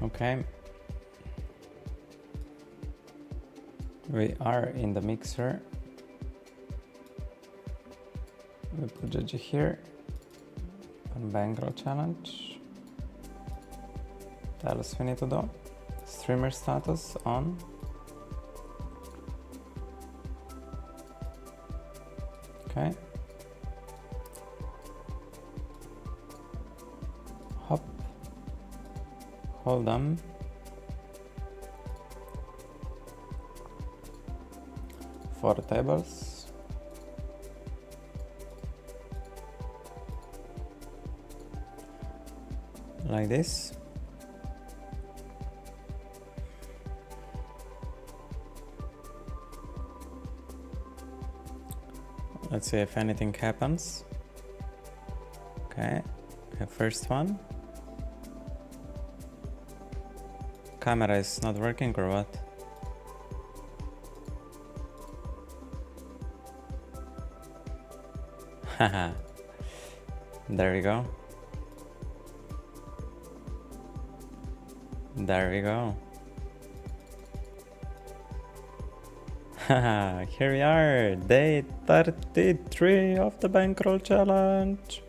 Okay. We are in the mixer. We put GG here on Bankroll challenge. That else we need to do. Streamer status on. Okay. Hop. Hold on. 4 tables. Like this. Let's see if anything happens. Okay, the first one. Camera is not working or what? Haha. There we go. There we go. Haha, here we are, day 33 of the Bankroll challenge.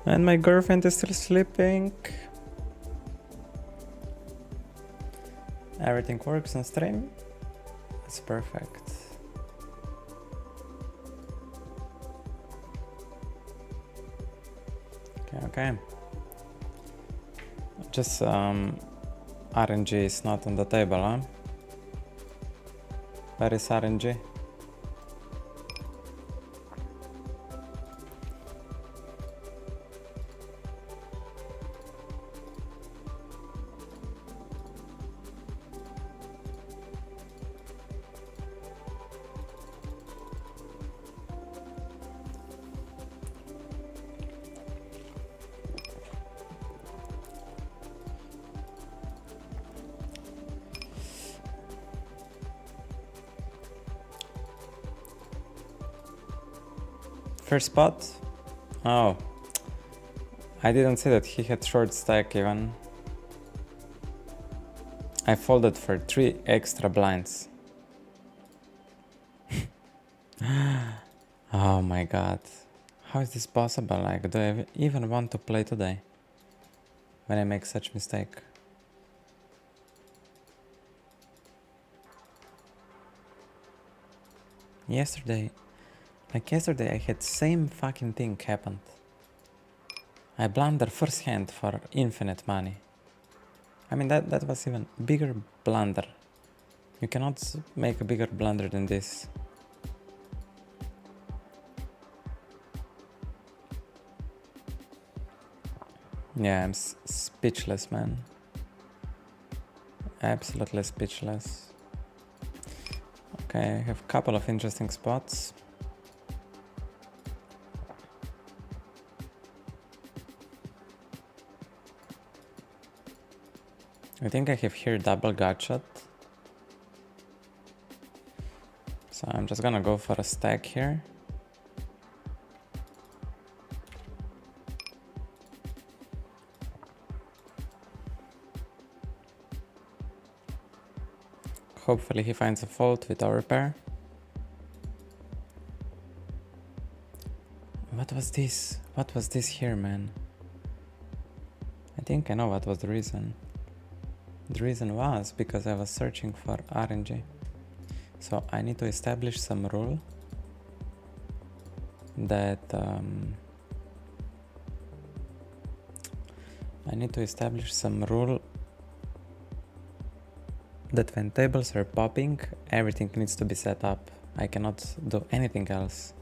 And my girlfriend is still sleeping. Everything works on stream. It's perfect. Okay. Just RNG is not on the table, huh? Where is RNG? First spot? Oh, I didn't see that he had short stack even. I folded for 3 extra blinds. Oh my god. How is this possible? Like, do I even want to play today when I make such mistake? Yesterday I had same fucking thing happened. I blundered first hand for infinite money. I mean, that was even bigger blunder. You cannot make a bigger blunder than this. Yeah, I'm speechless, man. Absolutely speechless. Okay, I have a couple of interesting spots. I think I have here double gut shot. So I'm just gonna go for a stack here. Hopefully he finds a fault with our pair. What was this? What was this here, man? I think I know what was the reason. The reason was because I was searching for RNG. So I need to establish some rule that that when tables are popping, everything needs to be set up. I cannot do anything else.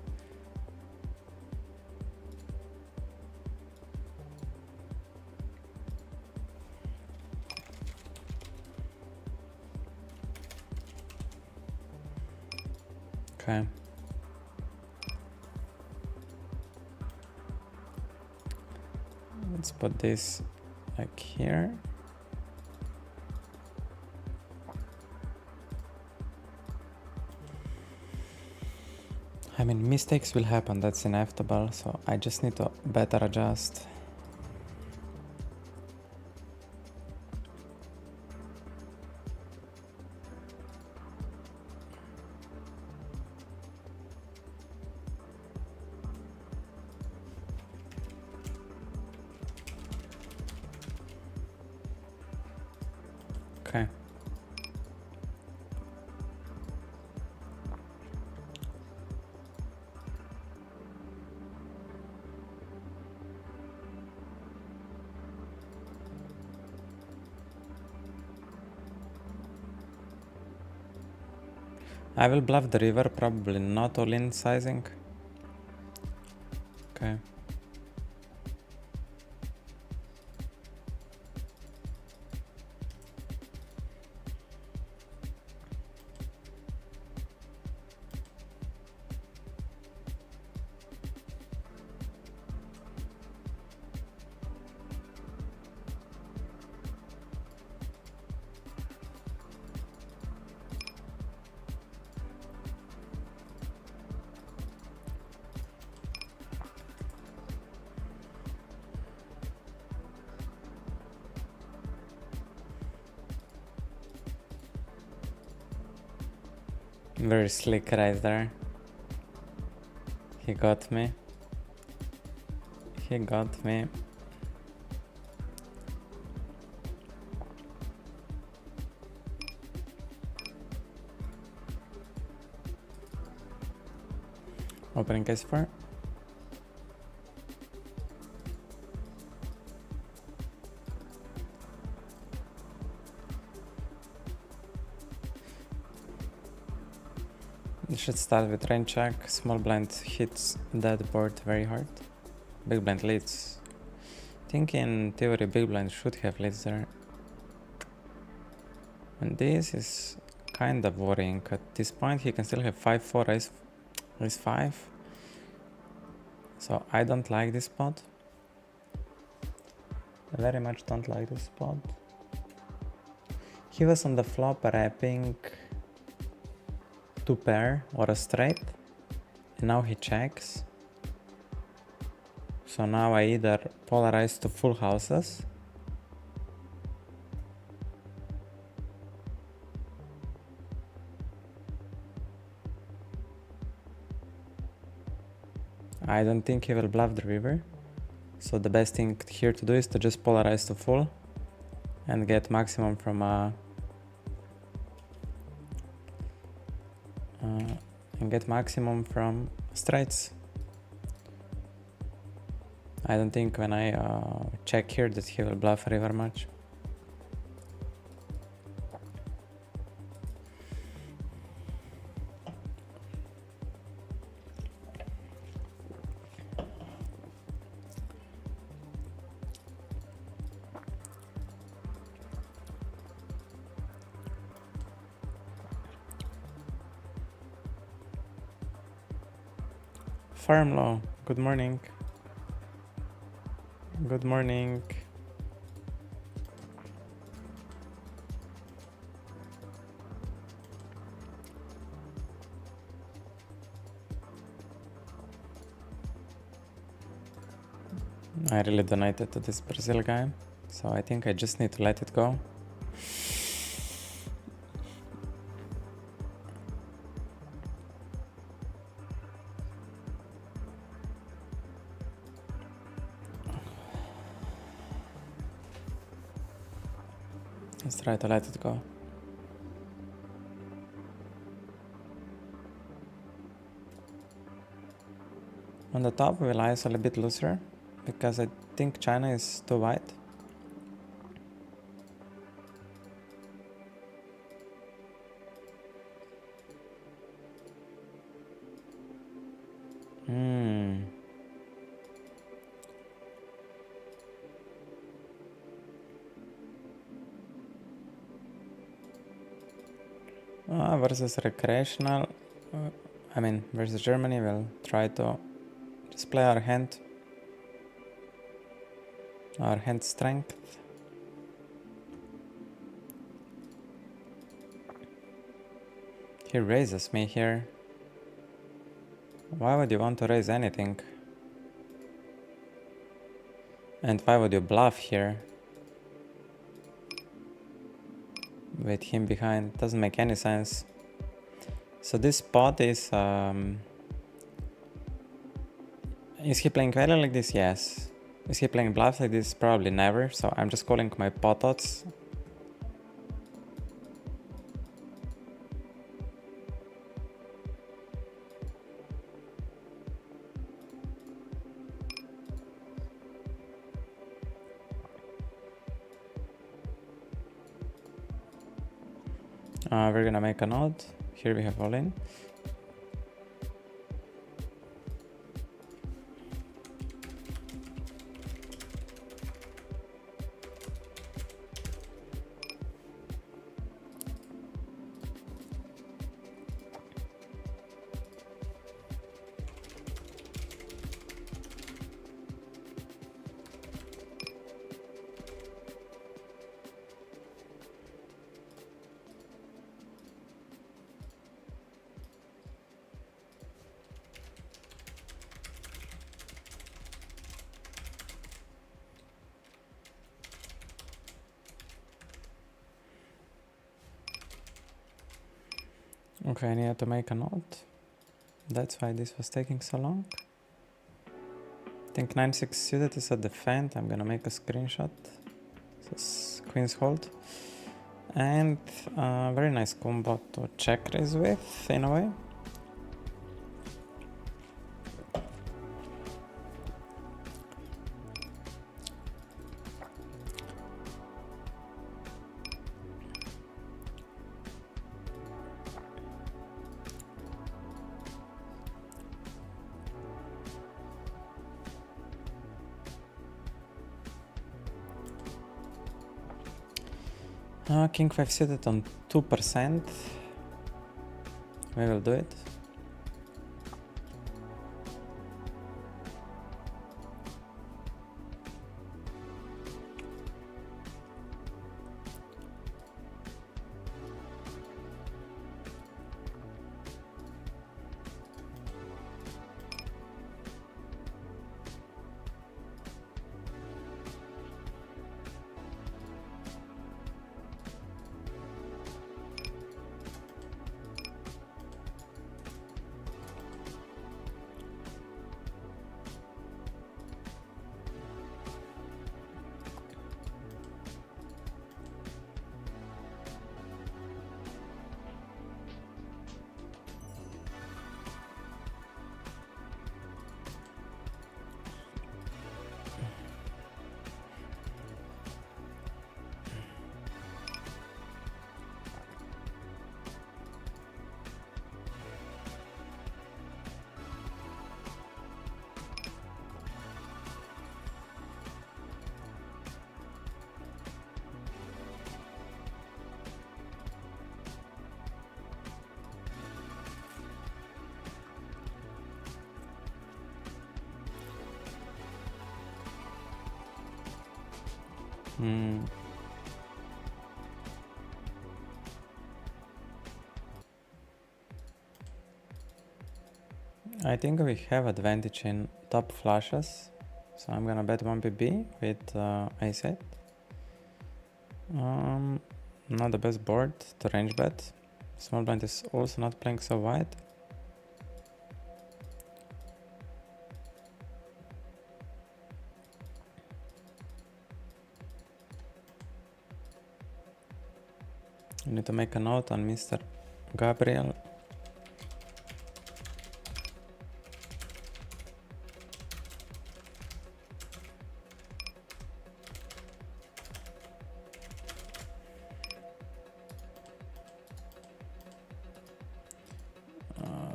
Okay. Let's put this like here. I mean, mistakes will happen, that's inevitable, so I just need to better adjust. Okay. I will bluff the river, probably not all-in sizing. Okay. Very slick right there. He got me. He got me. Opening case 4. You should start with range check. Small blind hits that board very hard. Big blind leads. I think in theory big blind should have leads there. And this is kind of worrying. At this point he can still have 5-4 ace 5. So I don't like this spot. I very much don't like this spot. He was on the flop wrapping 2 pair or a straight, and now he checks. So now I either polarize to full houses I don't think he will bluff the river. So the best thing here to do is to just polarize to full and get maximum from straights. I don't think when I check here that he will bluff river much. Farm Law, good morning. Good morning. I really donated to this Brazil guy, so I think I just need to let it go. Let's try to let it go. On the top we will ISO a bit looser because I think China is too wide. Versus recreational, versus Germany, we'll try to just play our hand strength. He raises me here. Why would you want to raise anything? And why would you bluff here? With him behind, doesn't make any sense. So this spot is he playing value like this? Yes. Is he playing bluffs like this? Probably never. So I'm just calling my pot odds. We're gonna make a node. Here we have all in. Okay, I needed to make a node. That's why this was taking so long. I think 9-6 suited is a defend. I'm gonna make a screenshot. This is Queen's Hold. And very nice combo to check raise with, in a way. King 5 suited on 2%. We will do it. I think we have advantage in top flushes, so I'm gonna bet 1 BB with ace 8. Not the best board to range bet. Small blind is also not playing so wide. I need to make a note on Mr. Gabriel.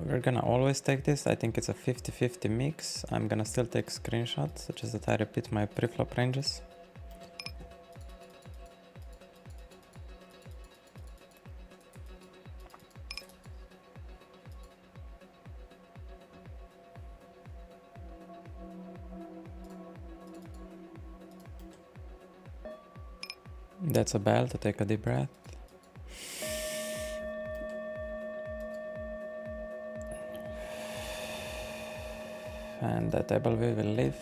We're gonna always take this. I think it's a 50-50 mix. I'm gonna still take screenshots, such as that I repeat my preflop ranges. That's a bell to take a deep breath. And the table we will leave.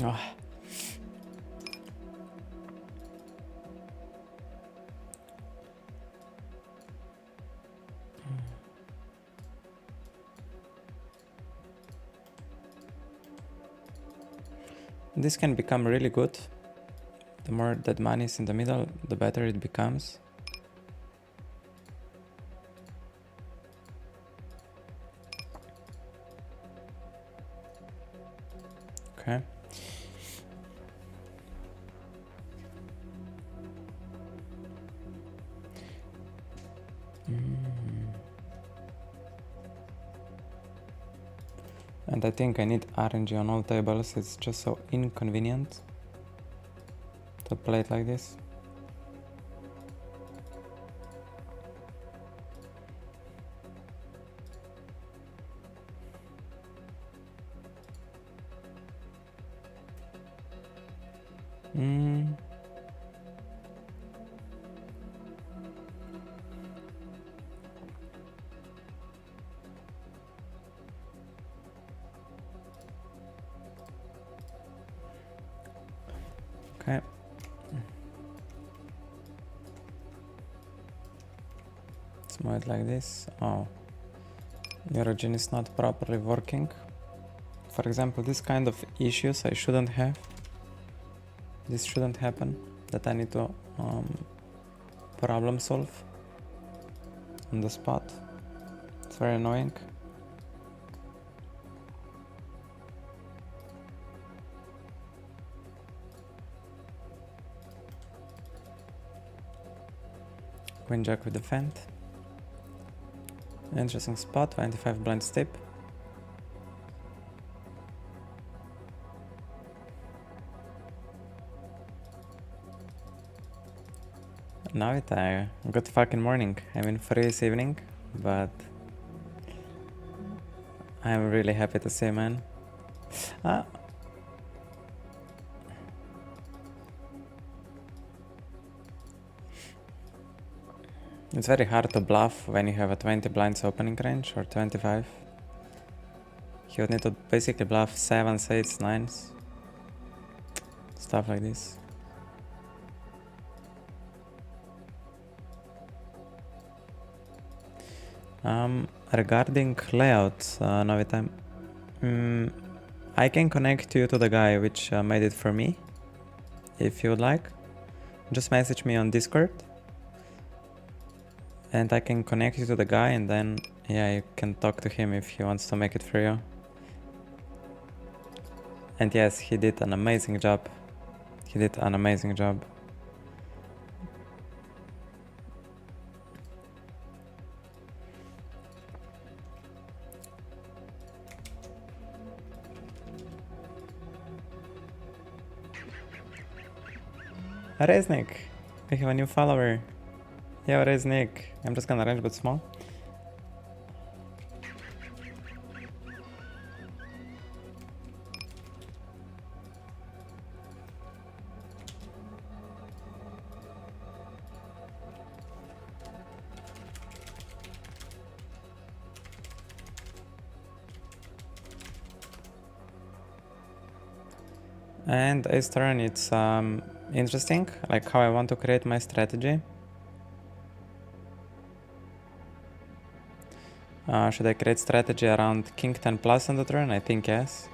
Oh. This can become really good. The more that money is in the middle, the better it becomes. Okay. And I think I need RNG on all tables. It's just so inconvenient to play it like this. Okay. Let's move it like this. Oh, Eurogen is not properly working. For example, this kind of issues I shouldn't have. This shouldn't happen. That I need to problem solve on the spot. It's very annoying. Queen jack with the fent. Interesting spot, 25 blind step. Now it's a good fucking morning. I mean, for this evening, but I'm really happy to see, man. It's very hard to bluff when you have a 20 blinds opening range or 25. You would need to basically bluff 7s, 8s, 9s. Stuff like this. Regarding layout, Novita, I can connect you to the guy which made it for me, if you would like. Just message me on Discord, and I can connect you to the guy, and then yeah, you can talk to him if he wants to make it for you. And yes, he did an amazing job. He did an amazing job. Reznik, we have a new follower. Yo, Reznik. I'm just gonna range but small. And ace turn, it's interesting, like how I want to create my strategy. Should I create strategy around king 10 plus on the turn? I think yes.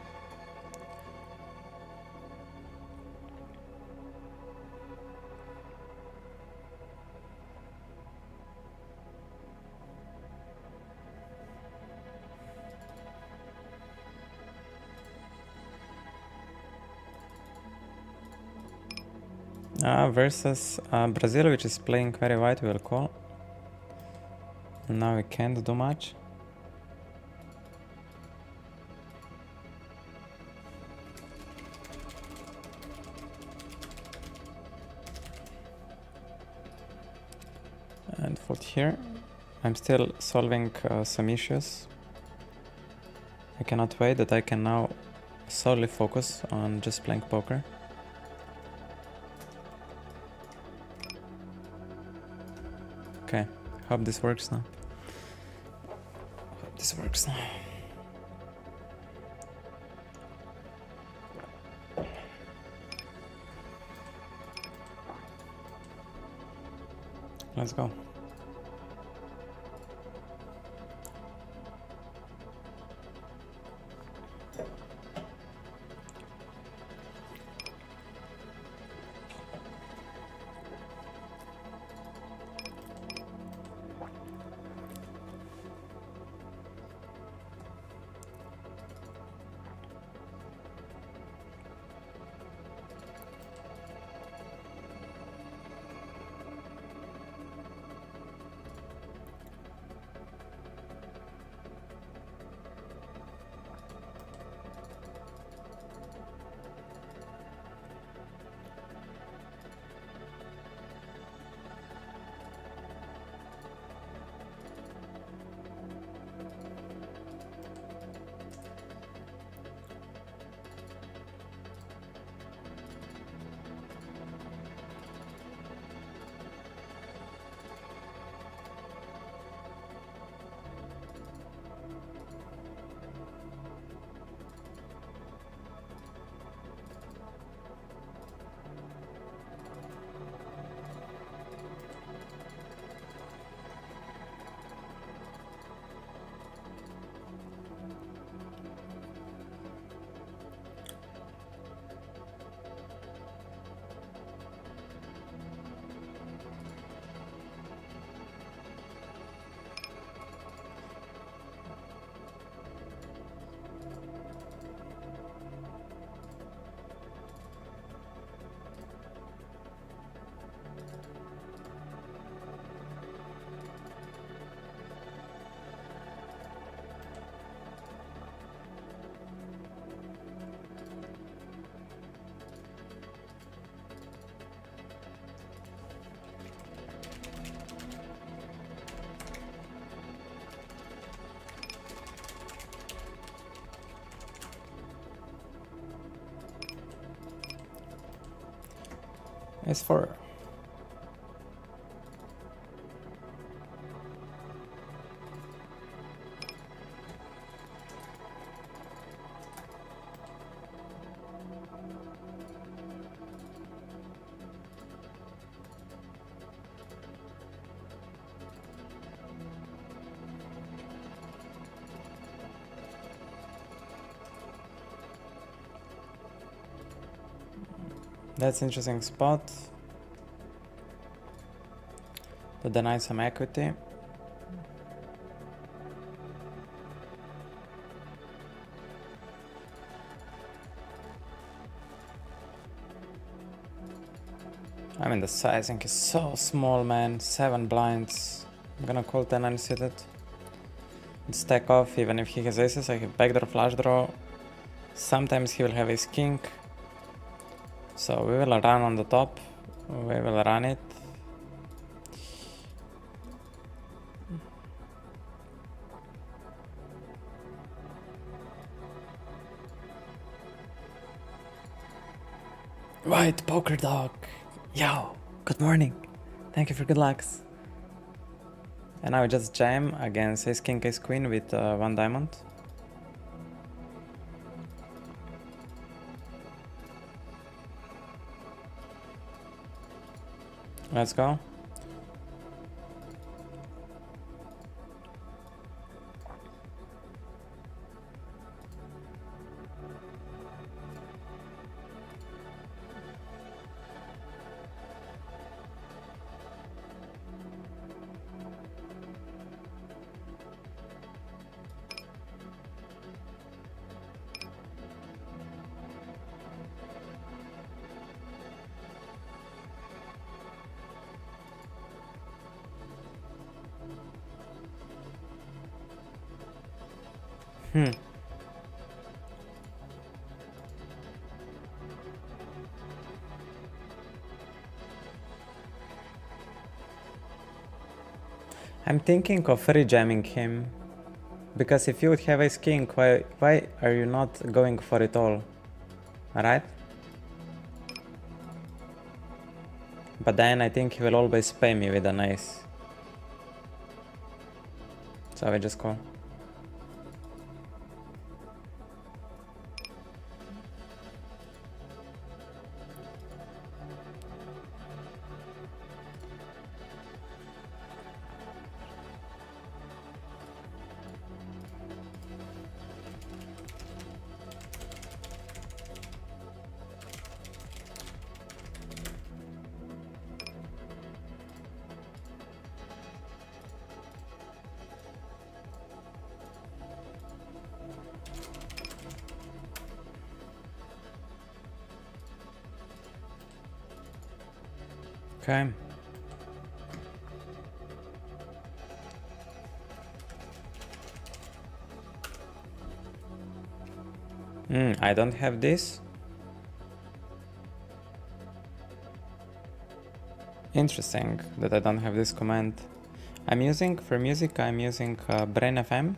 Versus Brazil, which is playing very wide, we will call. And now we can't do much. And fold here. I'm still solving some issues. I cannot wait that I can now solely focus on just playing poker. Okay, hope this works now. Hope this works now. Let's go. It's 4. That's interesting spot to deny some equity. I mean, the sizing is so small, man. 7 blinds. I'm gonna call 10 unsuited. Stack off, even if he has aces. I have backdoor flush draw. Sometimes he will have ace king. So we will run on the top. We will run it. White poker dog. Yo, good morning. Thank you for good lucks. And now we just jam against ace king, ace queen with 1 diamond. Let's go. I'm thinking of rejamming him, because if you would have ace king, why are you not going for it all? Alright? But then I think he will always pay me with an ace. So I just call. Okay. I don't have this. Interesting that I don't have this command. I'm using, for music, I'm using Brain FM.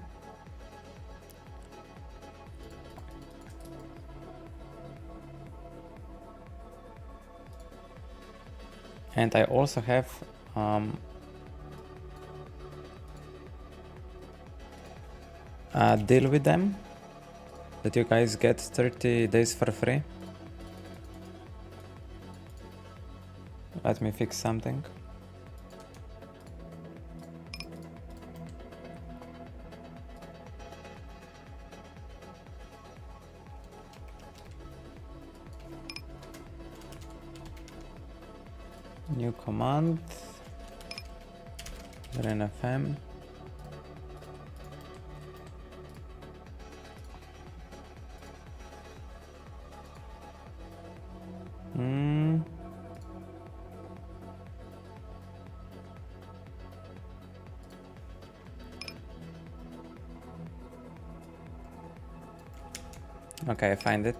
And I also have a deal with them that you guys get 30 days for free. Let me fix something. New command. Brain FM. Okay, I find it.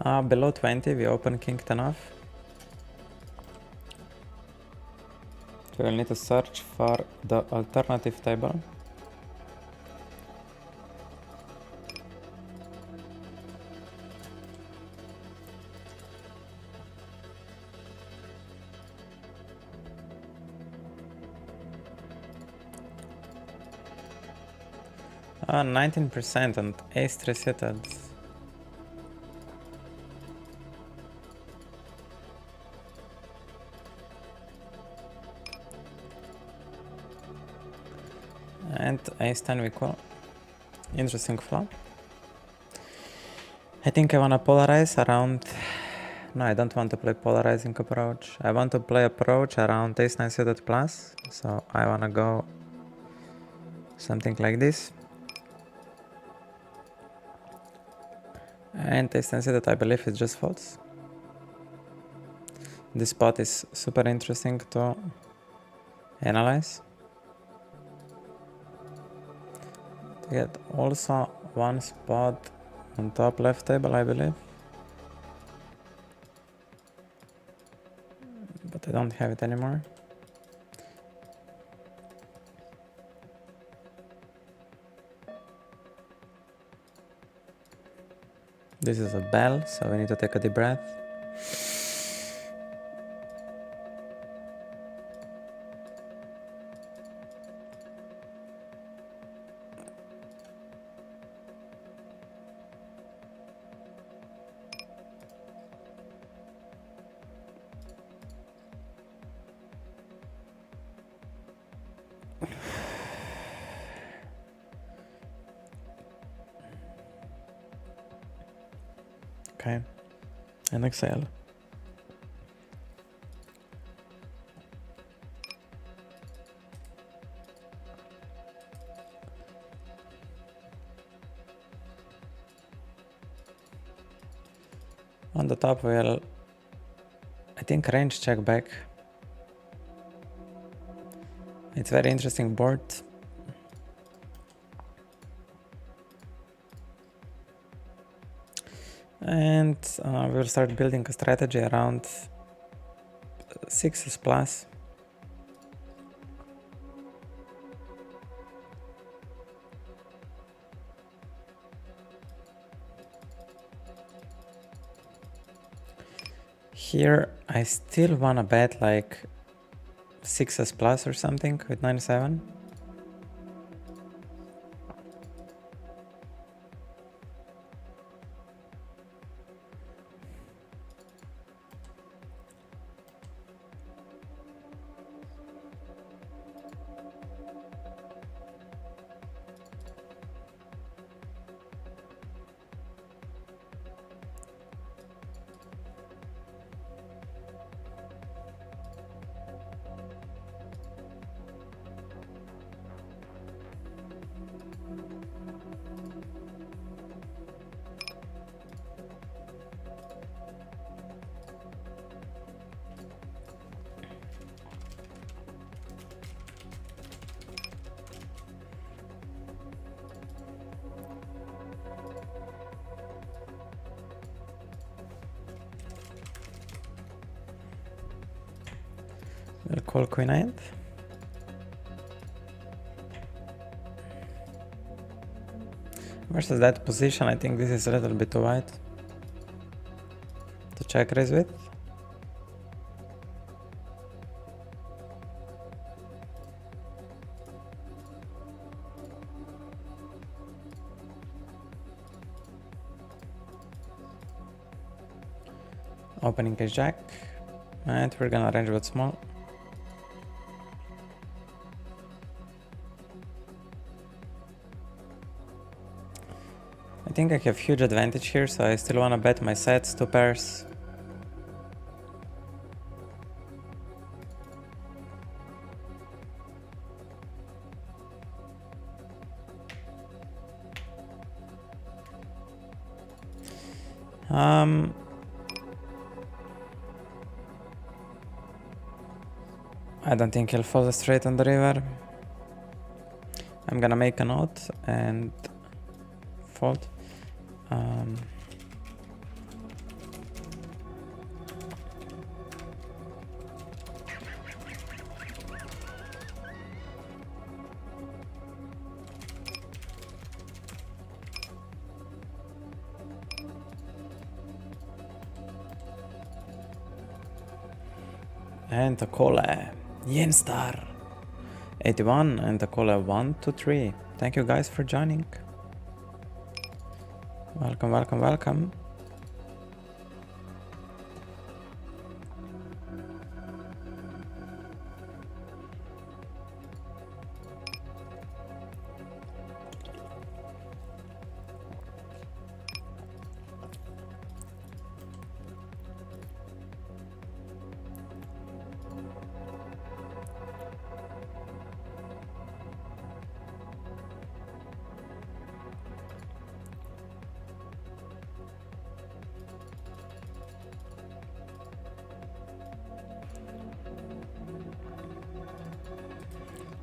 Below 20 we open king 10 off. So we'll need to search for the alternative table. Ah, 19% and ace-3 suited. And ace-10 we call. Interesting flop. I think I wanna polarize around... No, I don't want to play polarizing approach. I want to play approach around ace-9 suited plus. So I wanna go something like this. And ace-10 suited I believe is just false. This spot is super interesting to analyze. To get also one spot on top left table I believe. But I don't have it anymore. This is a bell, so we need to take a deep breath. Okay, and exhale. On the top we'll, I think, range check back. It's very interesting board. And we'll start building a strategy around 6s plus. Here I still wanna bet like 6s plus or something with 9-7. We'll call queen 8. Versus that position, I think this is a little bit too wide to check raise with. Opening ace jack, and we're gonna range with small. I think I have huge advantage here, so I still wanna bet my sets, 2 pairs. I don't think he'll fold straight on the river. I'm gonna make a note and fold. And the cola. Yenstar. 81 and the cola 123. Thank you guys for joining. Welcome, welcome, welcome.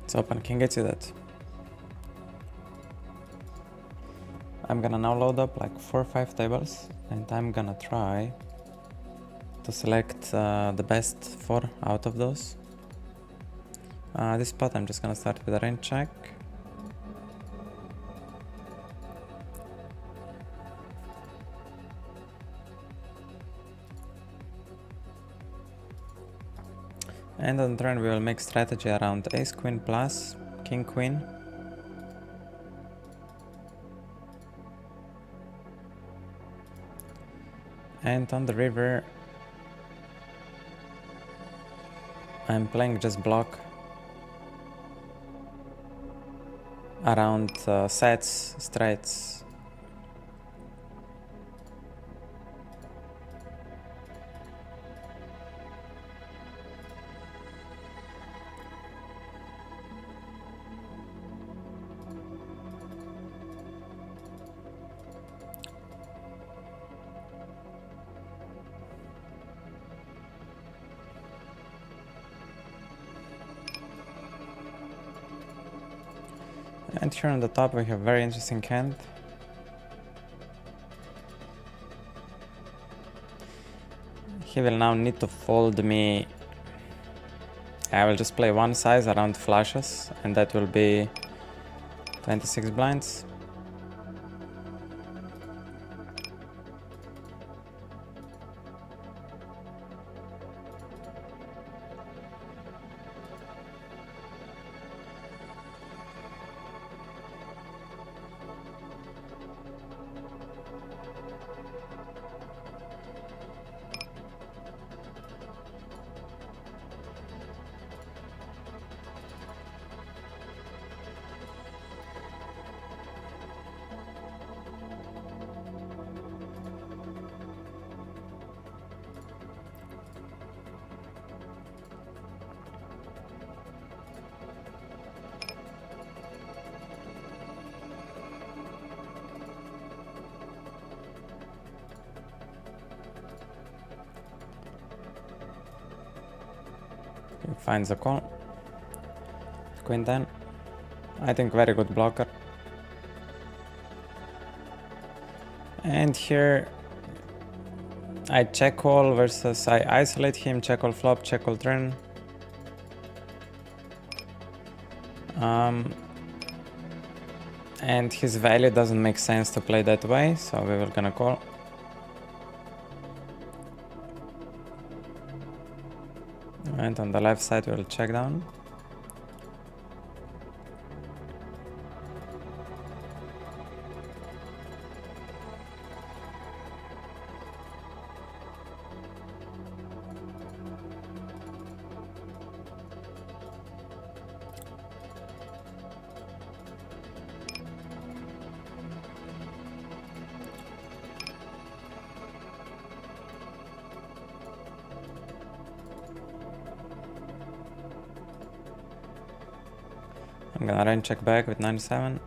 It's open, can get you that. I'm gonna now load up like 4 or 5 tables and I'm gonna try to select the best 4 out of those. This spot I'm just gonna start with a range check. And on turn we will make strategy around ace queen plus king queen. And on the river I'm playing just block around sets, straights. And here on the top we have very interesting hand. He will now need to fold me. I will just play one size around flushes and that will be 26 blinds. He finds a call. Queen 10. I think very good blocker. And here I check call versus I isolate him, check call flop, check call turn. And his value doesn't make sense to play that way, so we will gonna call. And on the left side we'll check down. I'm gonna range check back with 97.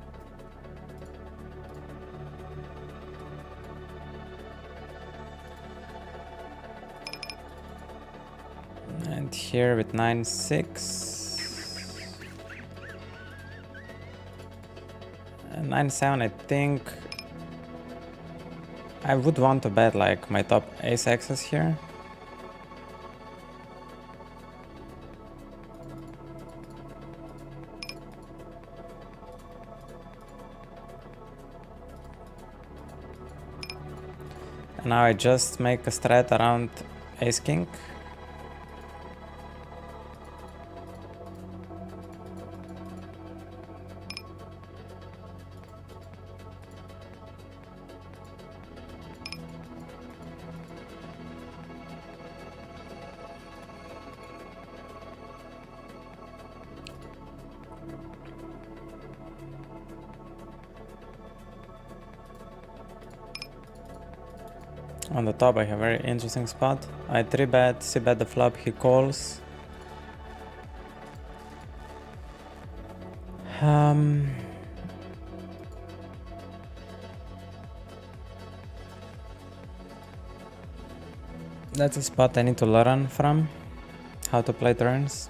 And here with 9-6. And 9-7, I think I would want to bet like my top ace axis here. And now I just make a strat around ace king. On the top I have a very interesting spot. I 3-bet, c-bet the flop, he calls. That's a spot I need to learn from, how to play turns.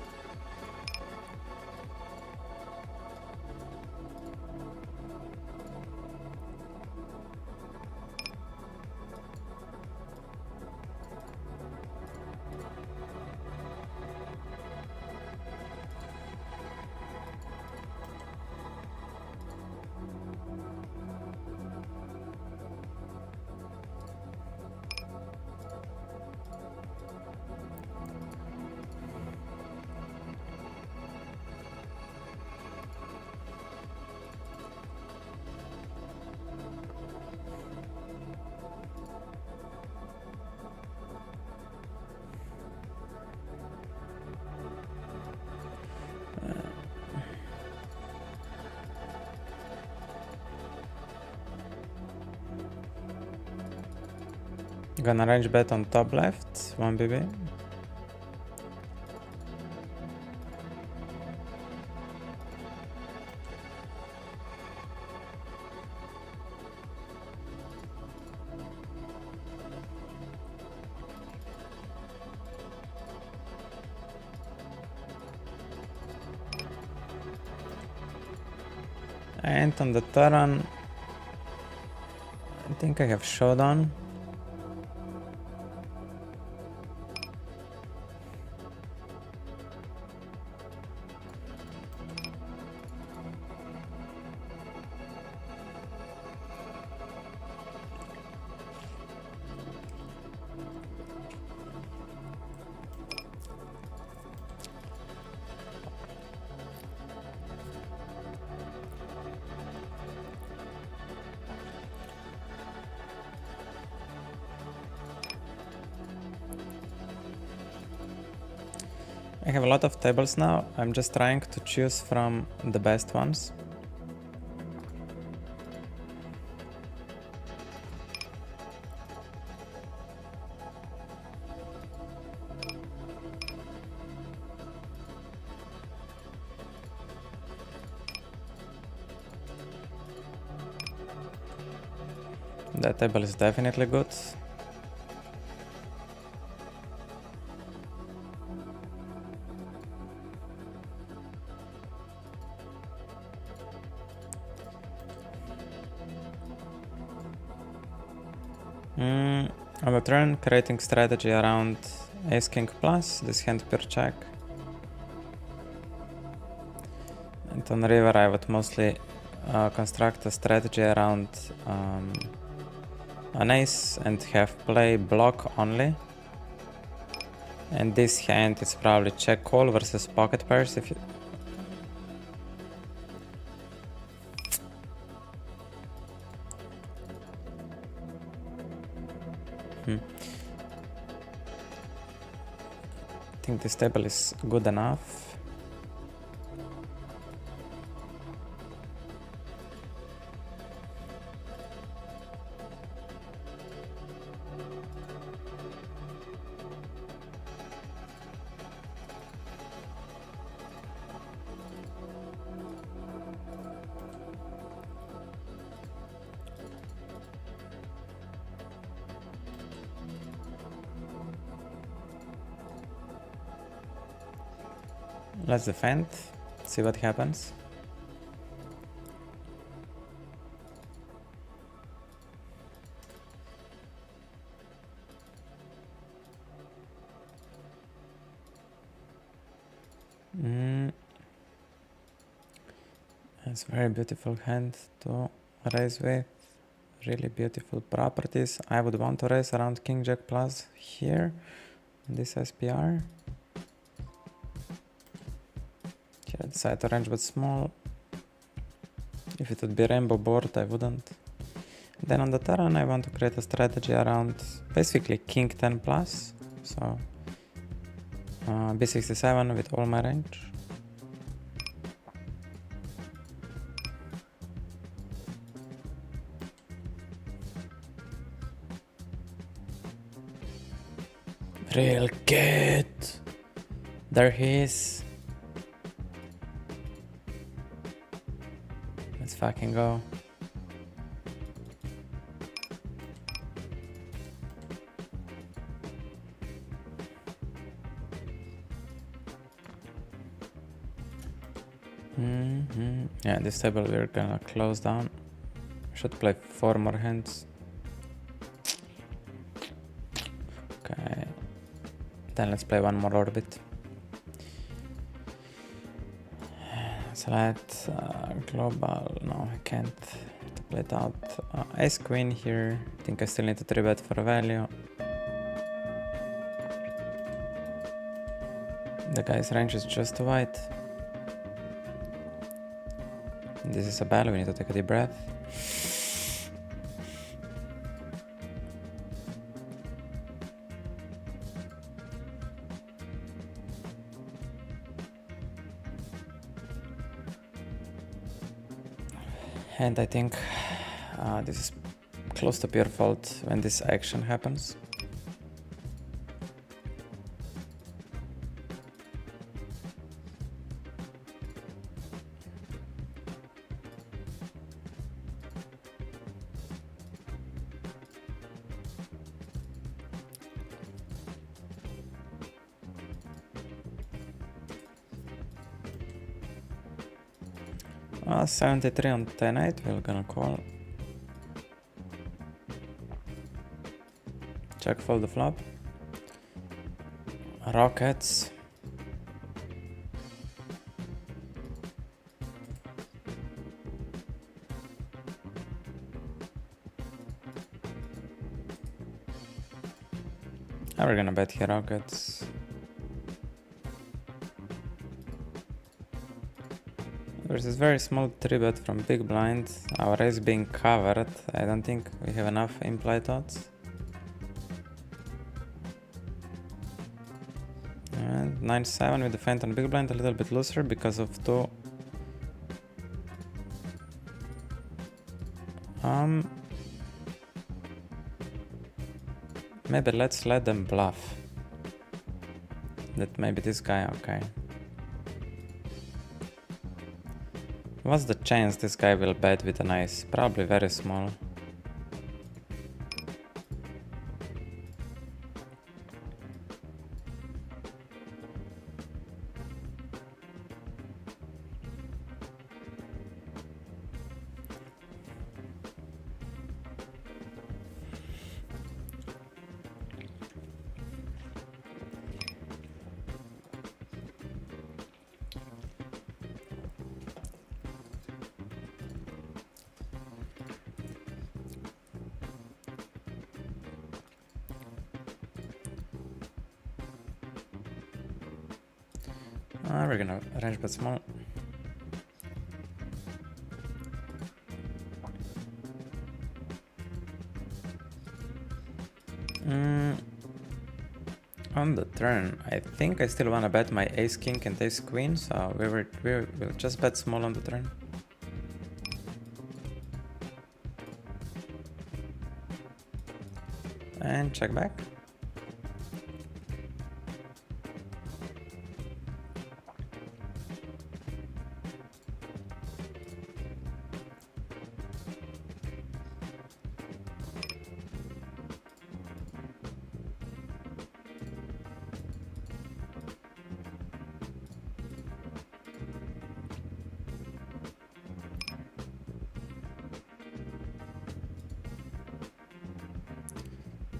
Gonna range bet on top left, 1 BB. And on the turn, I think I have showdown. I have a lot of tables now. I'm just trying to choose from the best ones. That table is definitely good. On the turn, creating strategy around ace king plus, this hand pure check. And on river I would mostly construct a strategy around an ace and have play block only. And this hand is probably check call versus pocket pairs if you... I think this table is good enough. Let's defend, see what happens. It's a very beautiful hand to raise with. Really beautiful properties. I would want to raise around King Jack plus here, this SPR. Here I decide to range but small. If it would be rainbow board, I wouldn't. Then on the turn I want to create a strategy around basically King 10 plus. So B67 with all my range. Real good. There he is. Let's fucking go. Yeah, this table we're gonna close down. Should play 4 more hands. Okay. Then let's play 1 more orbit. Select global. No, I can't play it out. Ace queen here. I think I still need to 3-bet for value. The guy's range is just white. This is a battle, we need to take a deep breath. And I think this is close to pure fault when this action happens. Well, 73 on 10-8, we're gonna call. Check fold the flop. Rockets. Now we're gonna bet here rockets. There's this very small 3-bet from big blind. Our raise being covered. I don't think we have enough implied odds. And 9-7 with the feint on big blind, a little bit looser because of 2. Maybe let's let them bluff. That maybe this guy, okay. What's the chance this guy will bet with an ace? Probably very small. We're gonna range bet small. On the turn, I think I still wanna bet my ace king and ace queen, so we'll just bet small on the turn. And check back.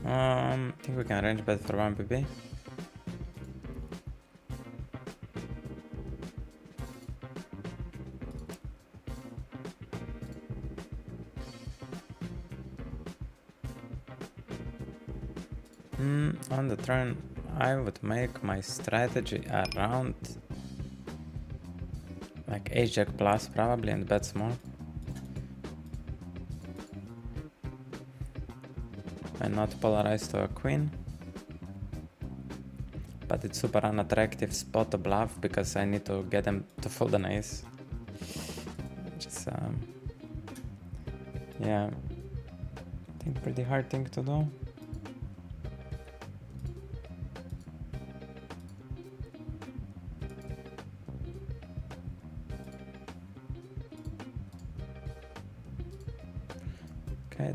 I think we can range bet for 1 PP. On the turn, I would make my strategy around like ace jack plus probably and bet small. And not polarize to a queen. But it's super unattractive spot to bluff because I need to get them to fold an ace. Which is, yeah, I think pretty hard thing to do.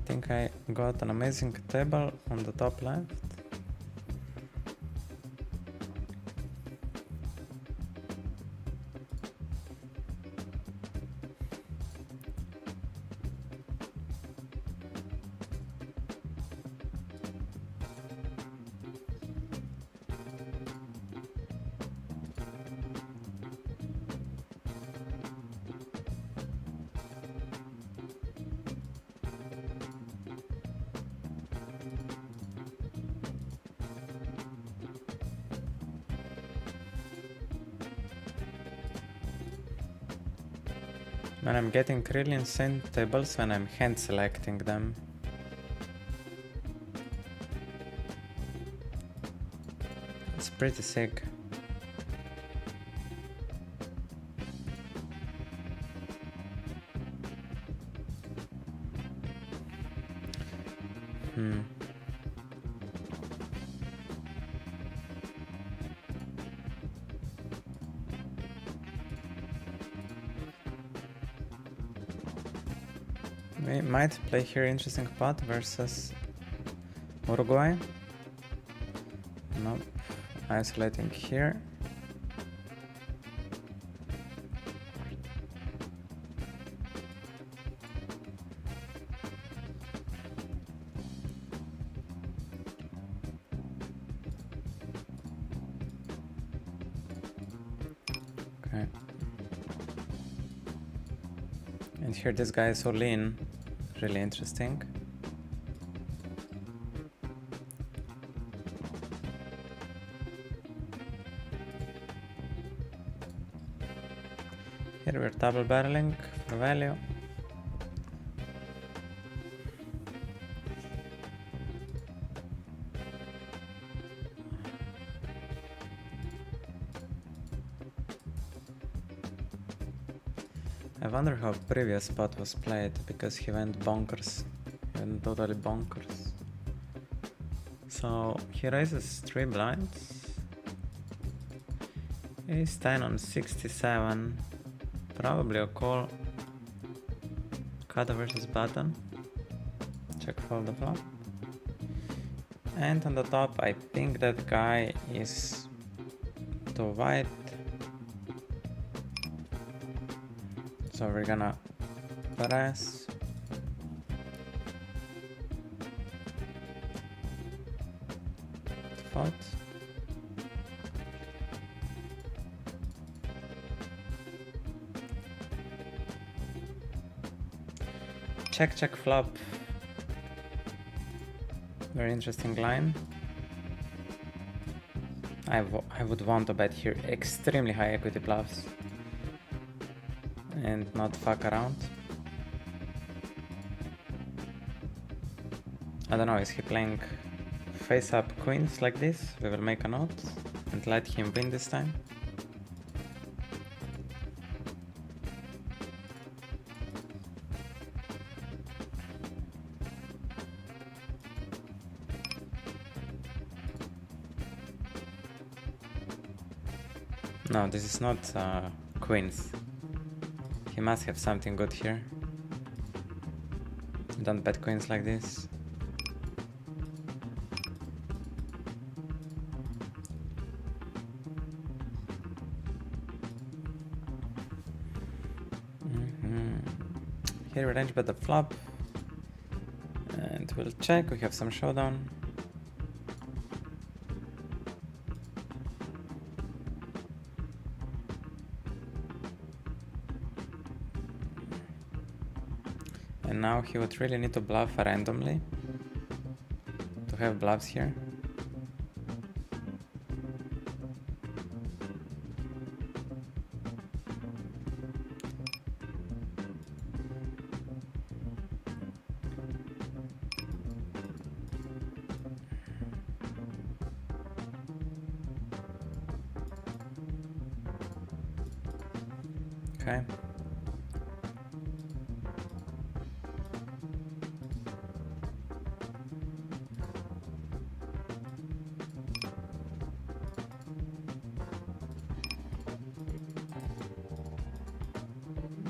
think I got an amazing table on the top left. And I'm getting really insane tables when I'm hand selecting them. It's pretty sick. We might play here interesting pot versus Uruguay. Nope. Isolating here. Okay. And here this guy is all in. Really interesting. Here we're double barreling for value. I wonder how previous spot was played, because he went bonkers. He went totally bonkers. So he raises 3 blinds. Ace 10 on 67. Probably a call. Cutter versus button. Check fold the flop. And on the top, I think that guy is too wide. So we're gonna press. Spot. Check, check, flop. Very interesting line. I would want to bet here extremely high equity bluffs and not fuck around. I don't know, is he playing face up queens like this? We will make a note and let him win this time. No, this is not queens. He must have something good here. Don't bet queens like this. Here we range bet the flop. And we'll check, we have some showdown. And now he would really need to bluff randomly to have bluffs here. Okay.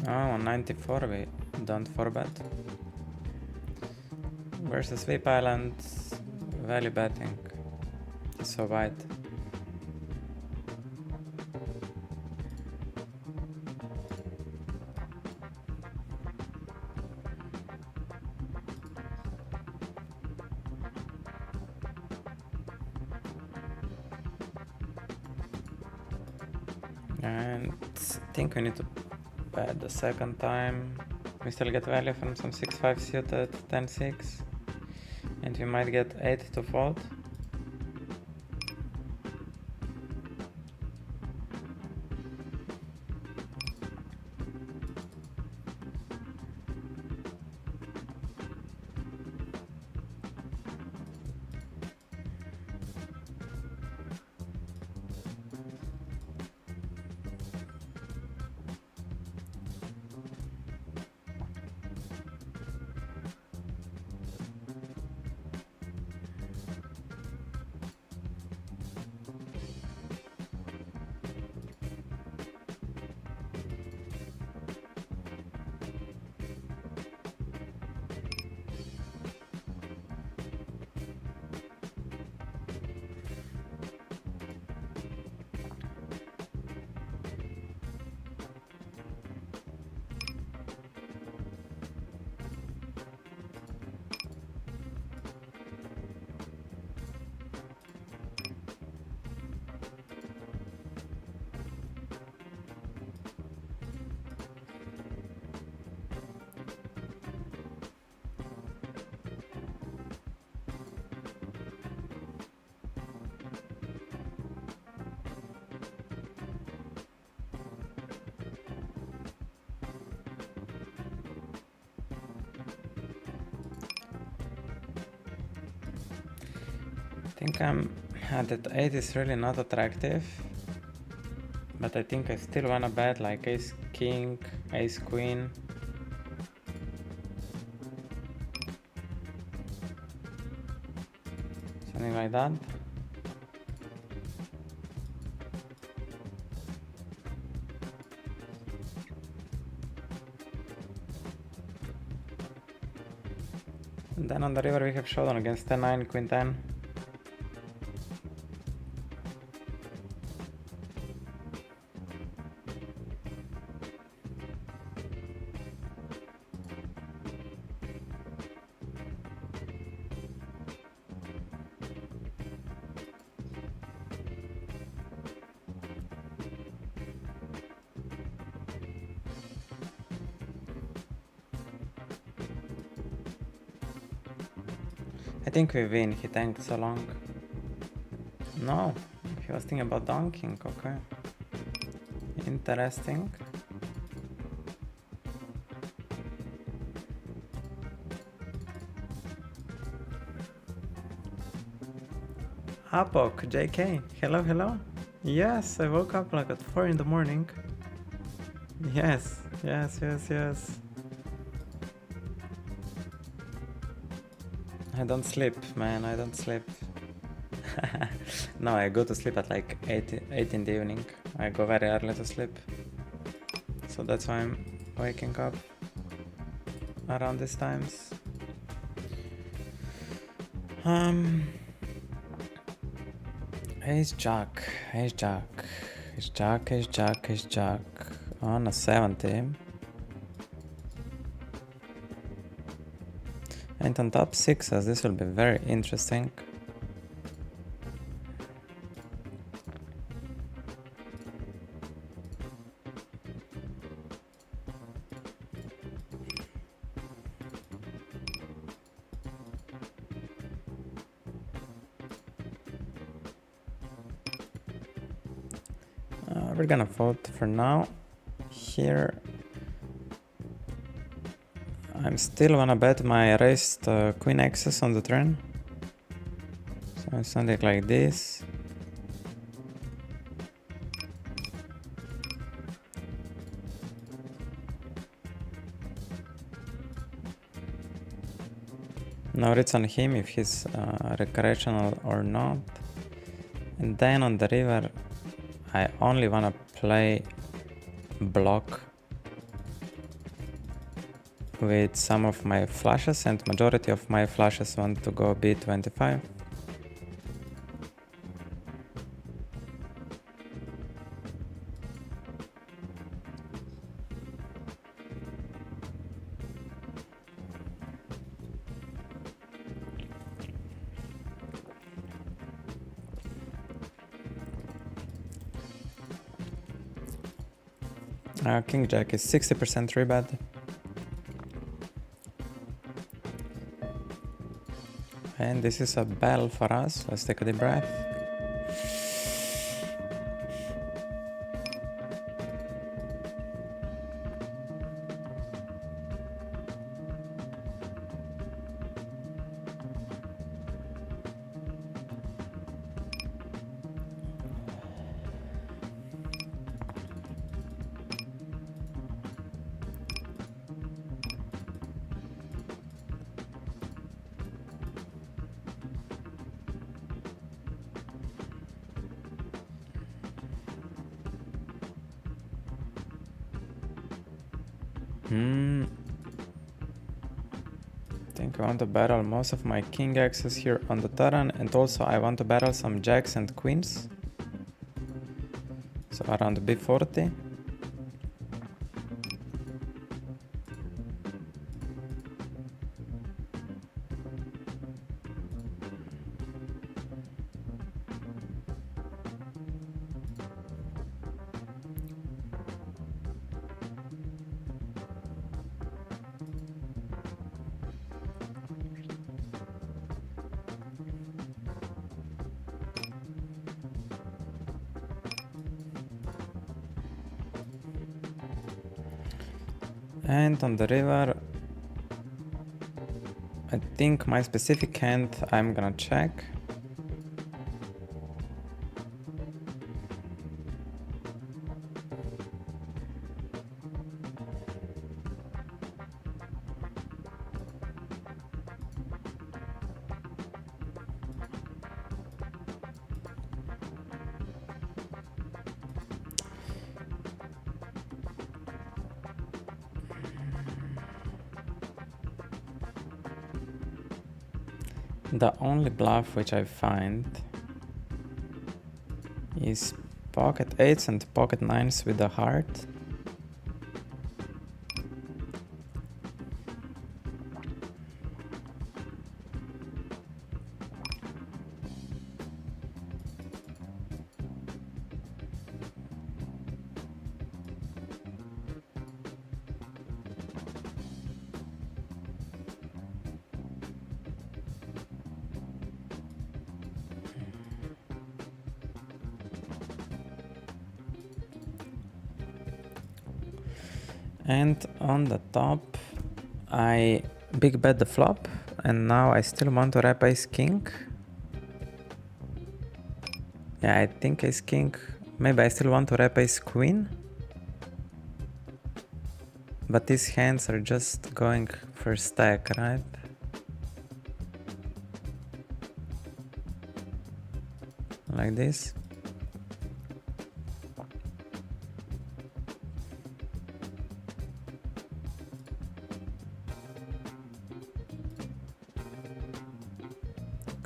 Oh, on 94 we don't 4-bet. versus Sweep Island, value betting. It's so wide. And I think we need to bet the second time. We still get value from some 6-5 suited, 10-6. And we might get 8 to fold. I think that 8 is really not attractive, but I think I still wanna bet like ace king, ace queen. Something like that. And then on the river we have showdown against 10-9, queen 10. I think we win, he tanked so long. No, he was thinking about donking, okay. Interesting. Apok, JK, hello, hello. Yes, I woke up like at 4 in the morning. Yes. I don't sleep, man, I don't sleep. No, I go to sleep at like 8 in the evening. I go very early to sleep. So that's why I'm waking up around these times. Ace jack on a 70. And on top 6s, this will be very interesting. We're gonna vote for now. Here I'm still wanna bet my raised queen axis on the turn. So something like this. Now it's on him if he's recreational or not. And then on the river I only wanna play block with some of my flushes, and majority of my flushes want to go B25. King Jack is 60% rebad. And this is a bell for us. Let's take a deep breath. I think I want to barrel most of my king axes here on the turn, and also I want to barrel some jacks and queens. So around B40. And on the river, I think my specific hand I'm gonna check. The only bluff which I find is pocket 8s and pocket 9s with the heart. And on the top, I big bet the flop, and now I still want to rep ace king. Yeah, I think ace king. Maybe I still want to rep ace queen. But these hands are just going for stack, right? Like this.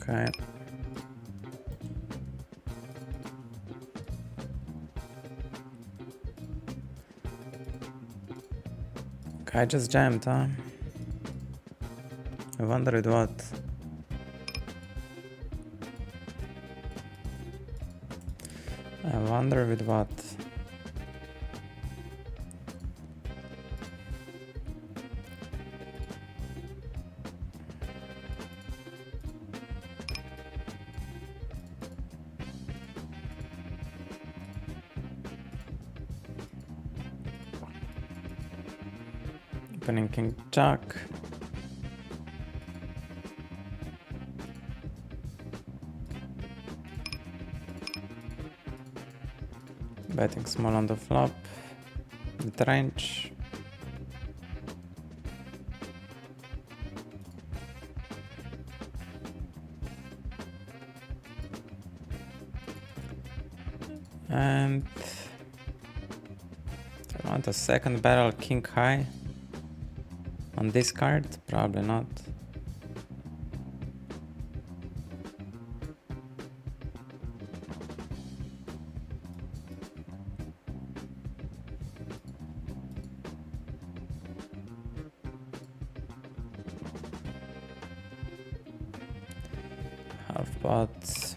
Okay. Okay, I just jammed, huh? I wonder with what. I wonder with what. Opening king jack. Betting small on the flop with range. And I want a second barrel king high On this card? Probably not. Half pot.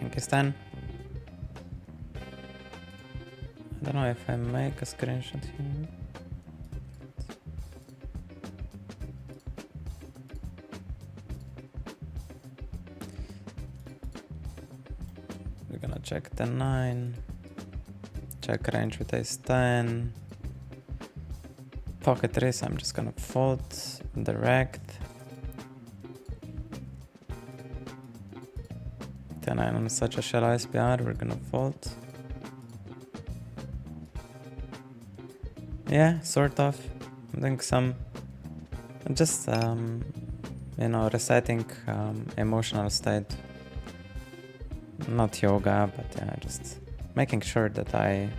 Pakistan. I don't know if I make a screenshot here. We're gonna check 10-9. Check range with ace 10. Pocket race, I'm just gonna fold direct. 10-9 on such a shallow SPR, we're gonna fold. Yeah, sort of. I think some, just you know, resetting emotional state. Not yoga, but yeah, just making sure that I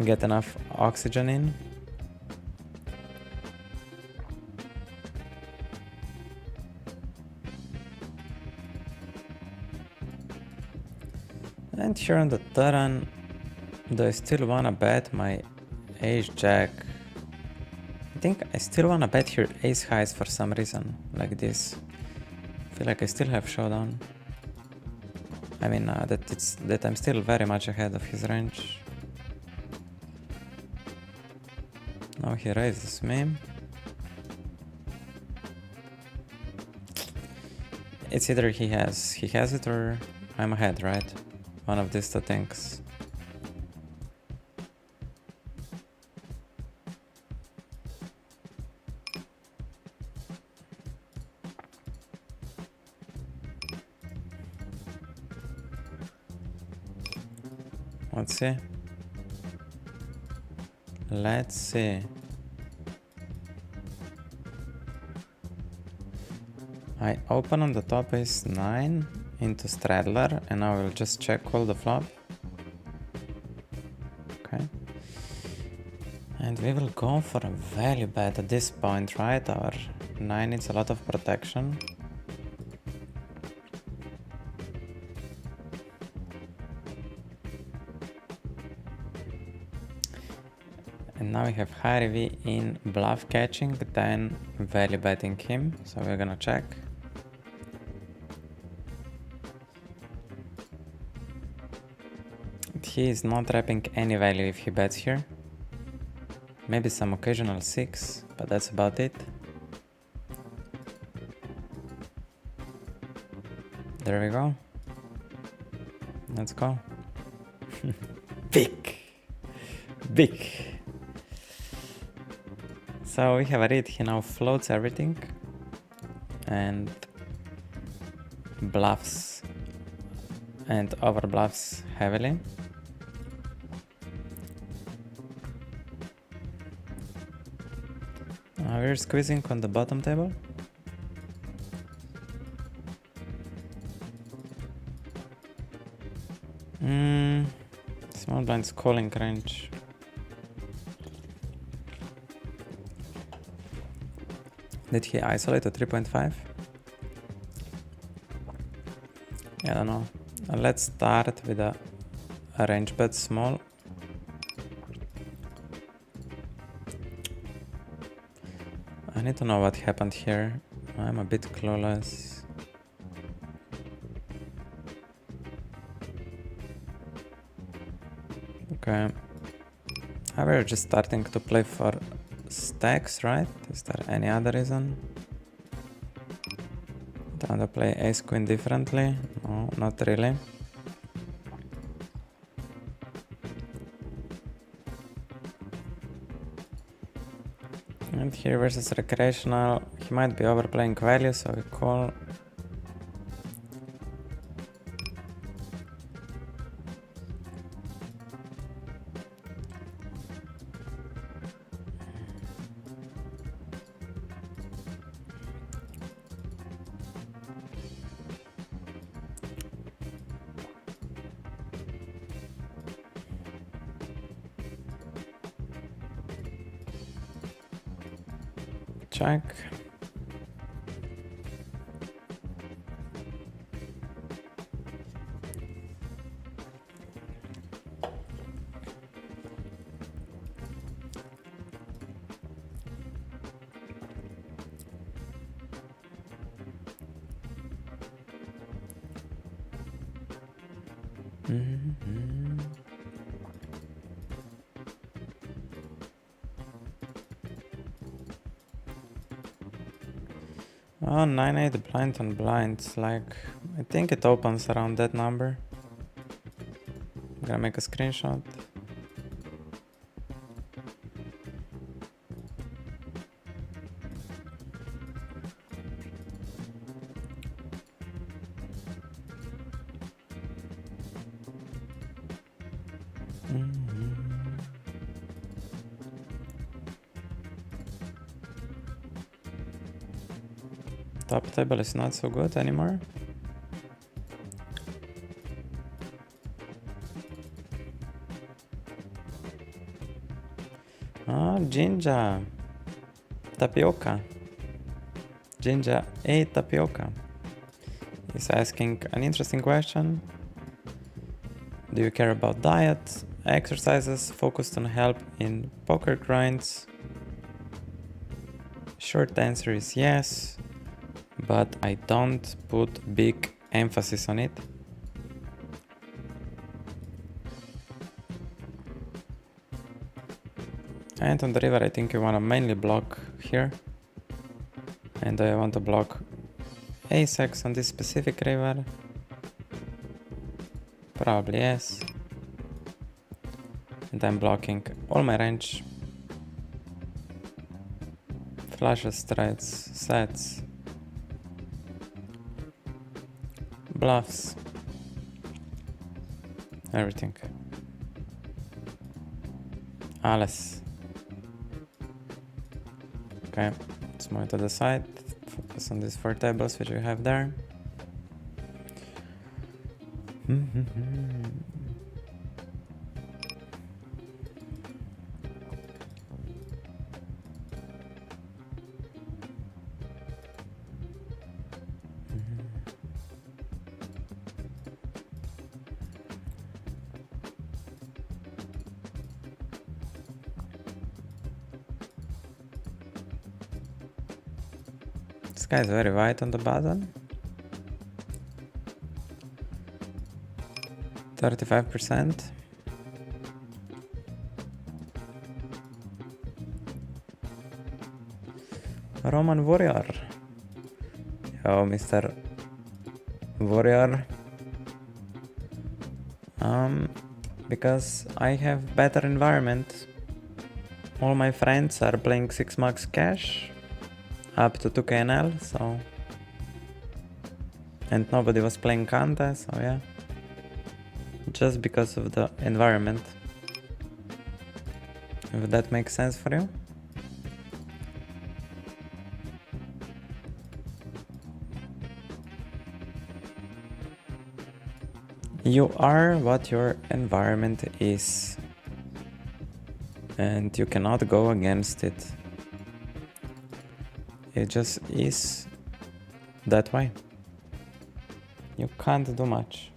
get enough oxygen in. And here on the turn, do I still wanna bet my ace jack? I think I still wanna bet here ace highs for some reason, like this. I feel like I still have showdown. I mean that I'm still very much ahead of his range. Now he raises me. It's either he has it or I'm ahead, right? One of these two things. Let's see. Let's see. I open on the top ace 9 into straddler, and I will just check call the flop. Okay. And we will go for a value bet at this point, right? Our 9 needs a lot of protection. And now we have high EV in bluff catching, then value betting him. So we're gonna check. He is not wrapping any value if he bets here. Maybe some occasional 6, but that's about it. There we go. Let's go. Big. Big. So we have a read. He now floats everything and bluffs and over bluffs heavily. We're squeezing on the bottom table. Small blind's calling range. Did he isolate to 3.5? I don't know. Let's start with a range bet small. I need to know what happened here. I'm a bit clueless. Okay. We're just starting to play for stacks, right? Is there any other reason? Don't to play ace queen differently? No, not really. And here versus recreational, he might be overplaying value, so we call. Check. Oh, 9-8 blind on blinds, like, I think it opens around that number. I'm gonna make a screenshot. Top table is not so good anymore. Oh, Jinja. Tapioca. Jinja ate tapioca. He's asking an interesting question. Do you care about diet, exercises focused on help in poker grinds? Short answer is yes, but I don't put big emphasis on it. And on the river, I think you want to mainly block here. And I want to block ace-x on this specific river. Probably yes. And I'm blocking all my range. Flushes, straights, sets. Bluffs. Everything. Alles. Okay, let's move to the side. Focus on these 4 tables which we have there. This guy is very wide on the button. 35%. Roman Warrior. Yo, Mr. Warrior. Because I have better environment. All my friends are playing 6 max cash. Up to 2k NL, so... And nobody was playing Kanta, so yeah. Just because of the environment. If that makes sense for you. You are what your environment is. And you cannot go against it. It just is that way. You can't do much.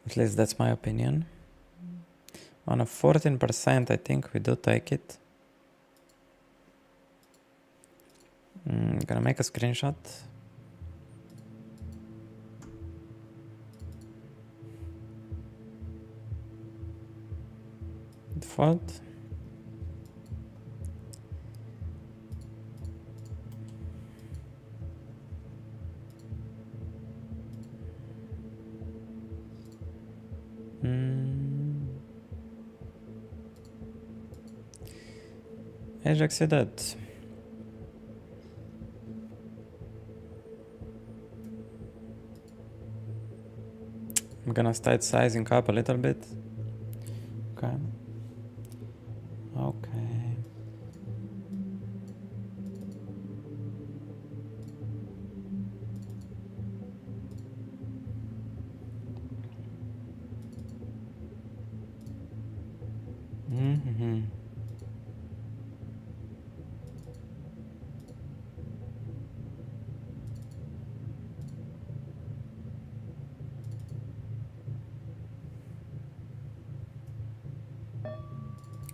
At least that's my opinion. On a 14%, I think we do take it. Gonna make a screenshot. Default. Ajax did that. I'm gonna start sizing up a little bit. Okay. Okay. Mm-hmm.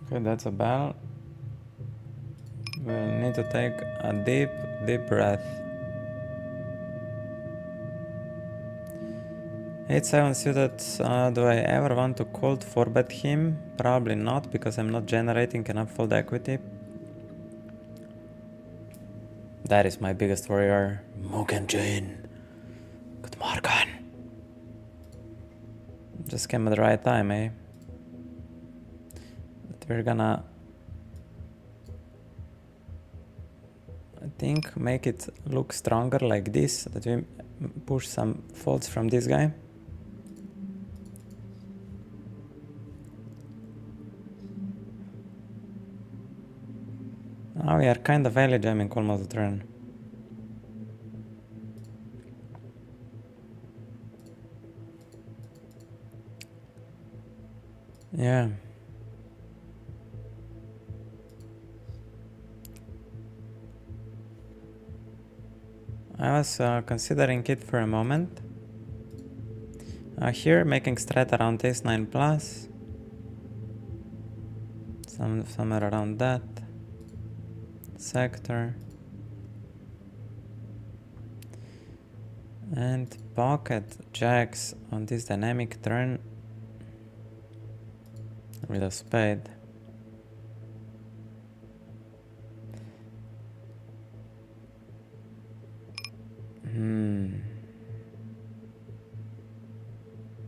Okay, that's a bell. We'll need to take a deep, deep breath. 8-7 suited, do I ever want to cold 4-bet him? Probably not, because I'm not generating enough fold equity. That is my biggest warrior. Mugen Jin. Good morning. Just came at the right time, eh? But we're gonna, I think, make it look stronger like this, that we push some folds from this guy. Now we are kind of value jamming almost the turn. Yeah. I was considering it for a moment. Here, making strat around ace-9 plus. Somewhere around that sector. And pocket jacks on this dynamic turn with a spade.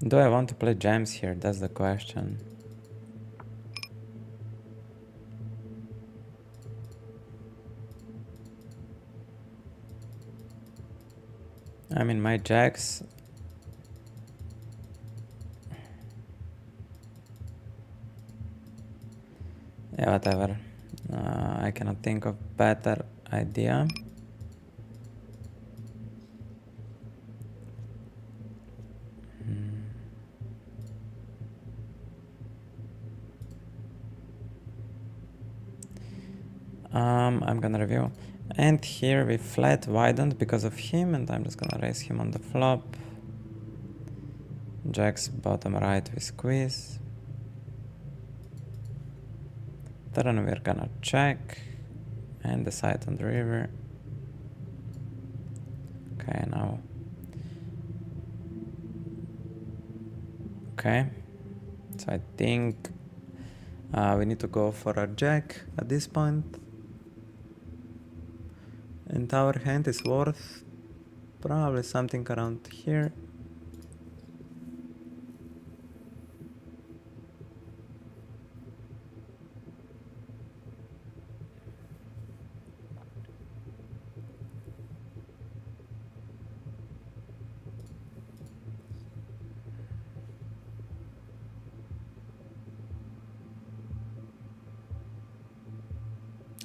Do I want to play jams here? That's the question. I mean, my jacks. Yeah, whatever. I cannot think of better idea. I'm gonna review. And here we flat widened because of him, and I'm just gonna raise him on the flop. Jacks bottom right we squeeze. Turn we're gonna check and decide on the river. Okay, now. Okay, so I think we need to go for a jack at this point. And our hand is worth probably something around here.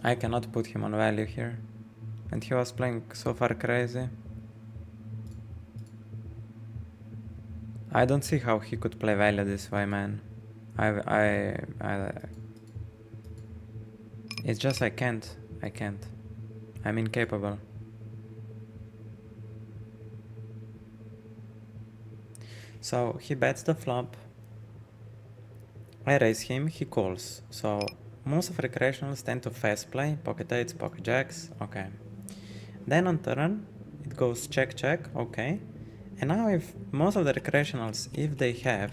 I cannot put him on value here. And he was playing so far crazy. I don't see how he could play value this way, man. It's just I can't. I'm incapable. So he bets the flop. I raise him, he calls. So most of recreationals tend to fast play, pocket eights, pocket jacks, okay. Then on turn, it goes check, check, okay. And now if most of the recreationals, if they have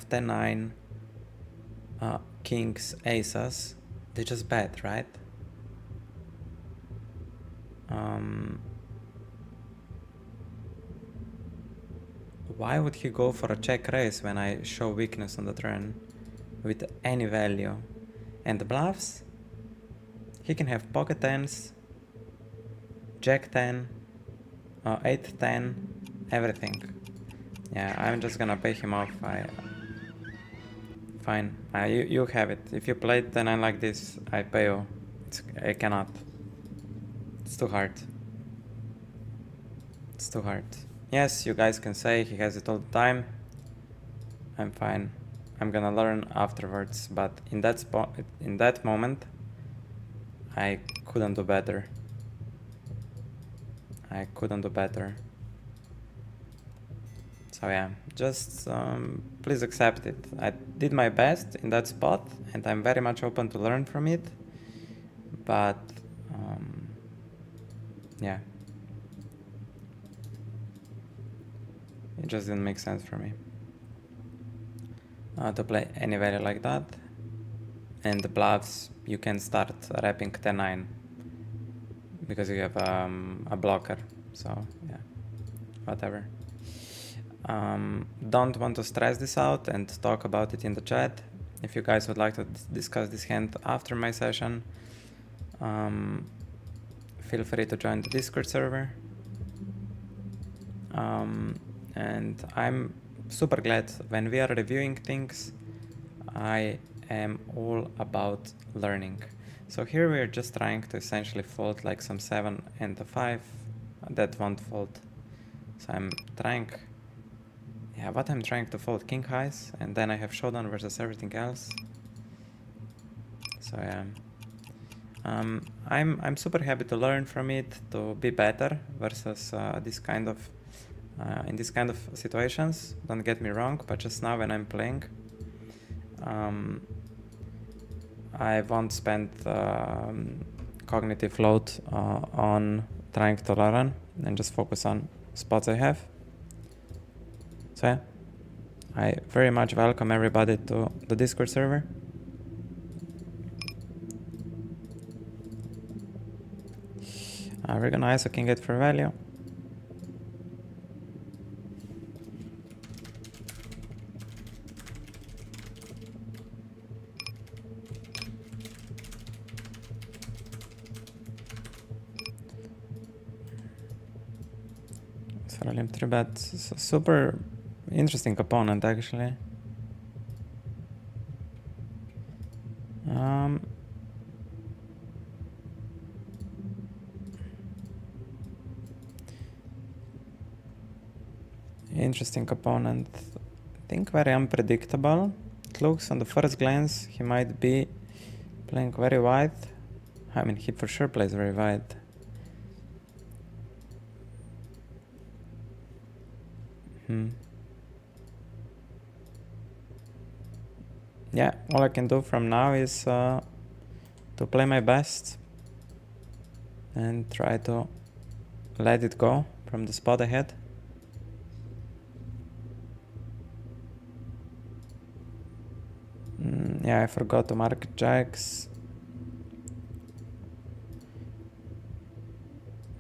10-9, kings, aces, they just bet, right? Why would he go for a check raise when I show weakness on the turn with any value? And the bluffs, he can have pocket tens, jack 10, 8 10, everything. Yeah, I'm just gonna pay him off. Fine, you have it. If you play 10-9 like this, I pay you. I cannot. It's too hard. It's too hard. Yes, you guys can say he has it all the time. I'm fine. I'm gonna learn afterwards, but in that moment, I couldn't do better. I couldn't do better. So yeah, just please accept it. I did my best in that spot, and I'm very much open to learn from it. But yeah, it just didn't make sense for me to play any value like that. And the bluffs, you can start wrapping 10-9 because you have a blocker. So yeah, whatever. Don't want to stress this out and talk about it in the chat. If you guys would like to discuss this hand after my session, feel free to join the Discord server. And I'm super glad when we are reviewing things, I am all about learning. So here we're just trying to essentially fold like some 7 and a 5 that won't fold. So I'm trying, what I'm trying to fold king highs, and then I have showdown versus everything else. So yeah, I'm super happy to learn from it, to be better versus this kind of in this kind of situations. Don't get me wrong, but just now when I'm playing, I won't spend cognitive load on trying to learn and just focus on spots I have. So yeah, I very much welcome everybody to the Discord server. We're gonna ISO king 8 for value. Lim 3-bet, super interesting opponent actually. Interesting opponent. I think very unpredictable. It looks on the first glance he might be playing very wide. I mean, he for sure plays very wide. Yeah, all I can do from now is to play my best and try to let it go from the spot ahead. Yeah, I forgot to mark jacks.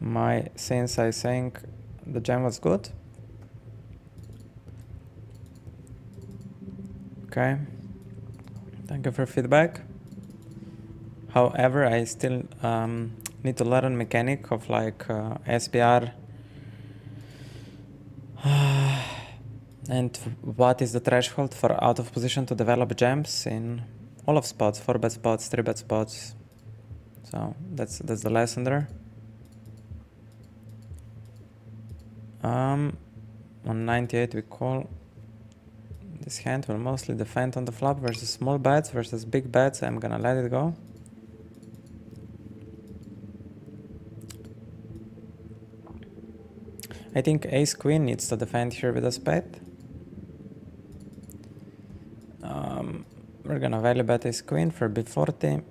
My since I think the jam was good. Okay, thank you for feedback. However, I still need to learn mechanic of like SPR and what is the threshold for out of position to develop jams in all of spots, 4-bet spots, 3-bet spots. So that's the lesson there. On 98 we call. This hand will mostly defend on the flop versus small bets versus big bets. I'm gonna let it go. I think ace queen needs to defend here with a spade. We're gonna value bet ace queen for b40.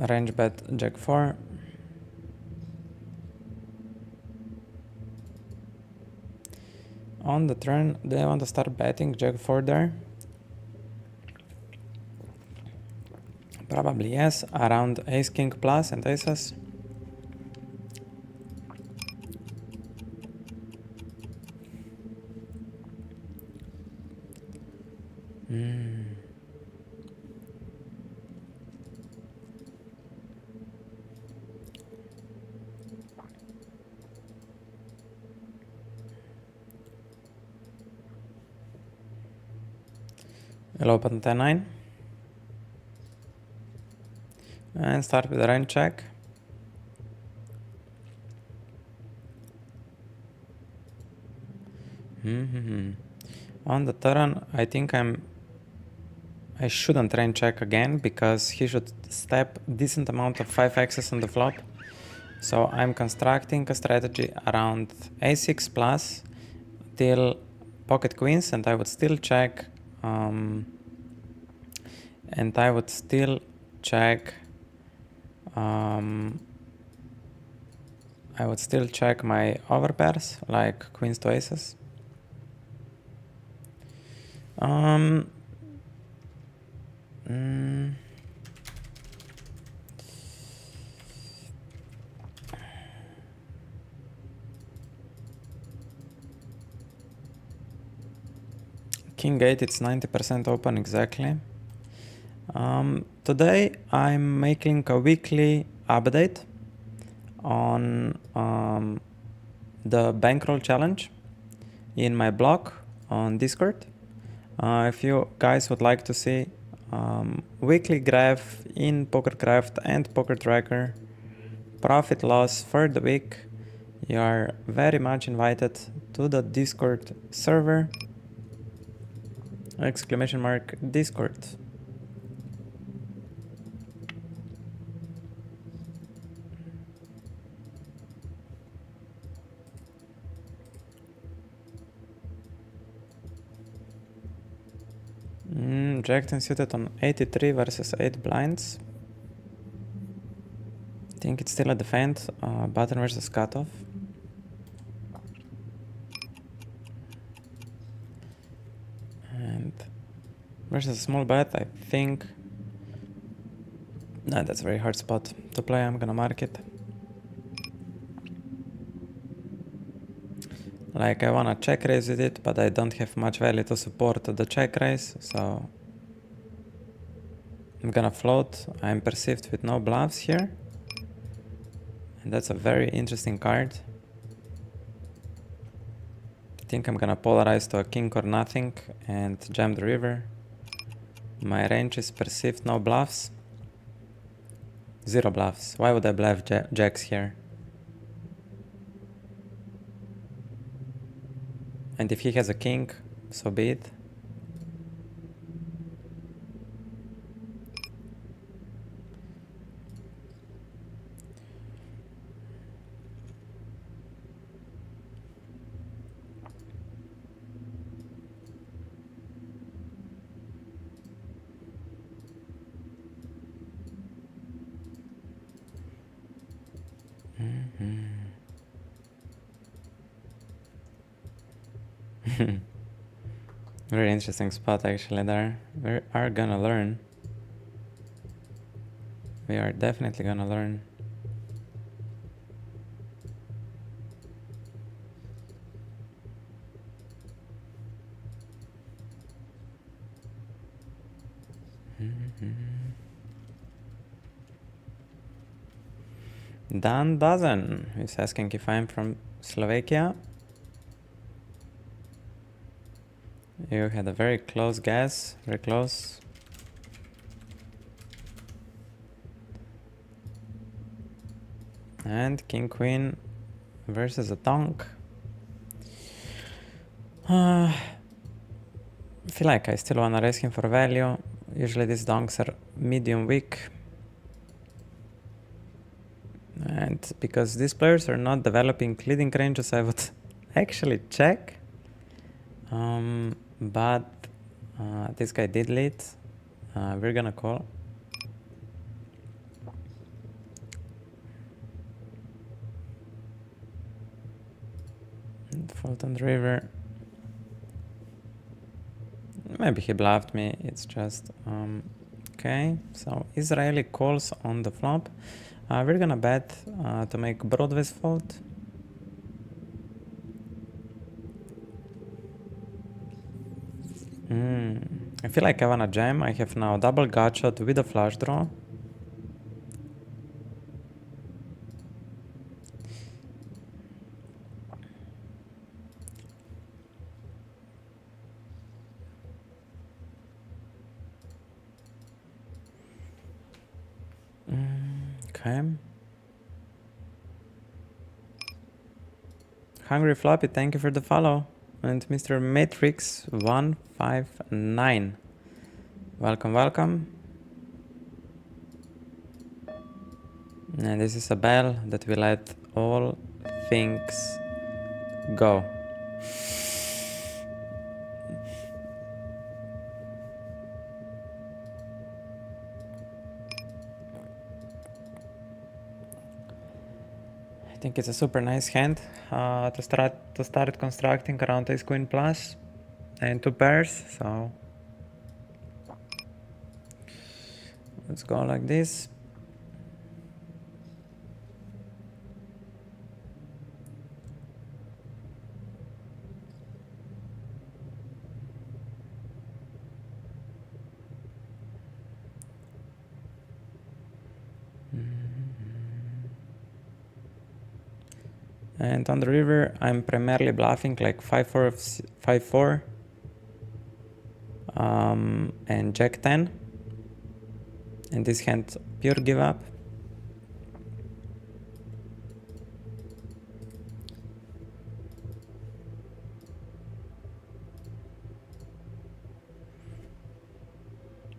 Range bet jack 4. On the turn, do I want to start betting jack 4 there? Probably yes, around ace king plus and aces. I'll open 10-9. And start with a range check. On the turn, I think I shouldn't range check again because he should step decent amount of 5x's on the flop. So I'm constructing a strategy around a6 plus till pocket queens, and I would still check my overpairs like queens to aces. King 8, it's 90% open exactly. Today I'm making a weekly update on the Bankroll challenge in my blog on Discord. If you guys would like to see weekly graph in PokerCraft and PokerTracker, profit loss for the week, you are very much invited to the Discord server. !Discord. Jack 10 suited on 83 versus 8 blinds. I think it's still a defend, button versus cutoff. And versus a small bet, I think. Nah, that's a very hard spot to play. I'm gonna mark it. Like, I wanna check raise with it, but I don't have much value to support the check raise, so I'm gonna float. I'm perceived with no bluffs here. And that's a very interesting card. I think I'm gonna polarize to a king or nothing and jam the river. My range is perceived no bluffs. 0 bluffs. Why would I bluff jacks here? And if he has a king, so be it. Very interesting spot actually there. We are gonna learn. We are definitely gonna learn. Dan Dozen is asking if I'm from Slovakia. You had a very close guess, very close. And King Queen versus a donk. I feel like I still wanna raise him for value. Usually these donks are medium weak. And because these players are not developing leading ranges, I would actually check. But this guy did lead. We're gonna call. Fault on the river. Maybe he bluffed me. It's just okay. So Israeli calls on the flop. We're gonna bet to make Broadway's fault. I feel like I wanna jam. I have now double gutshot with a flush draw. Okay. Hungry Floppy, thank you for the follow. And Mr. Matrix 159. Welcome, welcome. And this is a bell that will let all things go. I think it's a super nice hand to start constructing around ace queen plus and 2 pairs. So let's go like this. And on the river, I'm primarily bluffing like 5-4, 5-4, and Jack 10. And this hand pure give up.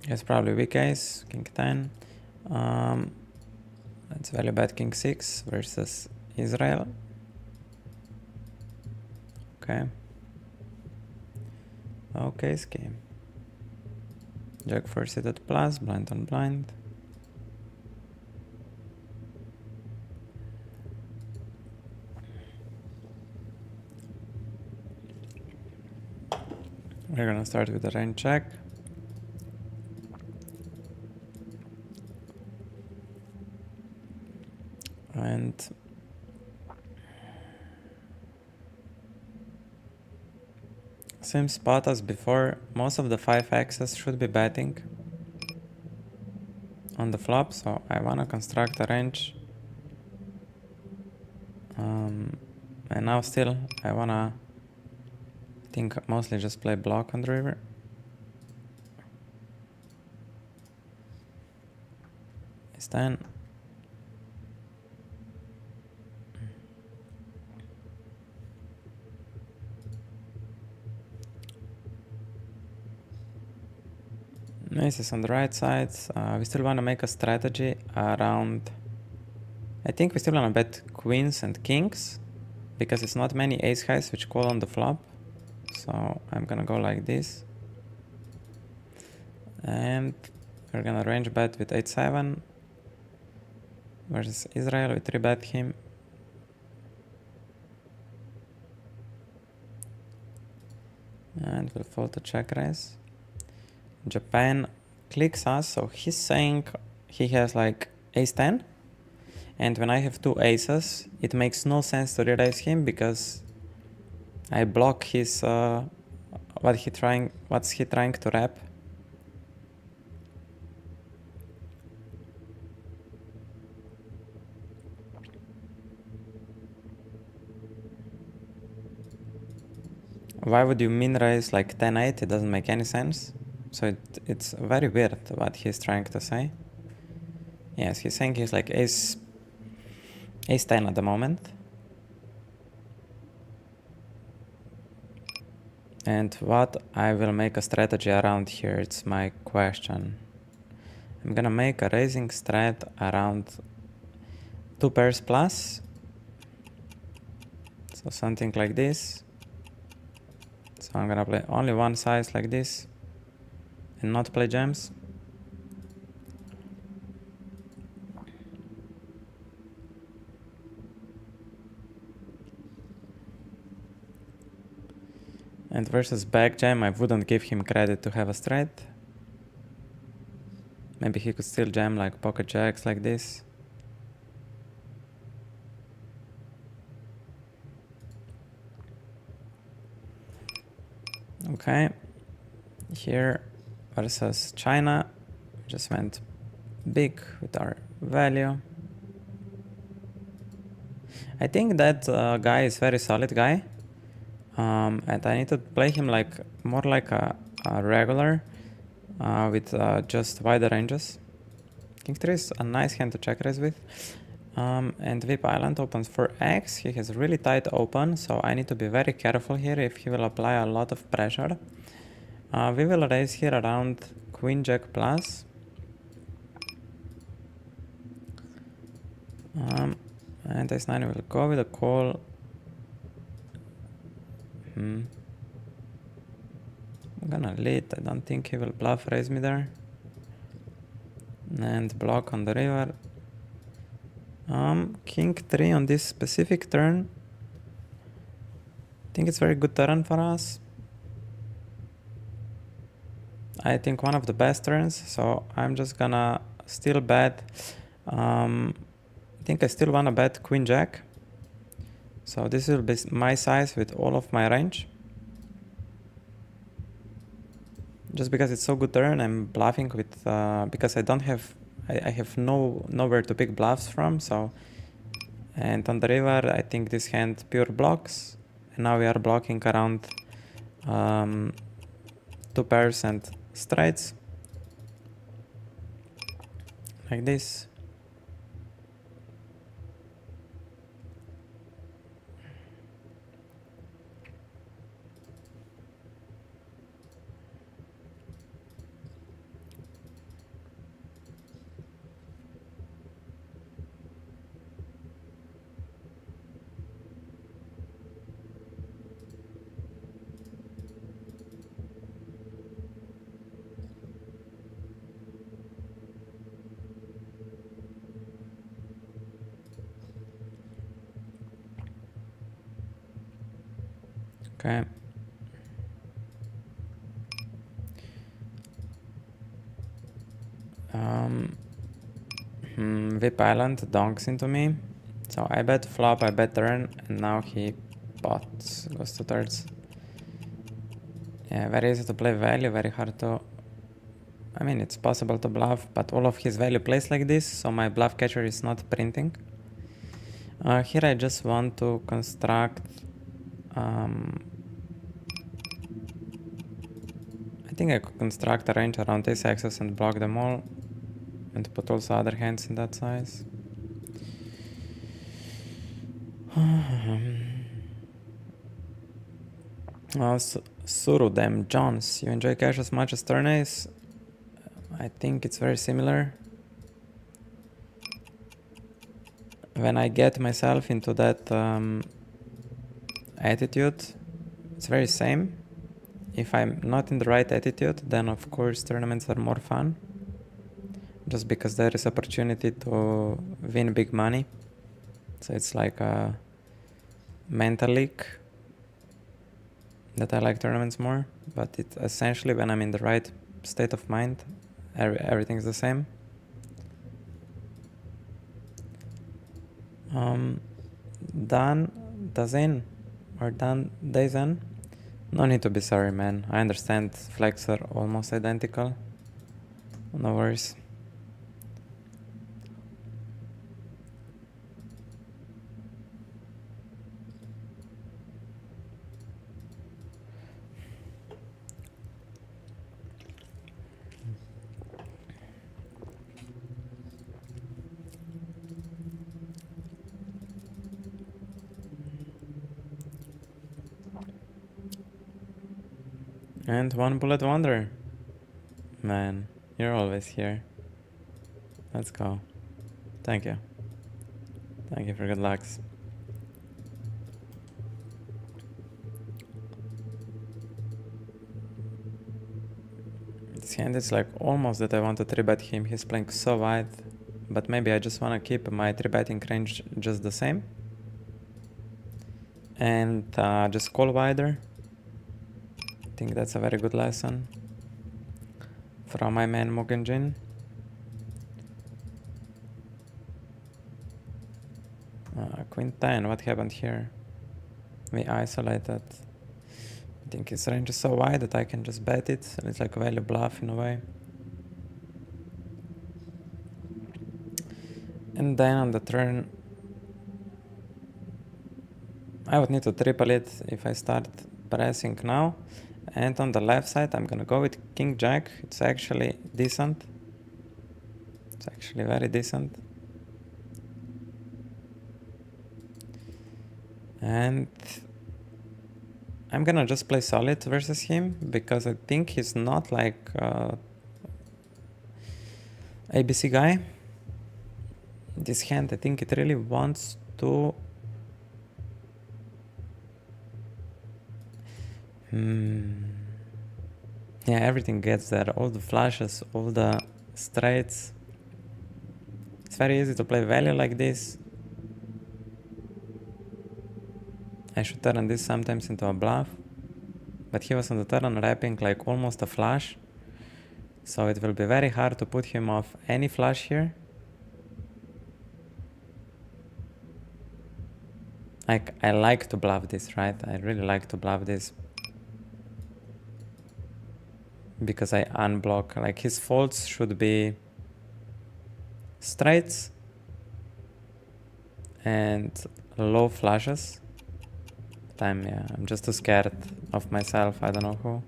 It's probably weak ace, king 10. Let's value bet king 6 versus Israel. Okay. Okay, scheme. Jack 4 seated plus, blind on blind. We're gonna start with the range check. And same spot as before, most of the 5x's should be betting on the flop, so I wanna construct a range. And now still I wanna think mostly just play block on the river. It's 10. Aces on the right side. We still want to make a strategy around. I think we still want to bet queens and kings because it's not many ace highs which call on the flop. So I'm gonna go like this. And we're gonna range bet with 8-7 versus Israel. We 3-bet him. And we'll fold the check raise. Japan clicks us, so he's saying he has like ace-10, and when I have 2 aces, it makes no sense to re-raise him because I block his what's he trying to wrap. Why would you min raise like 10-8? It doesn't make any sense. So it's very weird what he's trying to say. Yes, he's saying he's like ace-10 at the moment. And what I will make a strategy around here, it's my question. I'm gonna make a raising strat around 2 pairs plus. So something like this. So I'm gonna play only one size like this and not play jams. And versus back jam, I wouldn't give him credit to have a straight. Maybe he could still jam like pocket jacks like this. Okay, here versus China, just went big with our value. I think that guy is very solid guy, and I need to play him like more like a regular with just wider ranges. King 3 is a nice hand to check raise with. And VIP Island opens for X. He has really tight open, so I need to be very careful here if he will apply a lot of pressure. We will raise here around Queen Jack plus. And Ace 9 will go with a call. I'm gonna lead. I don't think he will bluff raise me there. And block on the river. King 3 on this specific turn. I think it's very good turn for us. I think one of the best turns, so I'm just gonna still bet. I think I still wanna bet Queen Jack. So this will be my size with all of my range. Just because it's so good turn, I'm bluffing with because I don't have I have nowhere to pick bluffs from. So, and on the river, I think this hand pure blocks, and now we are blocking around 2 pairs and straights like this. Okay. VIP Island donks into me. So I bet flop, I bet turn, and now he pots, goes to thirds. Yeah, very easy to play value, very hard to... I mean, it's possible to bluff, but all of his value plays like this, so my bluff catcher is not printing. Here I just want to construct... I think I could construct a range around ace axis and block them all, and put also other hands in that size. Surudem Jones, you enjoy cash as much as turn ace? I think it's very similar. When I get myself into that attitude, it's very same. If I'm not in the right attitude, then of course tournaments are more fun. Just because there is opportunity to win big money. So it's like a mental league that I like tournaments more. But it essentially, when I'm in the right state of mind, everything's the same. Dan Dazen or Dan Dazen. No need to be sorry, man. I understand flags are almost identical. No worries. And one bullet wonder. Man, you're always here. Let's go. Thank you. Thank you for good lucks. This hand is like almost that I want to 3-bet him. He's playing so wide. But maybe I just want to keep my 3-betting range just the same. And just call wider. I think that's a very good lesson from my man Mugenjin. Queen 10, what happened here? We isolated. I think his range is so wide that I can just bet it. It's like a value bluff in a way. And then on the turn, I would need to triple it if I start pressing now. And on the left side, I'm gonna go with King Jack. It's actually decent. It's actually very decent. And I'm gonna just play solid versus him because I think he's not like ABC guy. This hand, I think it really wants to... Yeah, everything gets there. All the flashes, all the straights. It's very easy to play value like this. I should turn this sometimes into a bluff. But he was on the turn wrapping like almost a flush. So it will be very hard to put him off any flush here. Like, I like to bluff this, right? I really like to bluff this. Because I unblock. Like, his faults should be straights and low flushes. I'm just too scared of myself. I don't know who.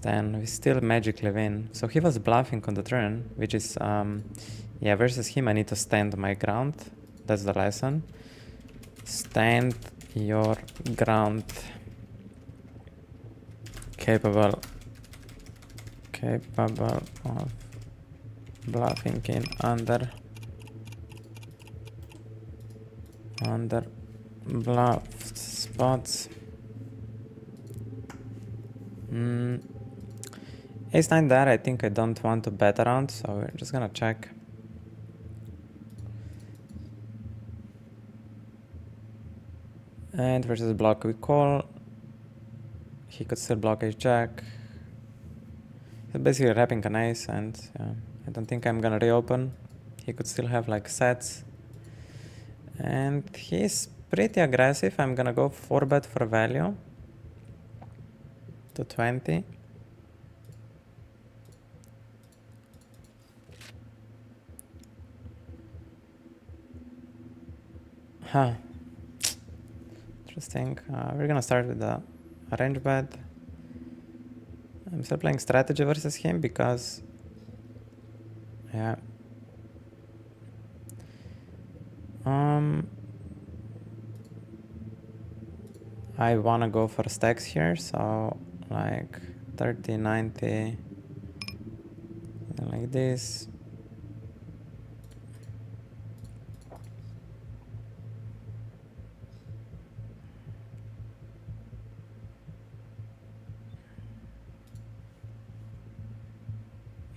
Then we still magically win. So he was bluffing on the turn, which is yeah, versus him I need to stand my ground. That's the lesson. Stand your ground. Capable of bluffing in under bluffed spots. Ace-9 there, I think I don't want to bet around, so we're just gonna check. And versus block we call. He could still block ace-jack. He's basically wrapping an ace, and I don't think I'm gonna reopen. He could still have like sets. And he's pretty aggressive. I'm gonna go 4-bet for value to 20. Huh. Interesting. We're gonna start with the range bet. I'm still playing strategy versus him because, yeah. I wanna go for stacks here, so like 30, 90, like this.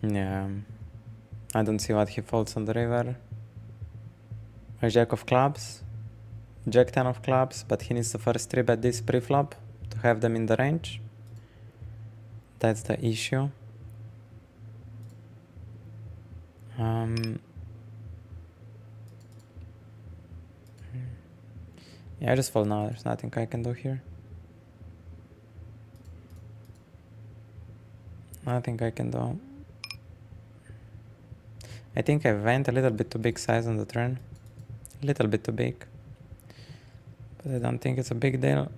Yeah, I don't see what he folds on the river. A jack of clubs, jack 10 of clubs, but he needs to first 3-bet this pre-flop to have them in the range. That's the issue. Yeah, I just fold now. There's nothing I can do here. Nothing I can do. I think I went a little bit too big size on the turn. A little bit too big. But I don't think it's a big deal.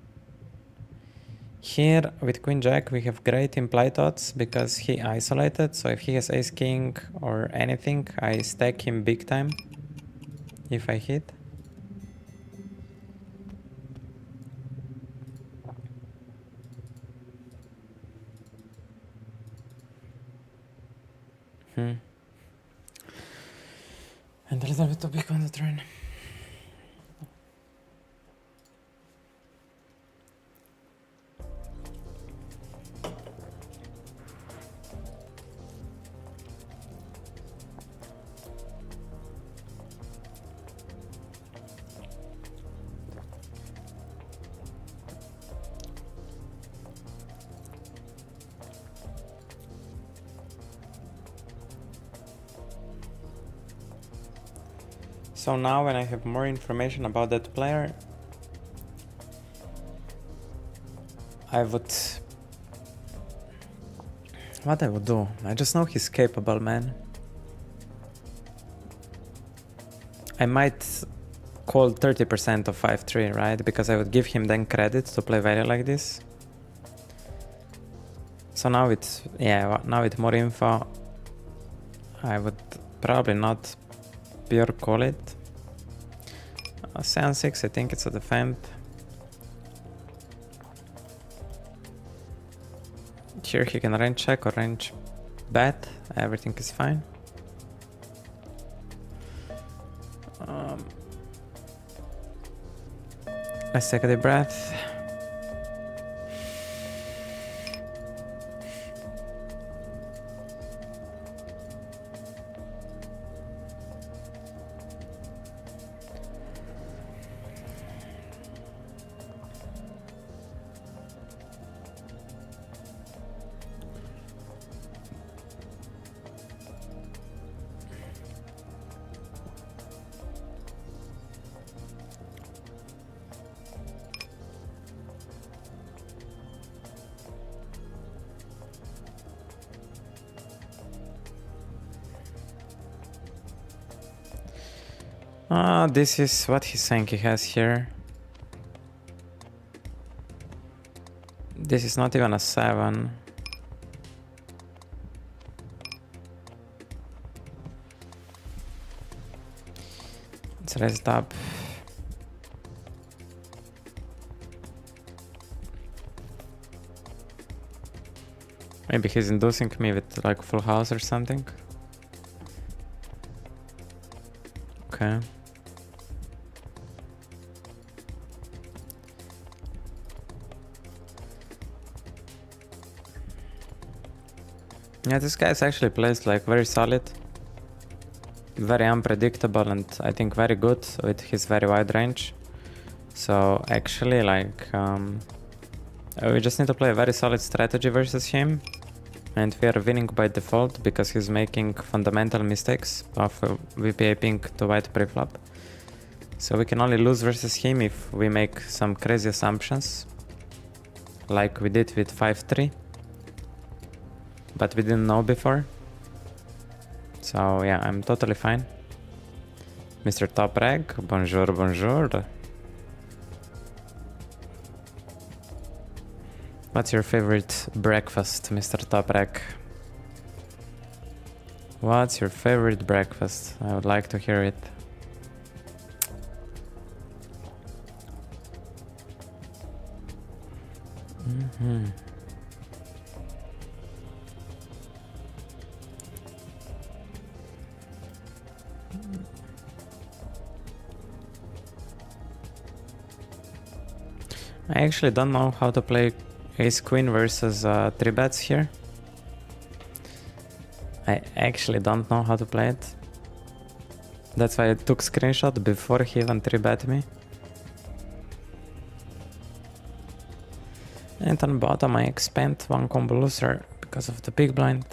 Here with Queen Jack we have great implied odds because he isolated. So if he has Ace King or anything, I stack him big time if I hit. And a little bit too big on the turn. So now when I have more information about that player, I would... What I would do? I just know he's capable, man. I might call 30% of 5-3, right? Because I would give him then credit to play value like this. So now it's... Yeah, now with more info, I would probably not pure call it. 7-6, I think it's a defend. Here he can range check or range bet, everything is fine. Let's take a deep breath. This is what he's saying he has here. This is not even a 7. It's raised up. Maybe he's inducing me with like full house or something. Okay. Yeah, this guy's actually plays like very solid, very unpredictable, and I think very good with his very wide range. So actually, like, we just need to play a very solid strategy versus him, and we are winning by default because he's making fundamental mistakes of VPA ping to white preflop. So we can only lose versus him if we make some crazy assumptions, like we did with 5-3. But we didn't know before. So yeah, I'm totally fine. Mr. Top Reg, bonjour, bonjour. What's your favorite breakfast, Mr. Top Reg? What's your favorite breakfast? I would like to hear it. I actually don't know how to play ace queen versus 3 bets here. I actually don't know how to play it. That's why I took screenshot before he even 3 bet me. And on bottom I expand one combo loser because of the big blind.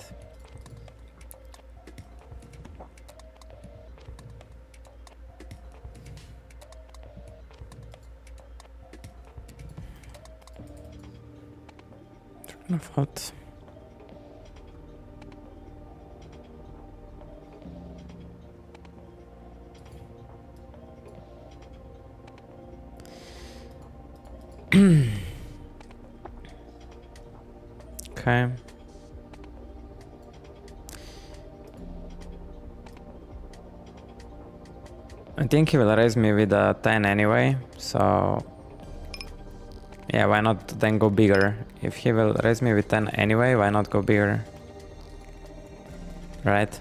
Out. Okay. I think he will raise me with a 10 anyway, so yeah, why not then go bigger? If he will raise me with 10 anyway, why not go bigger? Right?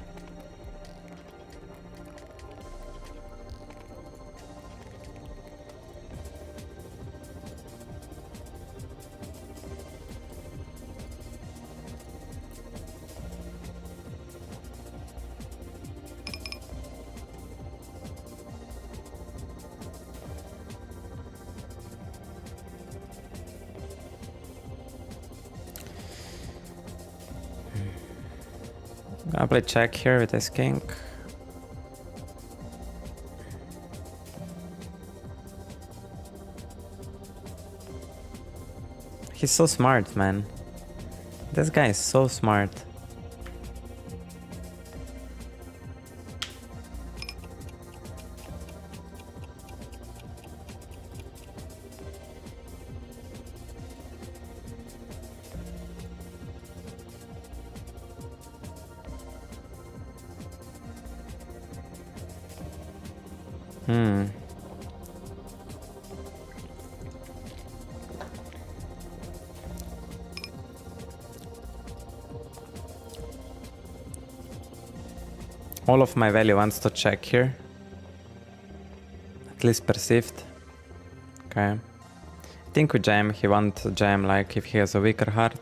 Gonna play check here with his king. He's so smart, man. This guy is so smart. All of my value wants to check here. At least perceived. Okay. I think we jam, he wants to jam like if he has a weaker heart.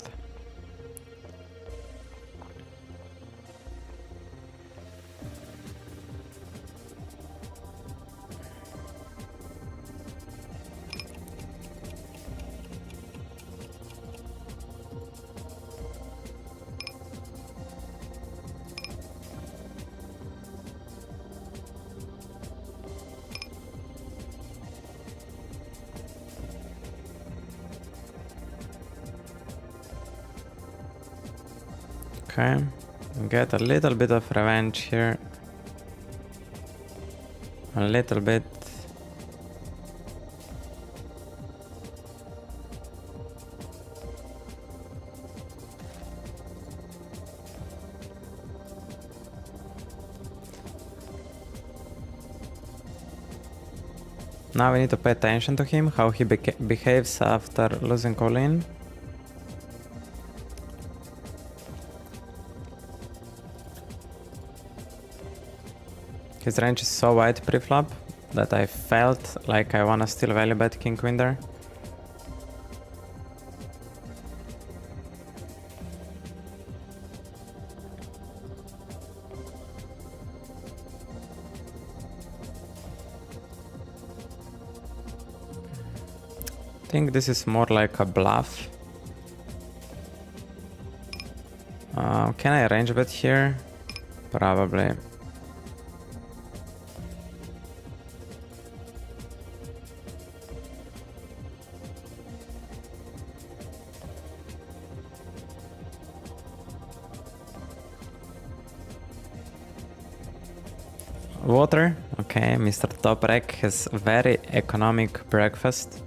Okay, get a little bit of revenge here. A little bit. Now we need to pay attention to him, how he behaves after losing all-in. His range is so wide pre-flop that I felt like I wanna still value bet king queen there. I think this is more like a bluff. Can I range bet here? Probably. Water, okay, Mr. Top Rack has very economic breakfast.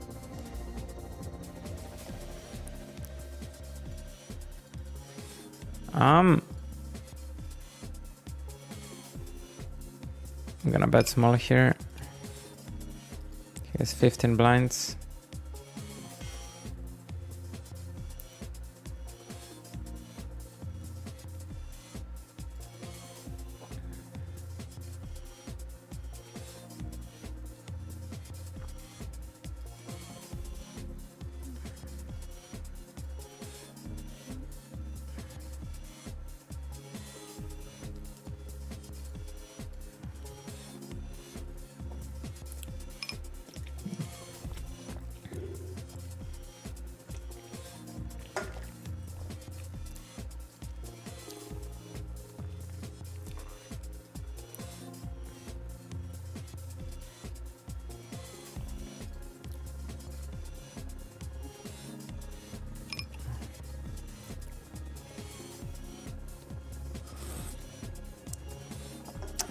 I'm gonna bet small here. He has 15 blinds.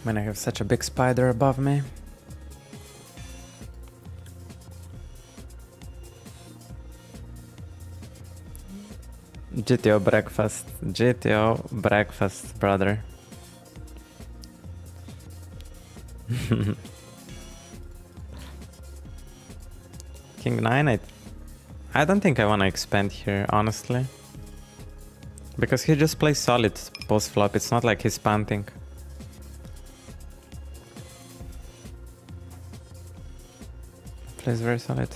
When I have such a big spider above me. GTO breakfast, brother. King 9, I don't think I want to expand here, honestly. Because he just plays solid post-flop, it's not like he's punting. Plays very solid.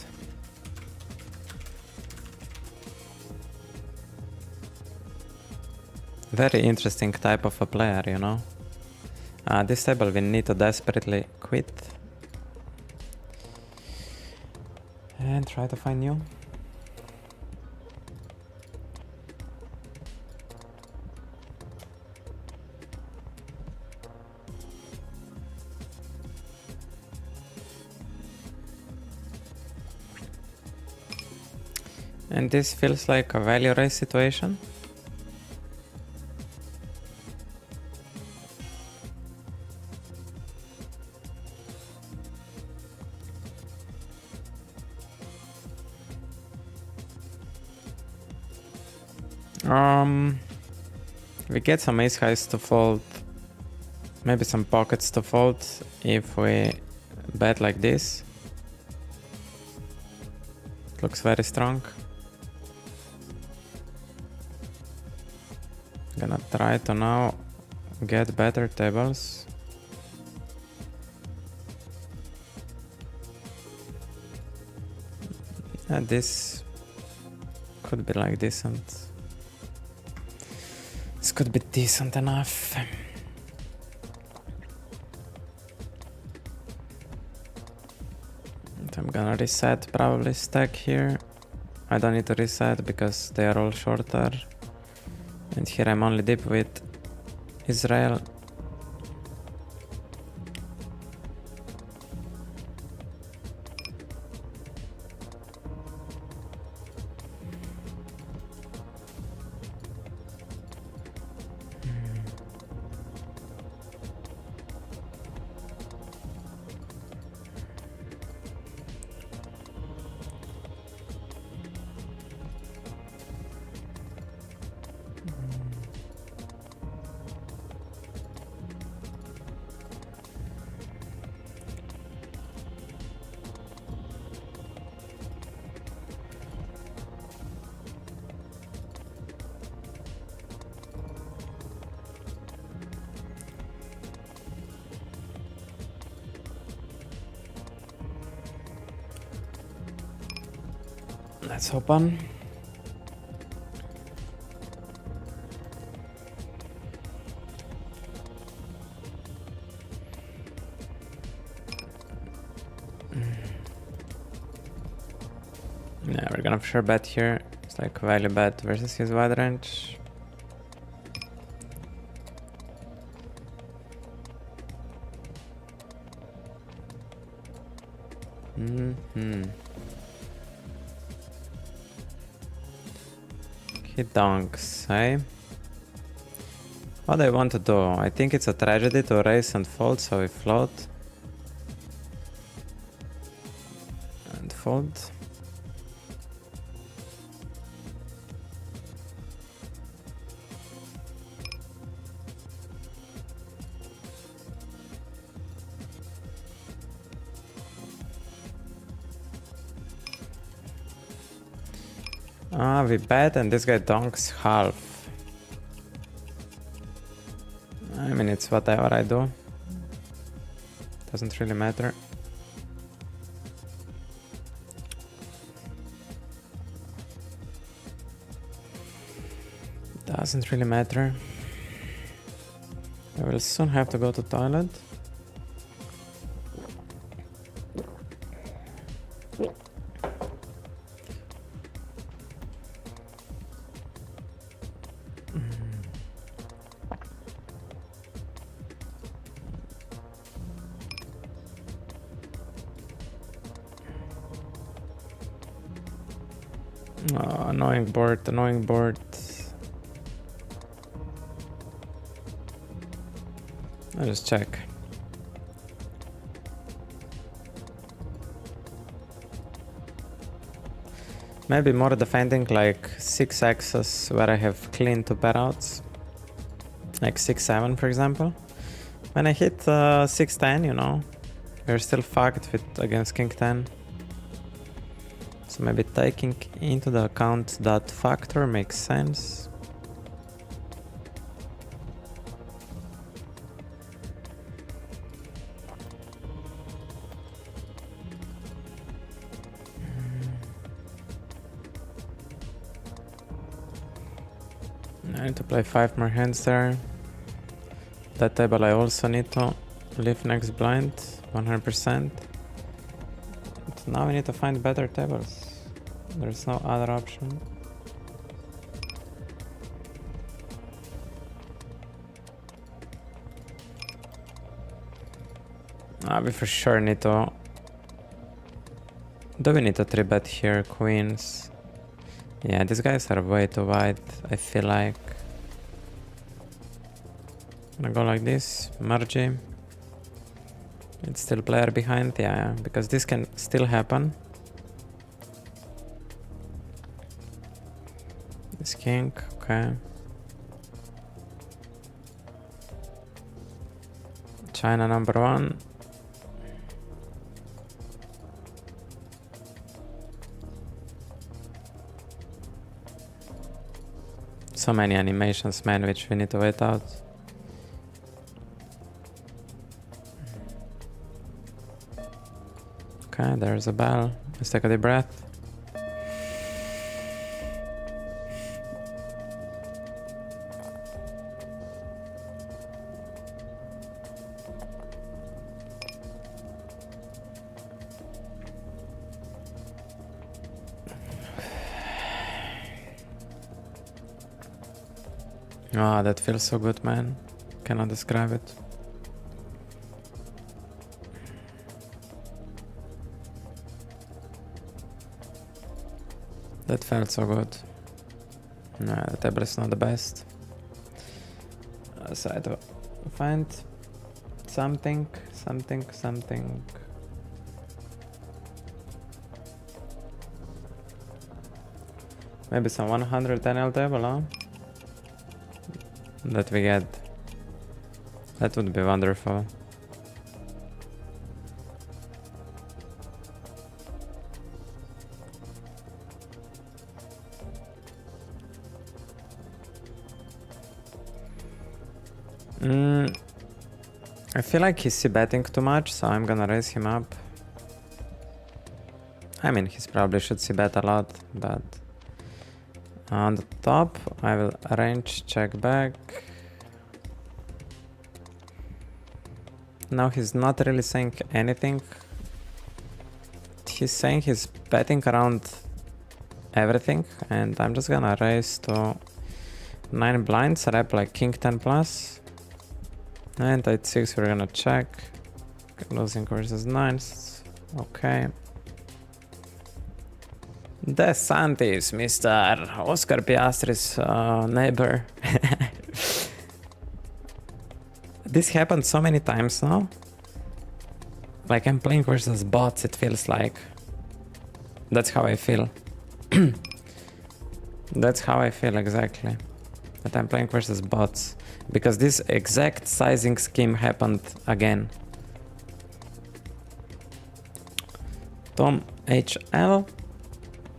Very interesting type of a player, you know. This table we need to desperately quit. And try to find new. And this feels like a value raise situation. We get some ace highs to fold, maybe some pockets to fold if we bet like this. It looks very strong. Gonna try to now get better tables. And this could be like decent. This could be decent enough. I'm gonna reset probably stack here. I don't need to reset because they are all shorter. And here I'm only deep with Israel. Let's open. Yeah, we're gonna for sure bet here. It's like value bet versus his wide range. He donks, eh? What do I want to do? I think it's a tragedy to raise and fold, so we float. And fold. We bet and this guy donks half. I mean, it's whatever I do. Doesn't really matter. Doesn't really matter. I will soon have to go to toilet. Oh, annoying board, annoying board. I'll just check. Maybe more defending like 6x's where I have clean 2 pairouts. Like 6-7 for example. When I hit 6-10, you know, we're still fucked with against king 10. So maybe taking into the account that factor makes sense. I need to play 5 more hands there. That table I also need to leave next blind, 100%. But now we need to find better tables. There's no other option. We for sure need to... Do we need to 3-bet here, queens? Yeah, these guys are way too wide, I feel like. Gonna go like this, merge. It's still player behind, yeah, because this can still happen. This king, okay. China number 1. So many animations, man, which we need to wait out. Okay, there's a bell. Let's take a deep breath. Ah, that feels so good, man. Cannot describe it. That felt so good. Nah, the table is not the best. So I have to find something. Maybe some 100 NL table, huh? That we get. That would be wonderful. I feel like he's c-betting too much, so I'm gonna raise him up. I mean, he probably should c-bet a lot, but on the top, I will range check back. Now he's not really saying anything. He's saying he's betting around everything, and I'm just gonna raise to 9 blinds, rep like king 10 plus. And 8-6, we're gonna check. Losing versus 9s. Okay. DeSantis, Mr. Oscar Piastri's neighbor. This happened so many times now. Like I'm playing versus bots, it feels like. That's how I feel. That's how I feel exactly. That I'm playing versus bots. Because this exact sizing scheme happened again. Tom HL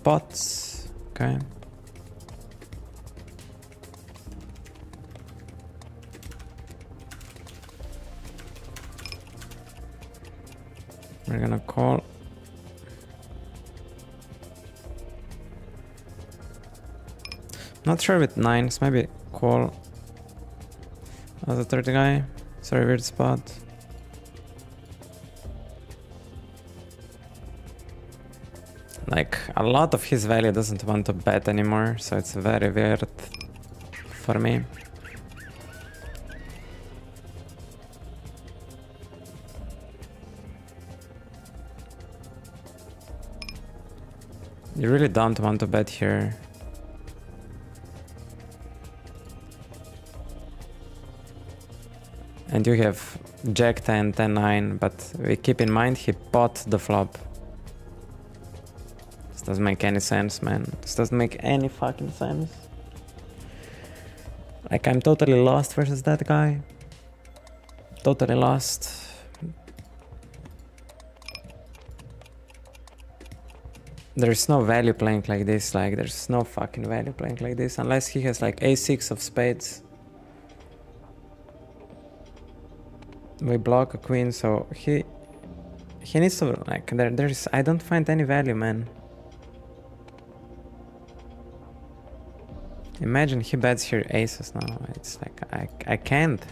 bots. Okay. We're gonna call. Not sure with 9s, maybe call. The third guy. Sorry, weird spot. Like, a lot of his value doesn't want to bet anymore, so it's very weird for me. You really don't want to bet here. And you have Jack 10, 10 9, but we keep in mind he bought the flop. This doesn't make any sense, man. This doesn't make any fucking sense. Like, I'm totally lost versus that guy. Totally lost. There's no value playing like this. Like, there's no fucking value playing like this unless he has like a6 of spades. We block a queen, so he needs to, like, there's, I don't find any value, man. Imagine he bets here aces now. It's like, I can't.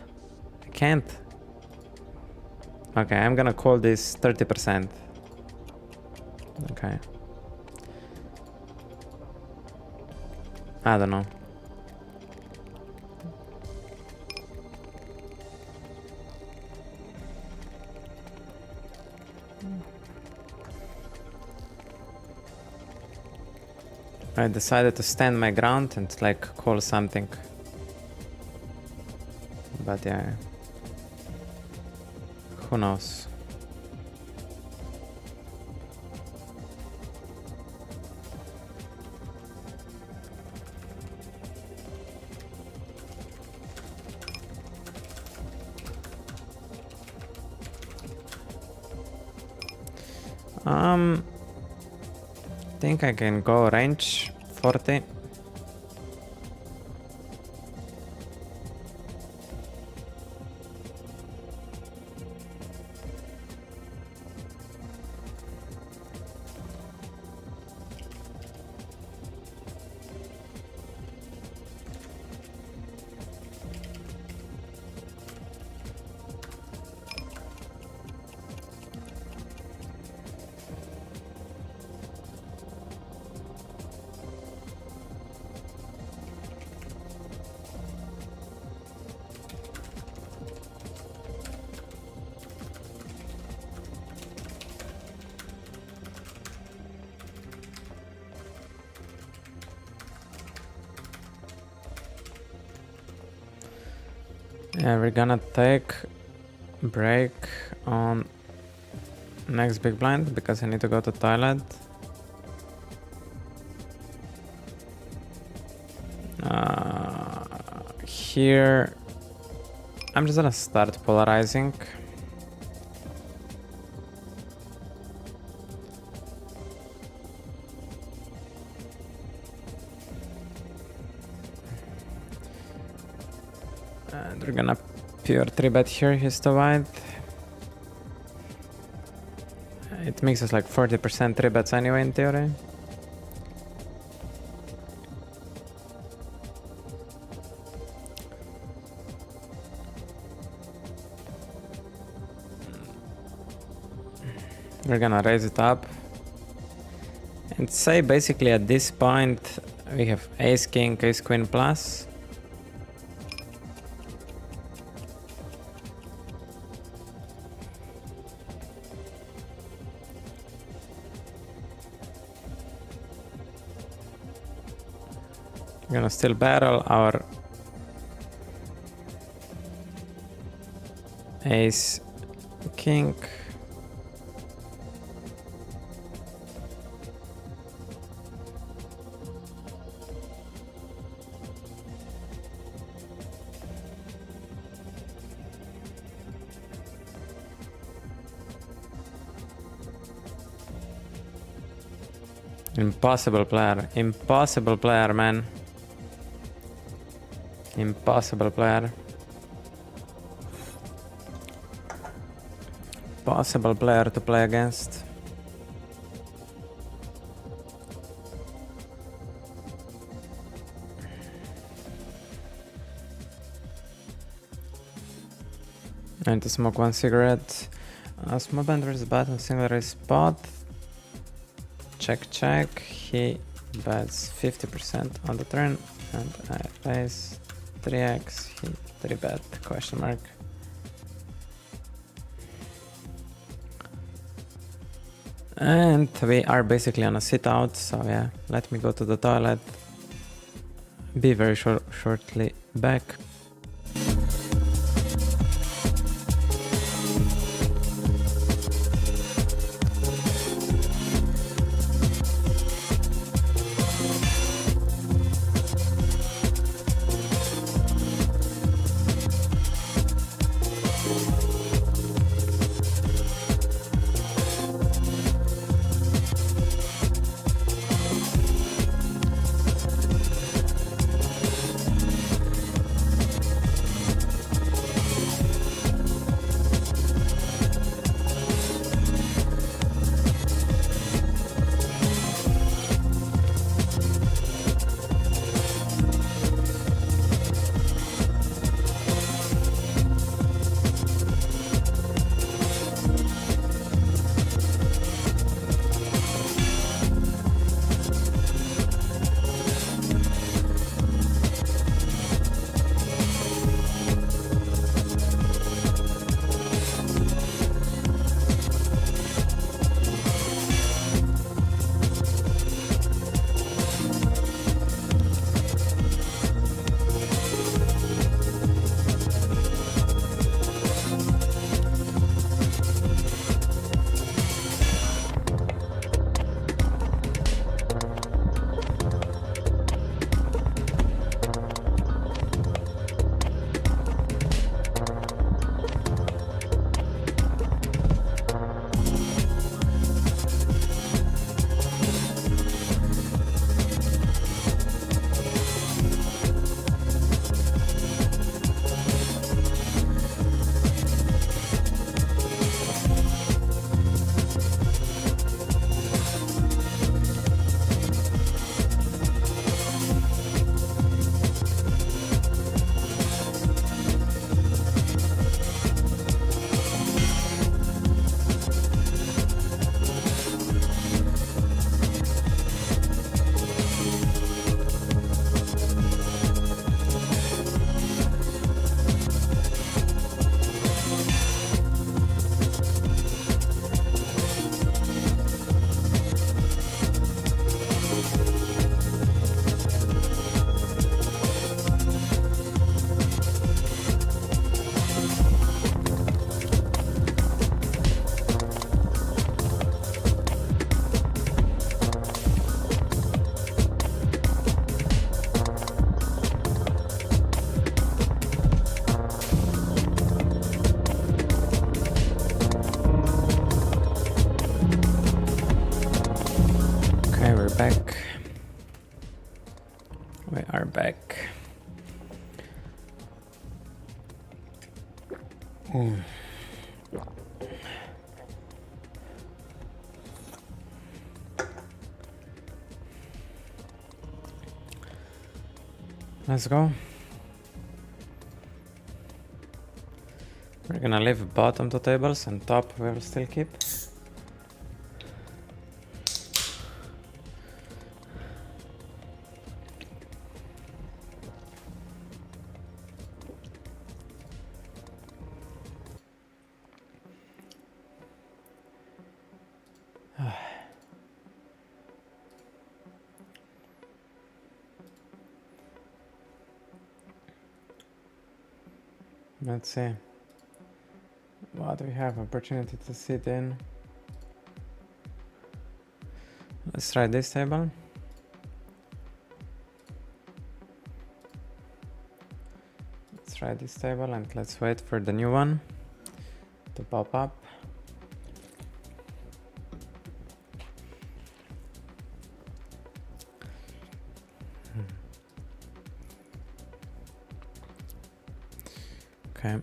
Okay, I'm gonna call this 30%. Okay. I don't know. I decided to stand my ground and like call something. But yeah. Who knows? Think I can go range 40. Yeah, we're gonna take break on next big blind because I need to go to toilet. Here I'm just gonna start polarizing. And we're gonna pure 3-bet here, he's too wide. It makes us like 40% 3-bets anyway in theory. We're gonna raise it up. And say basically at this point we have ace king, ace queen plus. We're gonna still barrel our ace king. Impossible player, man. Impossible player. Possible player to play against. I need to smoke one cigarette. Small blind versus button, single raise spot. Check, check. He bets 50% on the turn, and I raise 3x. He 3-bet, question mark. And we are basically on a sit out, so yeah, let me go to the toilet. Be very shortly back. back. We are back. Let's go. We're gonna leave bottom 2 tables and top we will still keep. Let's see what we have opportunity to sit in. Let's try this table. Let's try this table and let's wait for the new one to pop up. Okay.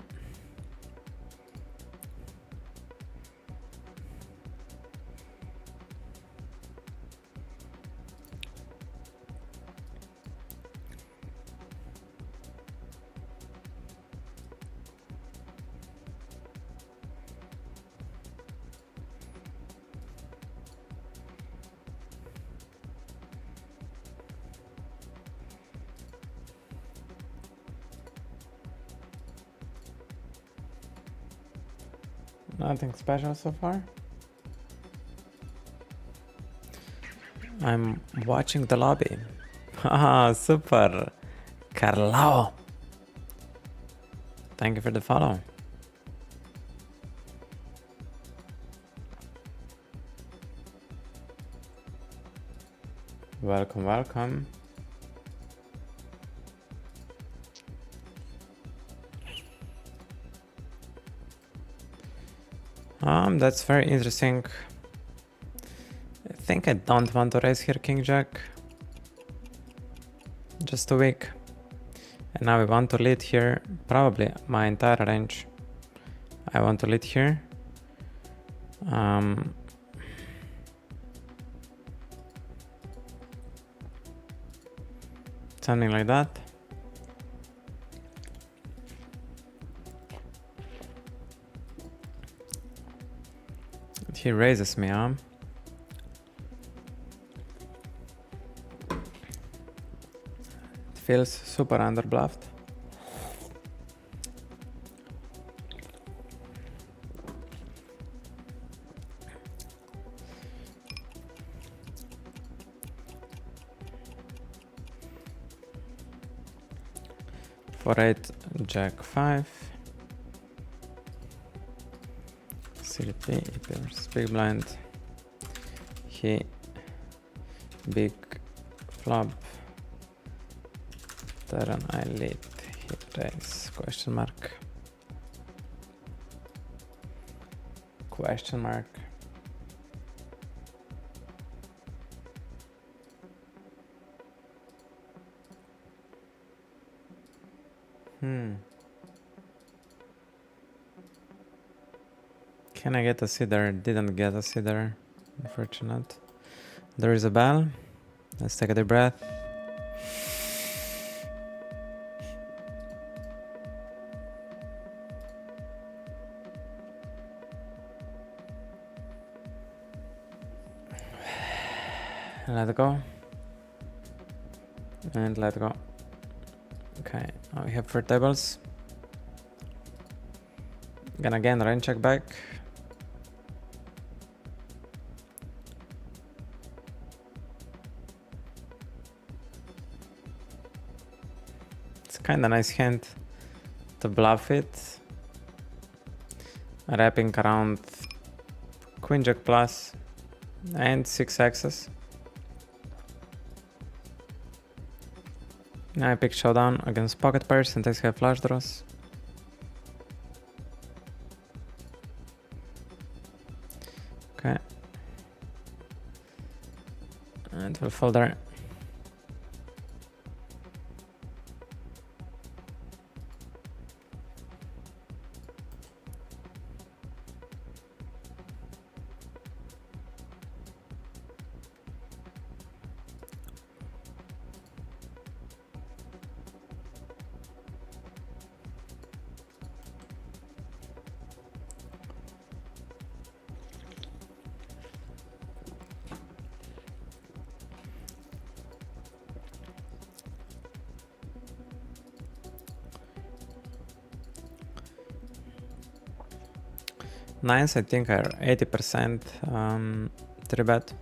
Nothing special so far. I'm watching the lobby. Haha, super. Carlao. Thank you for the follow. Welcome, welcome. That's very interesting. I think I don't want to raise here King Jack. Just too weak. And now we want to lead here, probably my entire range. I want to lead here. Something like that. He raises me, huh? It feels super underbluffed. For 8, Jack 5. CP, he big blind. He big flop. Turn I lead. He raise question mark. Question mark. Can I get a cedar? Didn't get a cedar. Unfortunate. There is a bell. Let's take a deep breath. Let go. And let go. Okay, now we have 4 tables. Gonna again rain check back. It's kinda nice hand to bluff it. Wrapping around Queen Jack plus and 6 X's. Now I pick showdown against pocket pairs and takes have flush draws. Okay. It will fall there. Nines, I think, are 80% 3-bet.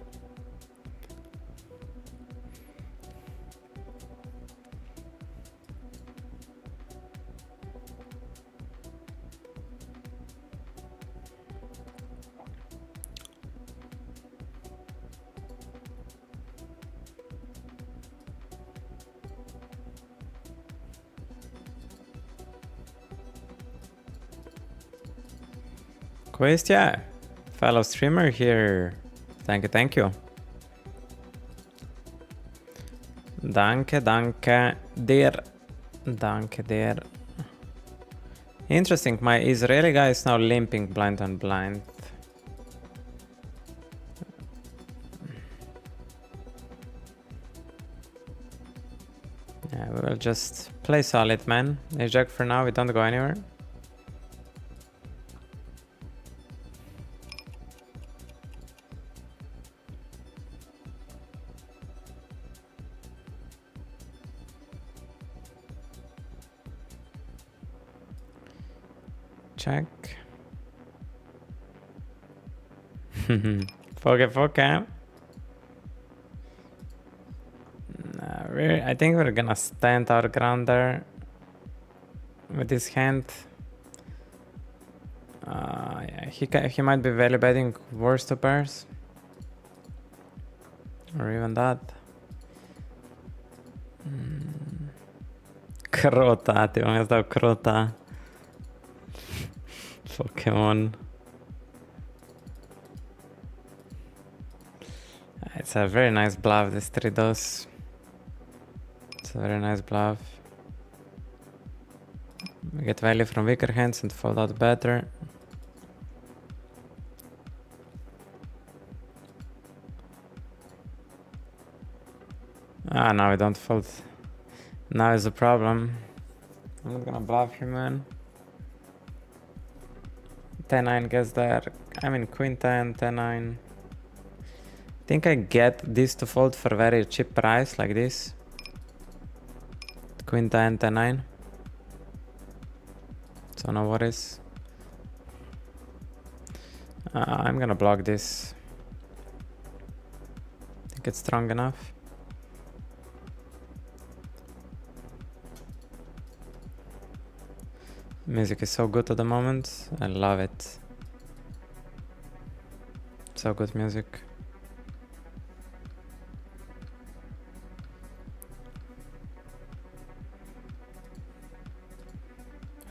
Quest, fellow streamer here. Thank you. Danke, dear. Danke, dear. Interesting, my Israeli guy is now limping blind on blind. Yeah, we will just play solid, man. Ajax for now, we don't go anywhere. Check. Poke. I think we're gonna stand our ground there with this hand. Yeah, he might be value betting worse to pairs, or even that. Krota, ty on dał Krota. Pokemon. It's a very nice bluff, this 3 does. It's a very nice bluff. We get value from weaker hands and fold out better. Now we don't fold. Now is the problem. I'm not gonna bluff him, man. 10-9 gets there. I mean, Queen 10, 10-9. Think I get this to fold for very cheap price, like this. Queen 10, 10-9. So no worries. I'm gonna block this. Think it's strong enough. Music is so good at the moment. I love it. So good music.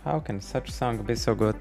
How can such song be so good?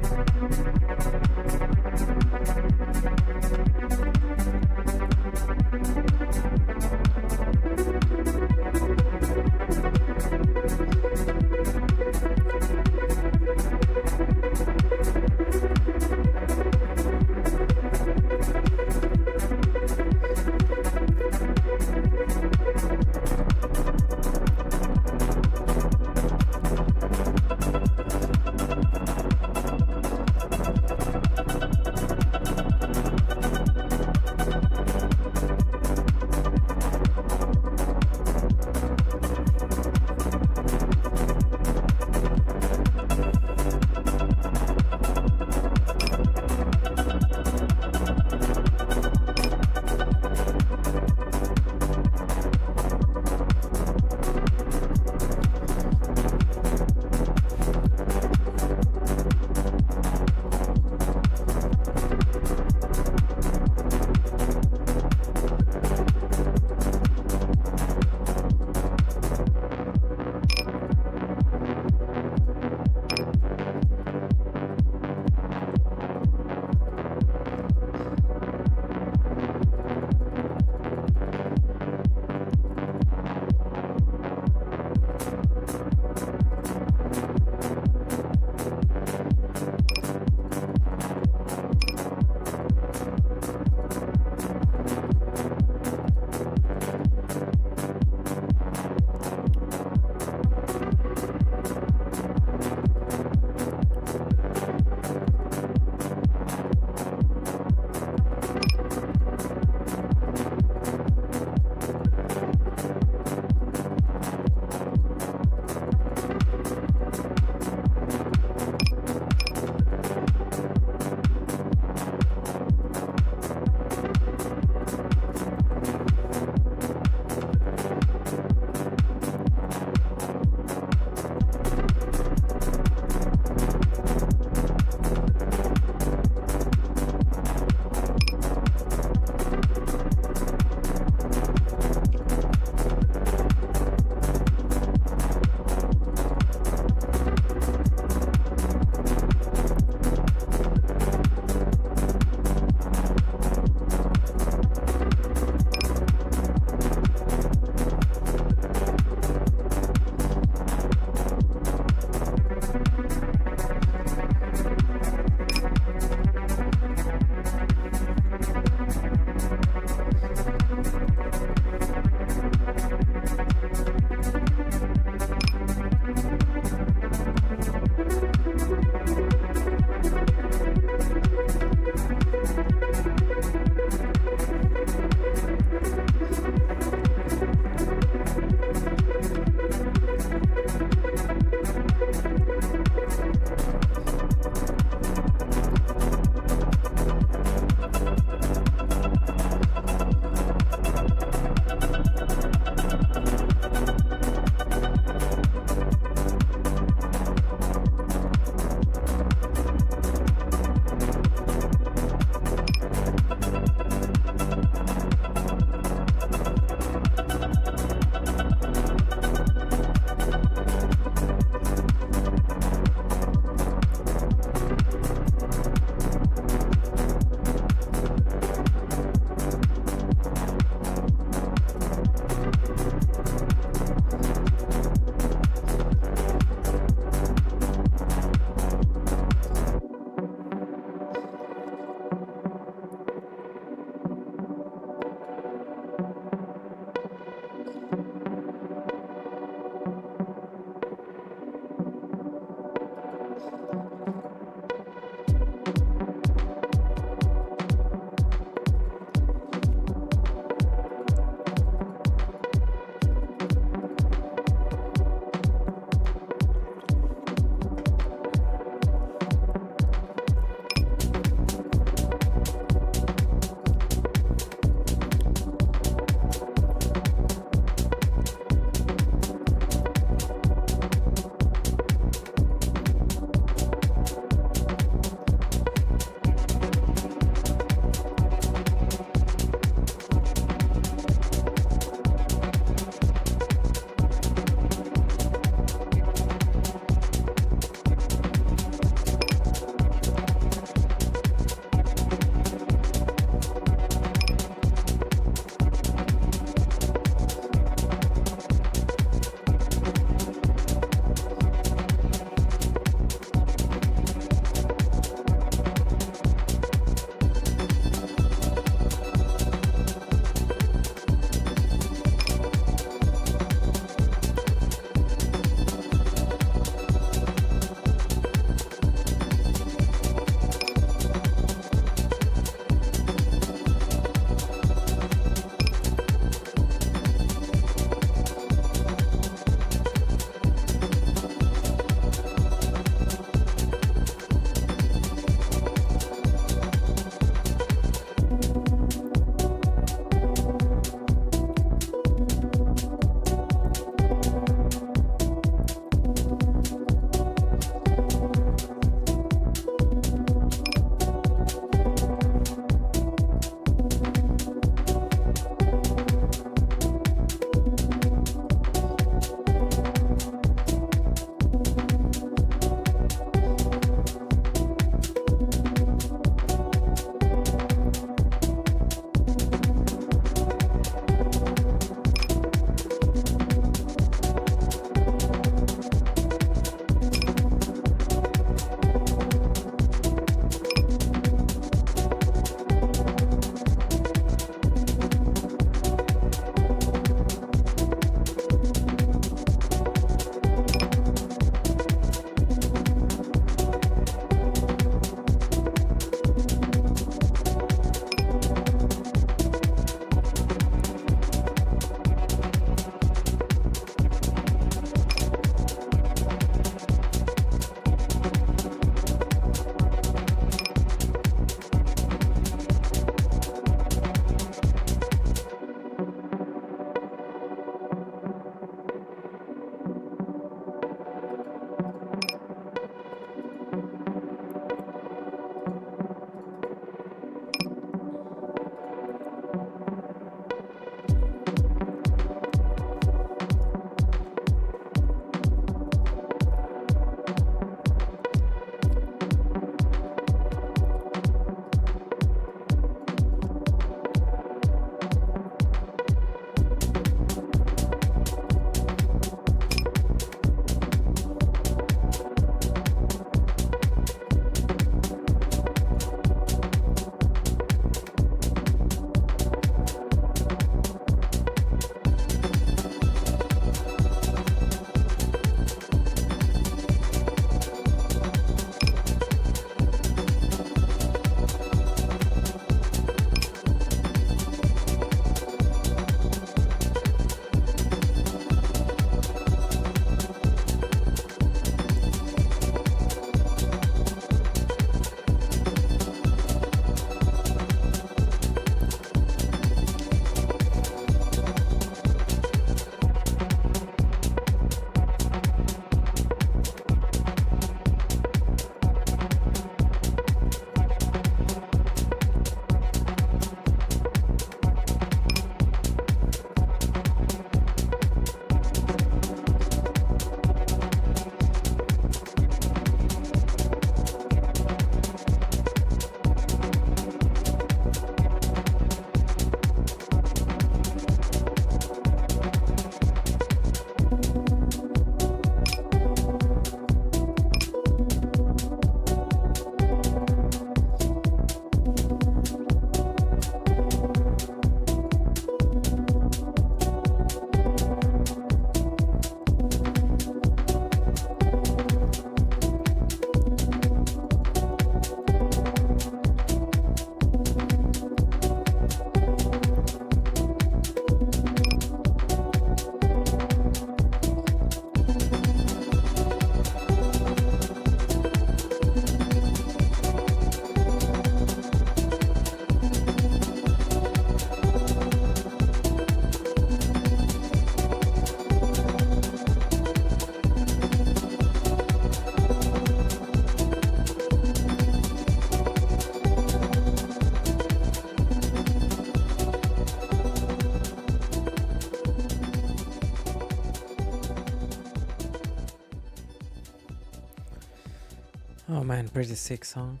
Oh man, pretty sick song.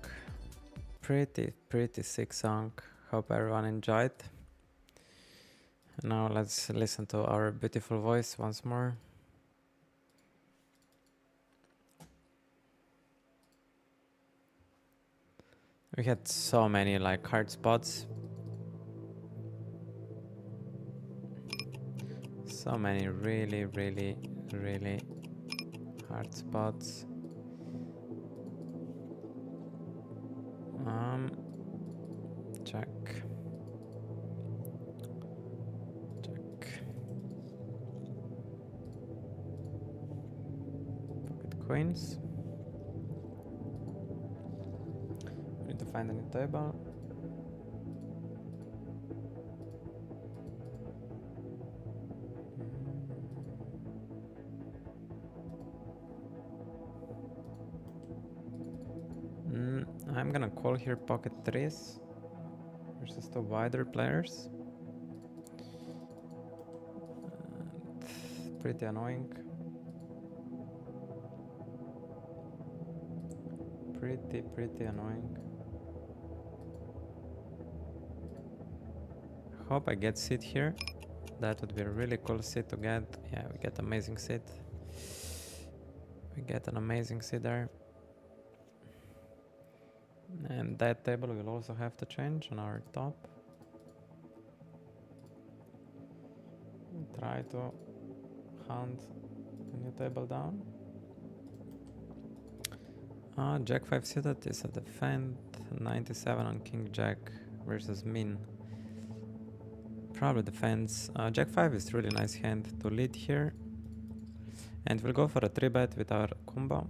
Pretty sick song. Hope everyone enjoyed. Now let's listen to our beautiful voice once more. We had so many like hard spots. So many really hard spots. Check. Pocket queens. We need to find a new table. I'm gonna call here pocket threes versus the wider players. And pretty annoying. Pretty annoying. Hope I get seat here. That would be a really cool seat to get. Yeah, we get amazing seat. We get an amazing seat there. And that table will also have to change on our top. Try to hunt the new table down. Jack 5 suited is a defend. 97 on King Jack versus Min. Probably defends. Jack 5 is really nice hand to lead here. And we'll go for a 3-bet with our combo.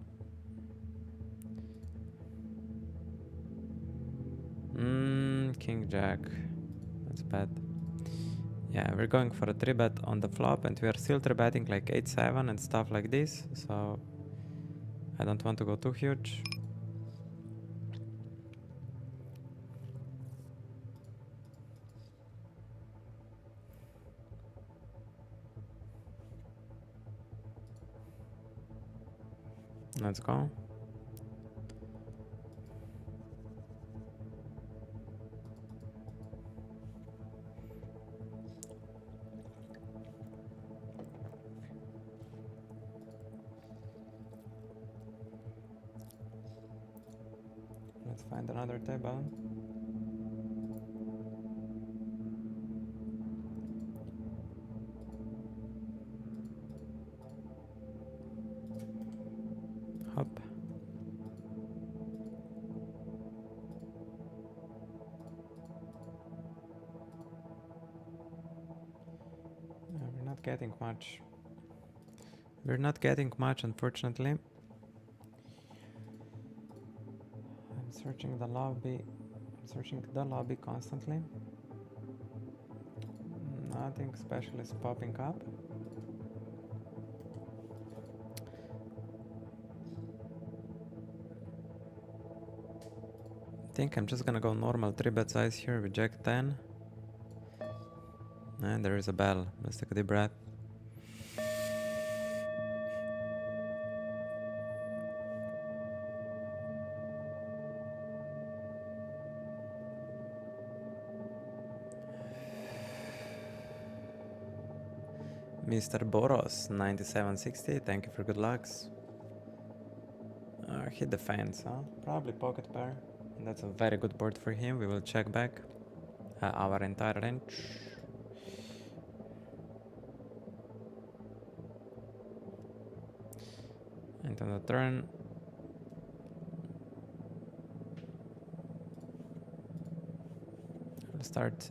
King Jack. That's bad. Yeah, we're going for a 3-bet on the flop and we are still 3-betting like 8-7 and stuff like this. So I don't want to go too huge. Let's go. Let's find another table. Hop. We're not getting much. We're not getting much, unfortunately. I'm searching the lobby. I'm searching the lobby constantly. Nothing special is popping up. I think I'm just gonna go normal 3-bet size here with Jack 10. And there is a bell. Let's take a deep breath. Mr. Boros 9760, thank you for good lucks. He defends, huh? Probably pocket pair. And that's a very good board for him. We will check back our entire range. And on the turn, I'll start.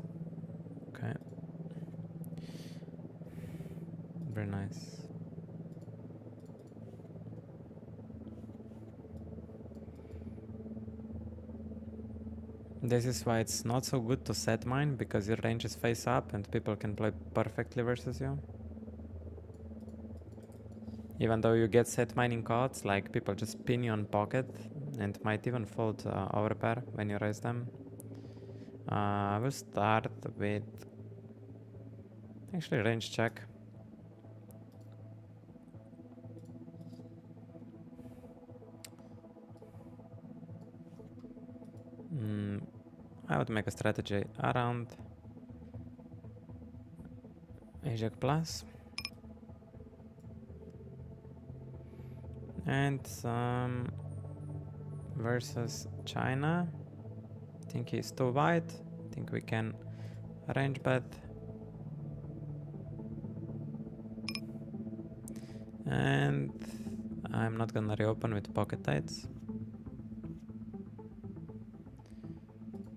Okay. Very nice. This is why it's not so good to set mine, because your range is face up and people can play perfectly versus you. Even though you get set mining calls, like people just pin you on pocket and might even fold overpair when you raise them. We'll start with actually range check. I would make a strategy around Asia Plus and some versus China. I think he's too wide. I think we can range bet. And I'm not gonna reopen with pocket tights.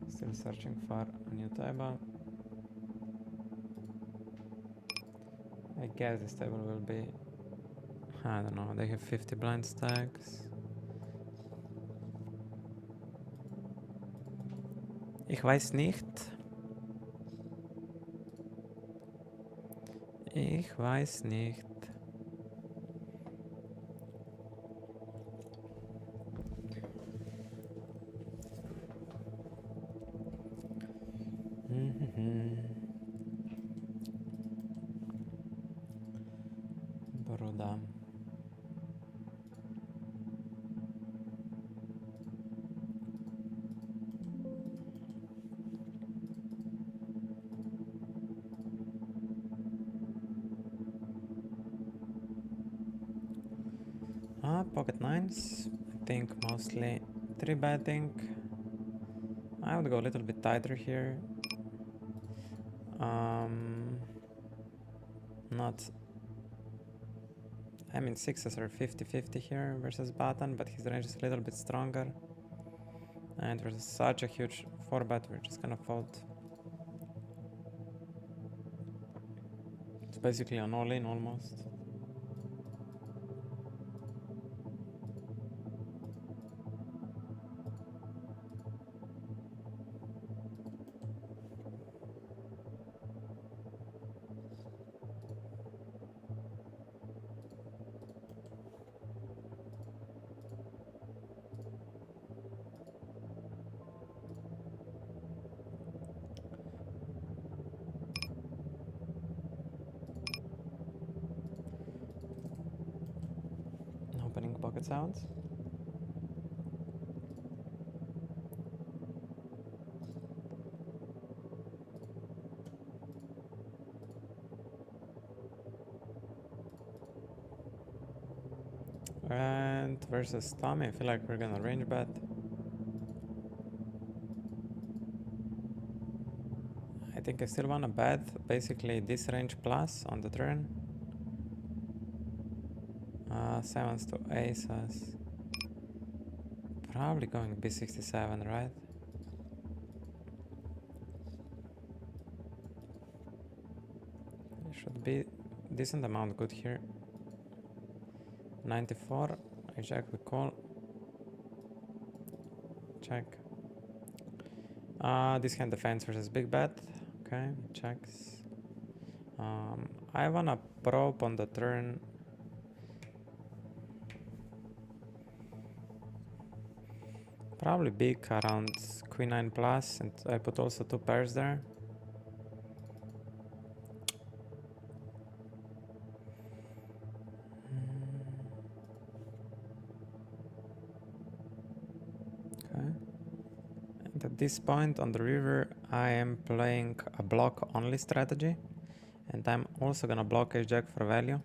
Still searching for a new table. I guess this table will be, I don't know, they have 50 blind stacks. Ich weiß nicht. Ich weiß nicht. Bruda. Pocket nines. I think mostly 3-betting. I would go a little bit tighter here. Not. I mean, sixes are 50-50 here versus button, but his range is a little bit stronger. And versus such a huge 4-bet, we're just gonna fold. It's basically an all-in almost. Opening pocket sounds. And versus Tommy, I feel like we're gonna range bet. I think I still wanna bet basically this range plus on the turn. Sevens to aces. Probably going B67, right? Should be decent amount good here. 94. I jack, we call. Check. This hand defense versus big bet. Okay, checks. I wanna probe on the turn. Probably big around queen 9 plus, and I put also 2 pairs there. Okay. And at this point on the river, I am playing a block only strategy, and I'm also gonna block ace jack for value.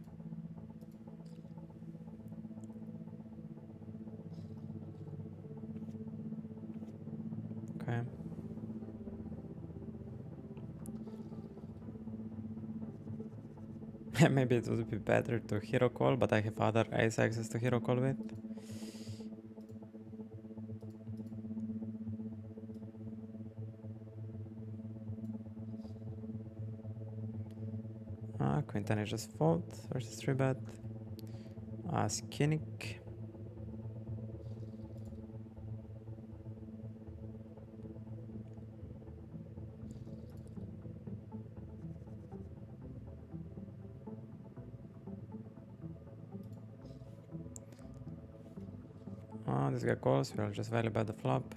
Okay. Maybe it would be better to hero call, but I have other ace axes to hero call with. Queen 10 is just fold versus 3-bet. Skinnick. This guy calls, we'll just value bet the flop.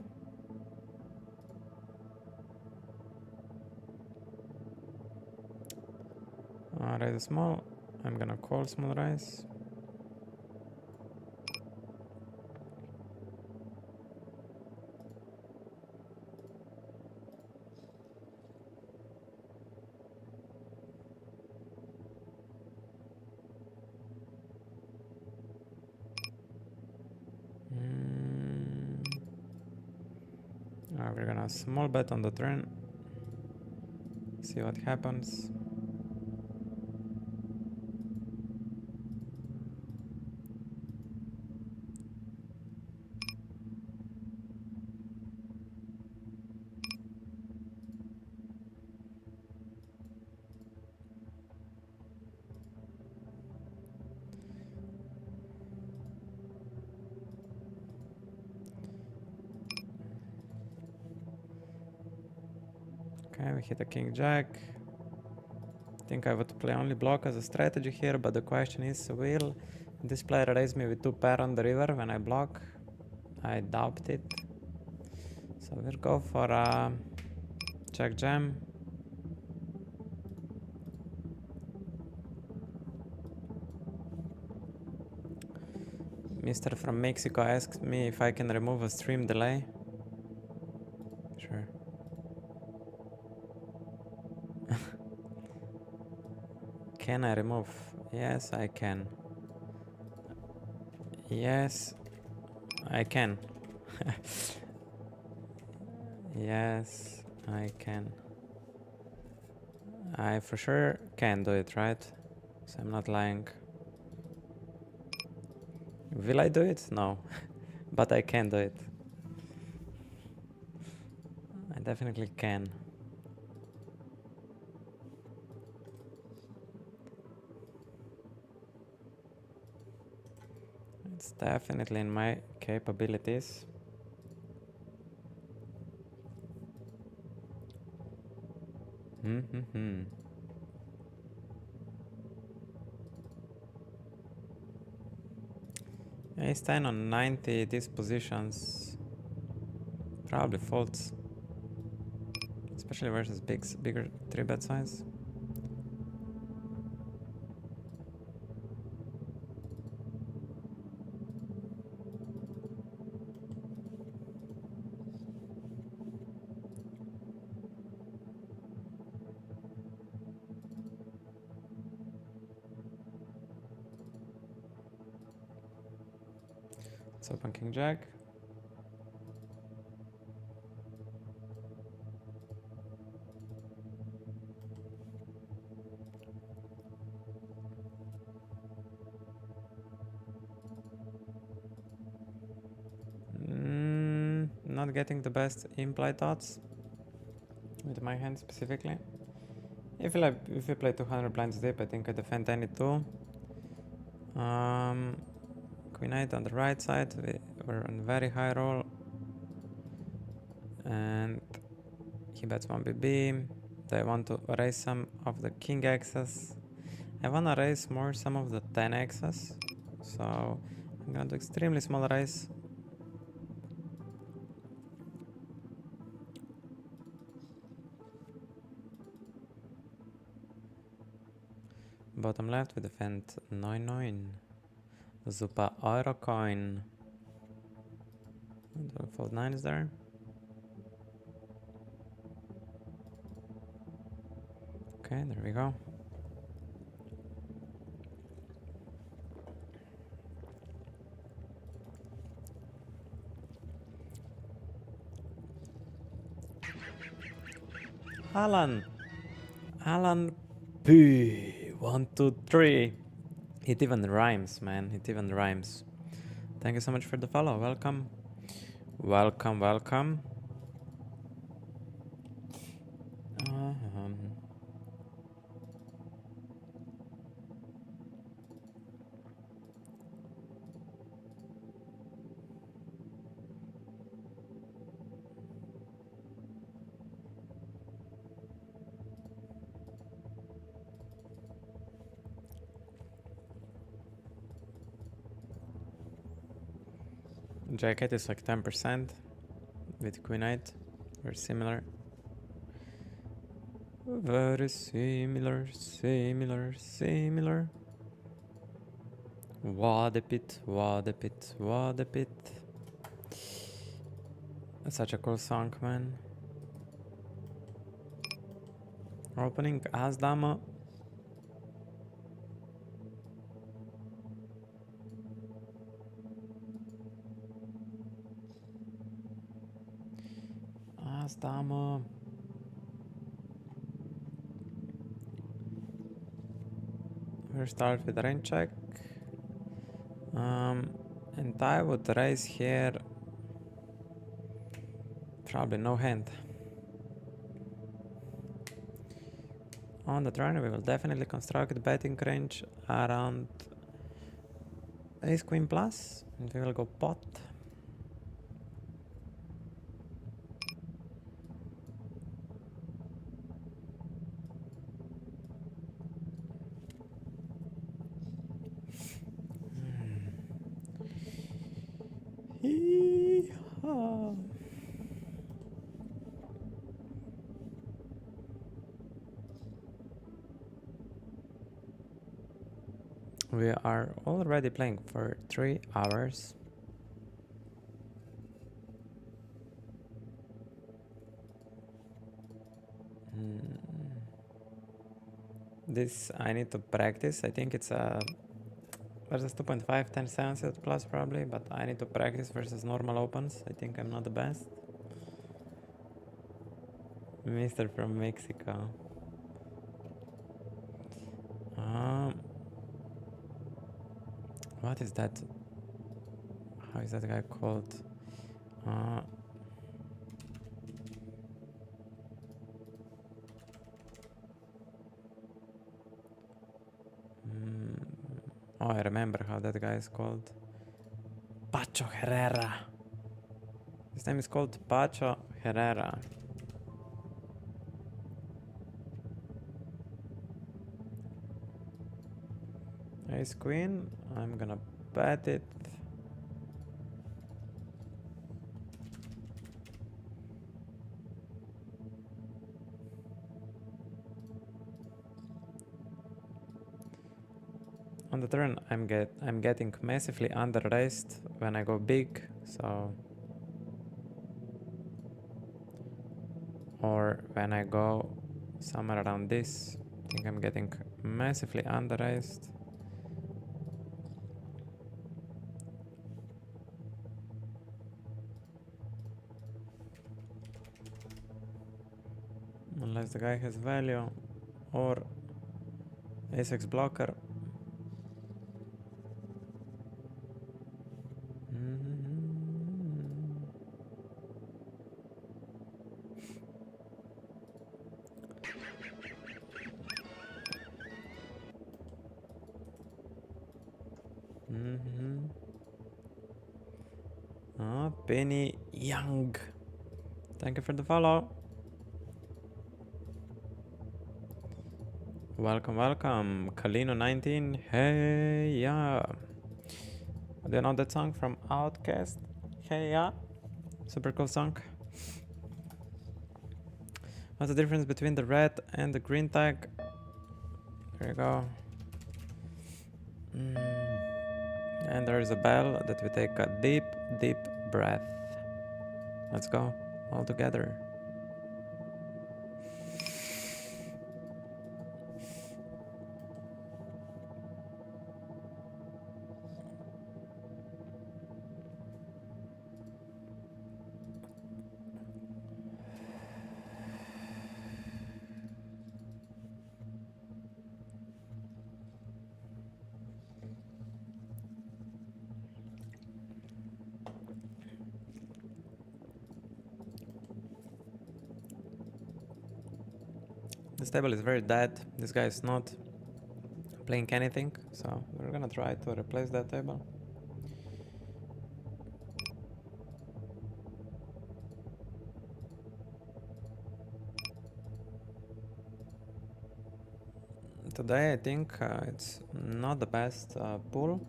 Raise small, I'm gonna call small raise. We're gonna small bet on the turn. See what happens. Okay, we hit a king jack. I think I would play only block as a strategy here, but the question is, will this player raise me with 2 pair on the river when I block? I doubt it. So we'll go for a check jam. Mr. from Mexico asked me if I can remove a stream delay. Sure. Can I remove? Yes, I can. Yes, I can. Yes, I can. I for sure can do it, right? So I'm not lying. Will I do it? No. But I can do it. I definitely can. It's definitely in my capabilities. Ace 10 on 90, these positions probably folds. Especially versus bigger 3-bet size. Let's open king jack. Not getting the best implied thoughts with my hand specifically. If we play 200 blinds deep, I think I defend any two. Queen 8 on the right side, we're on very high roll. And he bets 1BB. They want to raise some of the king X's. I wanna raise more some of the 10 X's. So I'm gonna do extremely small raise. Bottom left we defend 9-9. Zupa Euro coin. And fold 9 is there. Okay, there we go. Alan P. 1, 2, 3. It even rhymes, man. It even rhymes. Thank you so much for the follow. Welcome. Welcome, welcome. Jacket is like 10% with Queen 8. Very similar. Very similar, similar, similar. What a pit, what a pit, what a pit. That's such a cool song, man. Opening as dama. Yes, damo. We'll start with rain check. And I would raise here. Probably no hand. On the turn, we will definitely construct betting range around ace queen plus, and we will go pot. Hee-haw. We are already playing for 3 hours. This I need to practice. I think it's a versus 2.5 10 cents plus probably, but I need to practice versus normal opens. I think I'm not the best. Mr. from Mexico. What is that? How is that guy called? Oh, I remember how that guy is called. Pacho Herrera. His name is called Pacho Herrera. Ace queen. I'm gonna bet it. On the turn, I'm getting massively under-raised when I go big, so... Or when I go somewhere around this, I think I'm getting massively under-raised. Unless the guy has value, or ace-x blocker. Penny Young. Thank you for the follow. Welcome, welcome. Kalino19. Hey, yeah. Do you know that song from Outcast? Hey, yeah. Super cool song. What's the difference between the red and the green tag? There you go. And there's a bell that we take a deep, deep breath. Let's go, all together. This table is very dead. This guy is not playing anything, so we're gonna try to replace that table. Today I think it's not the best pool.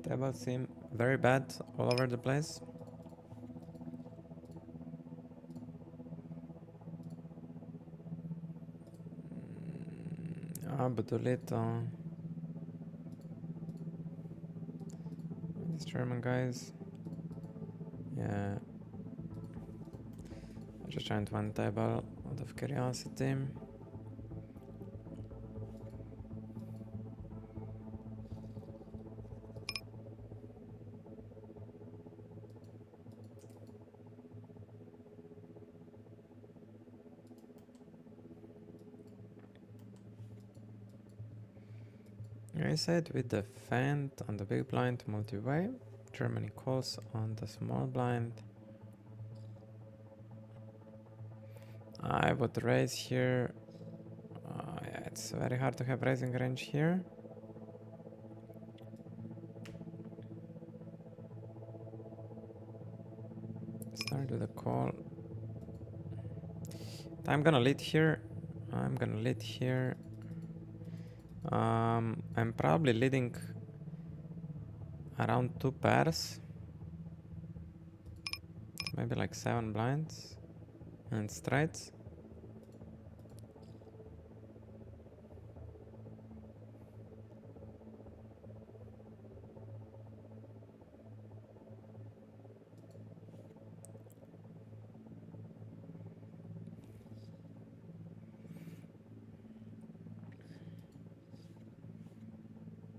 Tables seem very bad all over the place. Abdulito. These German guys. Yeah. I'm just trying to one table out of curiosity. I said we defend on the big blind multi-way. Germany calls on the small blind. I would raise here. Yeah, it's very hard to have raising range here. Start with a call. I'm gonna lead here. I'm probably leading around 2 pairs. Maybe like 7 blinds and straights.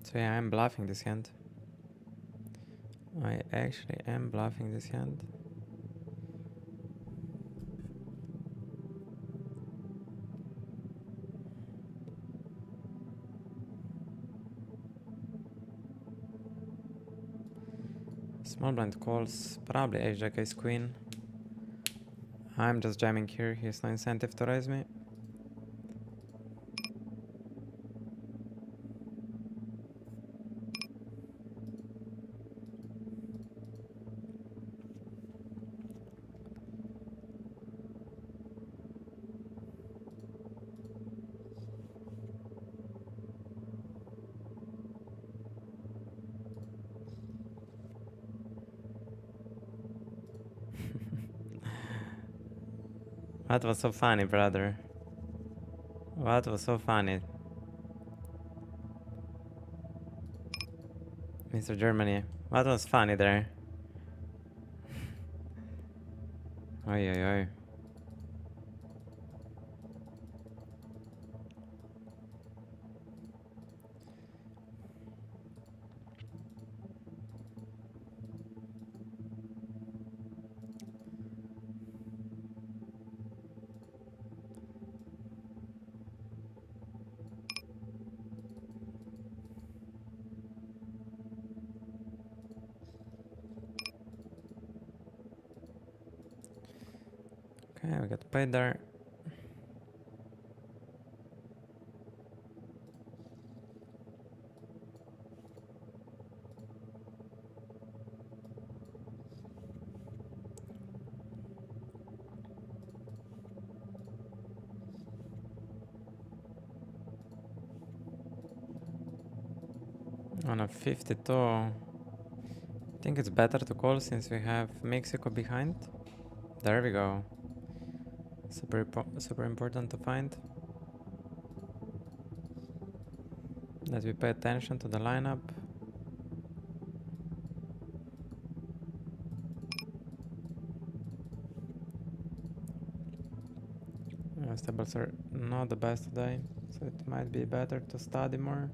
So yeah, I'm bluffing this hand. I actually am bluffing this hand. Small blind calls, probably ace jack ace queen. I'm just jamming here, he has no incentive to raise me. What was so funny, brother? What was so funny? Mr. Germany, what was funny there? Oi, oi, oi. Okay, we got paid there. On a 52, I think it's better to call since we have Mexico behind. There we go. Super important to find. That we pay attention to the lineup. Stables are not the best today, so it might be better to study more.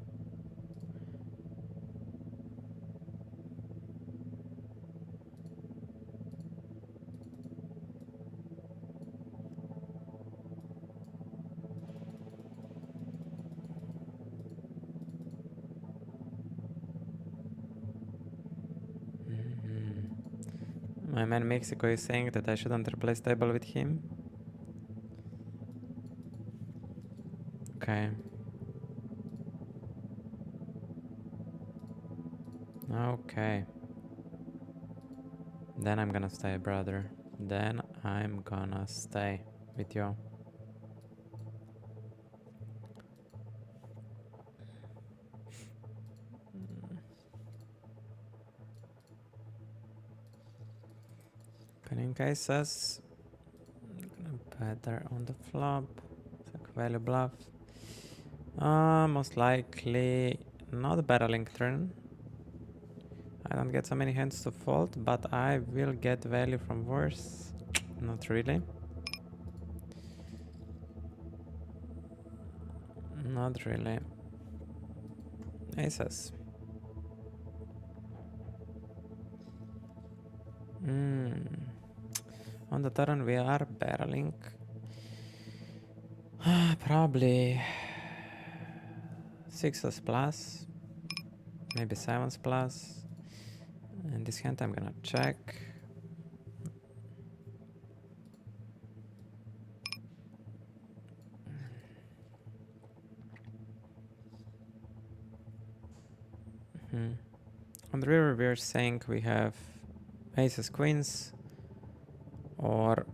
My man Mexico is saying that I shouldn't replace table with him. Okay. Okay. Then I'm gonna stay, brother. Then I'm gonna stay with you. Opening cases. Better on the flop. Like value bluff. Most likely not a barreling turn. I don't get so many hands to fold, but I will get value from worse. Not really. Not really. Aces. On the turn we are barreling. Probably sixes plus. maybe 7s plus. And this hand I'm gonna check. On the river we're saying we have aces, queens, or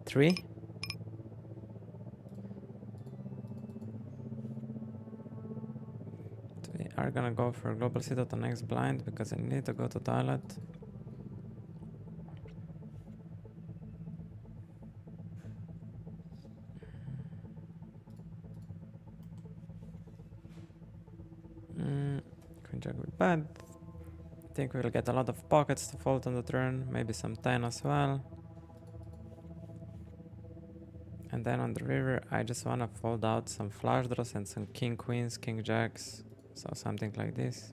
3. We are gonna go for global seat at the next blind because I need to go to toilet. Queen jack will be bad. I think we'll get a lot of pockets to fold on the turn, maybe some 10 as well. And then on the river I just wanna fold out some flush draws and some king queens, king jacks, so something like this.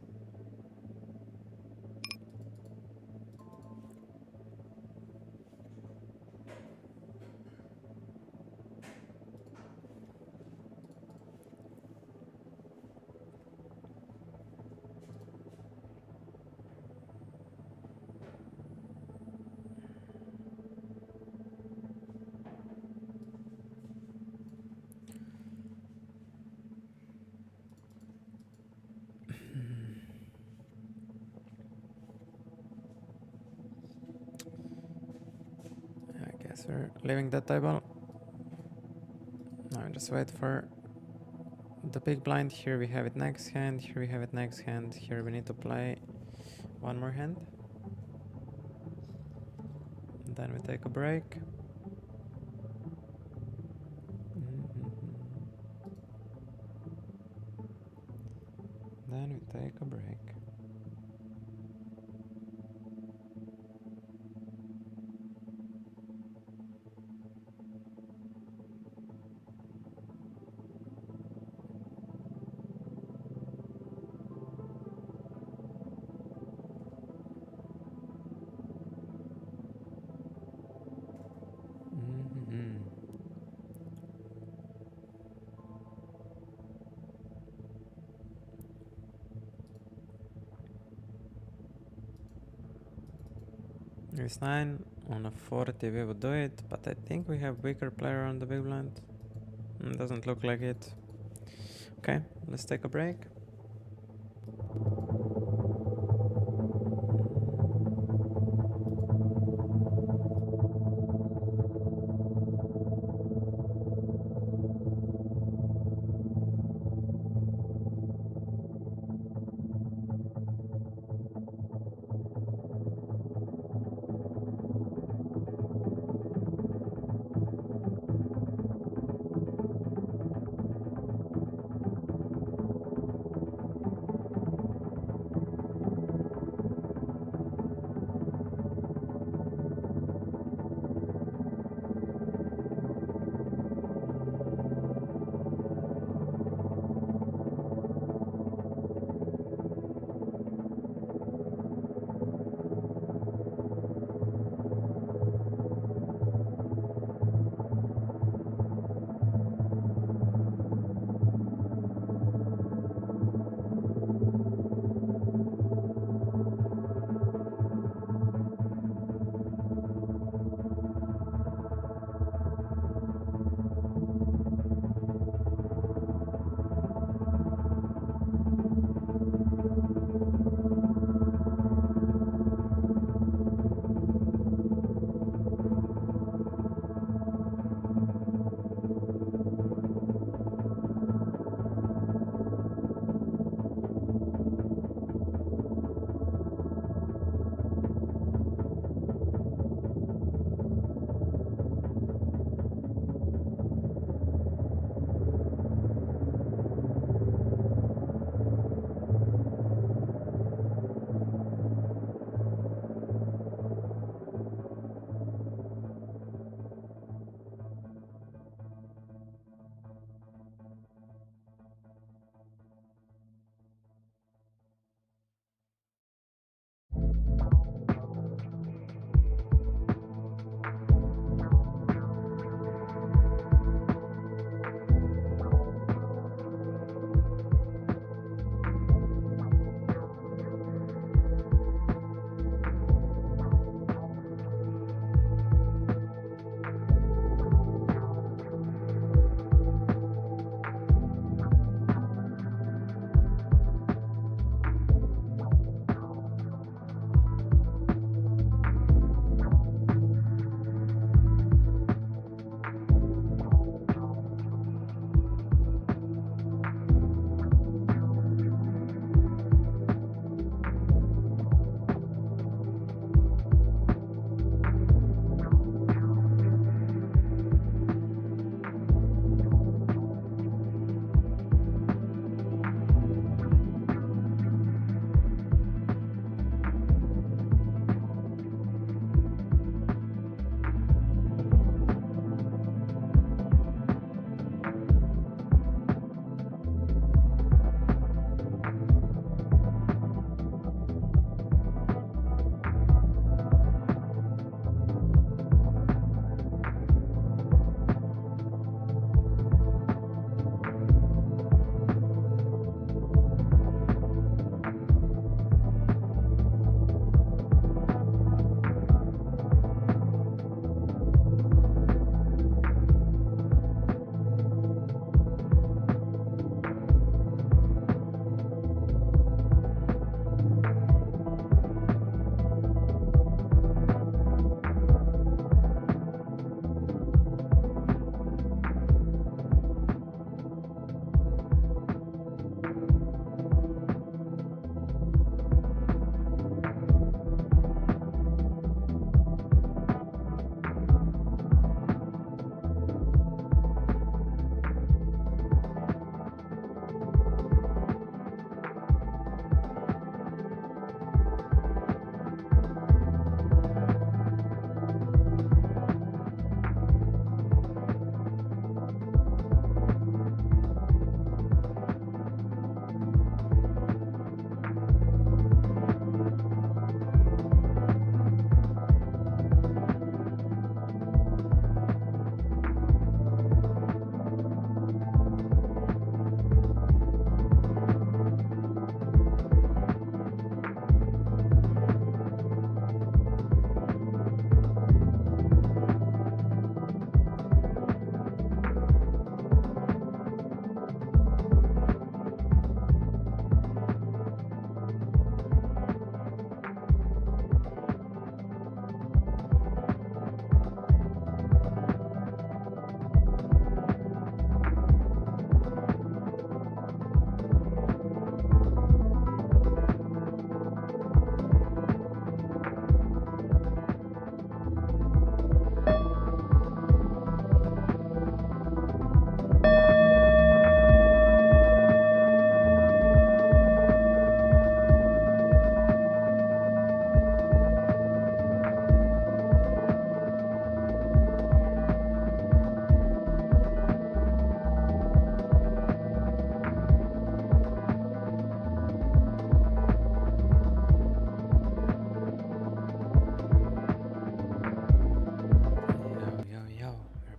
I guess we're leaving that table. Now just wait for the big blind. Here we have it next hand, here we have it next hand, here we need to play one more hand. Then we take a break. Then we take a break. Ace 9 on a 40 we would do it, but I think we have weaker player on the big blind. Doesn't look like it. Okay, let's take a break.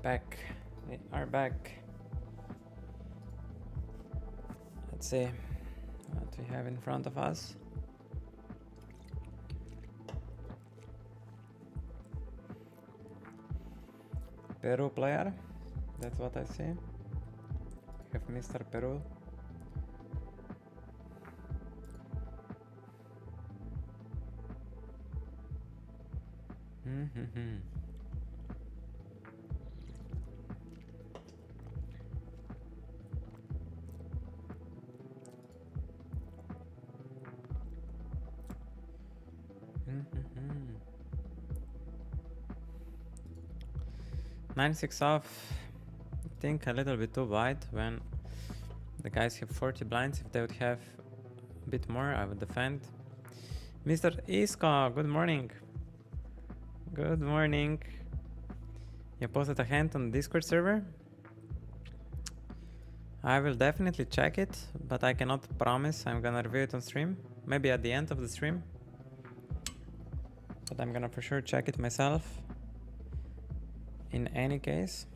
back. We are back. Let's see what we have in front of us. Peru player, that's what I see. We have Mr. Peru. Nine six off. I think a little bit too wide when the guys have 40 blinds. If they would have a bit more, I would defend. Mr. Isco, good morning. Good morning. You posted a hand on the Discord server? I will definitely check it, but I cannot promise I'm gonna review it on stream. Maybe at the end of the stream. But I'm gonna for sure check it myself. In any case.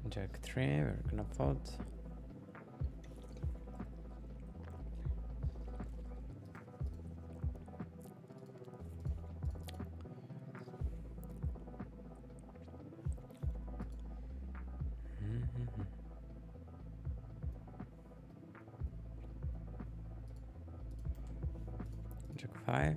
Jack 3, we're gonna fold. Jack 5.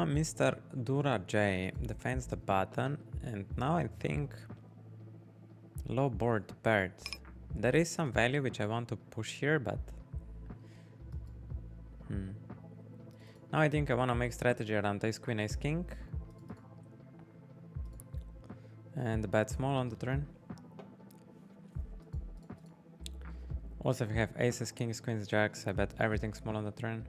Mr. Dura J defends the button, and now I think low board paired. There is some value which I want to push here, but now I think I want to make strategy around ace queen, ace king, and bet small on the turn. Also, if you have aces, kings, queens, jacks, I bet everything small on the turn.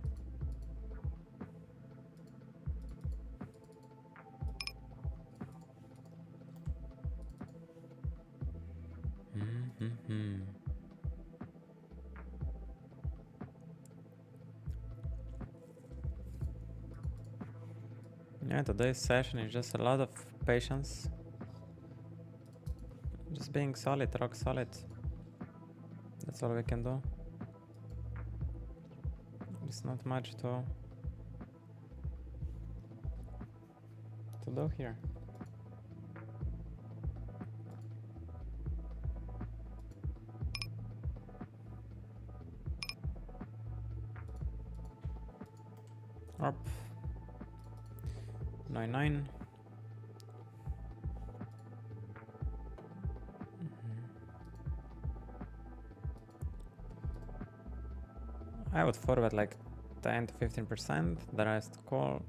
Yeah, today's session is just a lot of patience. Just being solid, rock solid. That's all we can do. There's not much to do here. Up. 9-9. I would forward like 10 to 15%, the rest call.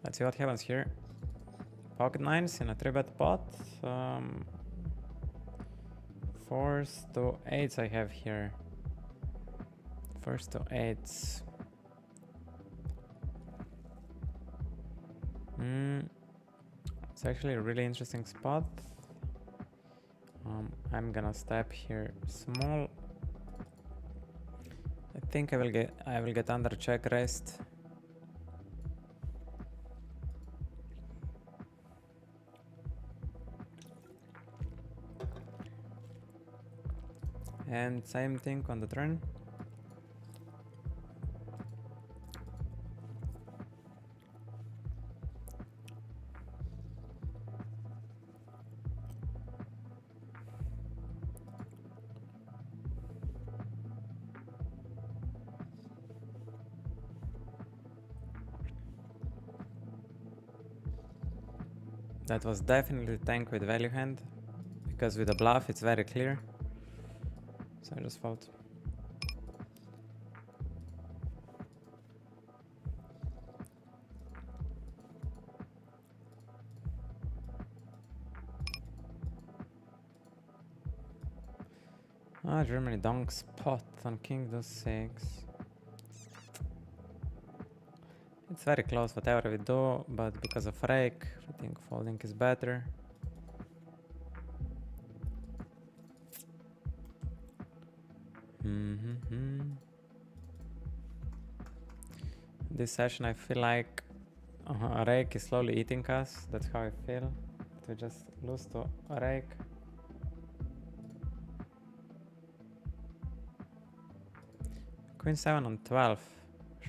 Let's see what happens here. Pocket nines in a 3-bet pot. 4s to 8s I have here. 1st to 8s. It's actually a really interesting spot. I'm gonna step here small. I think I will get under check raised. And same thing on the turn. That was definitely tank with value hand, because with a bluff it's very clear. So I just fold. Ah, Germany donks pot on king to 6. It's very close whatever we do, but because of rake, I think folding is better. This session I feel like a rake is slowly eating us. That's how I feel. We just lose to a rake. Queen 7 on 12.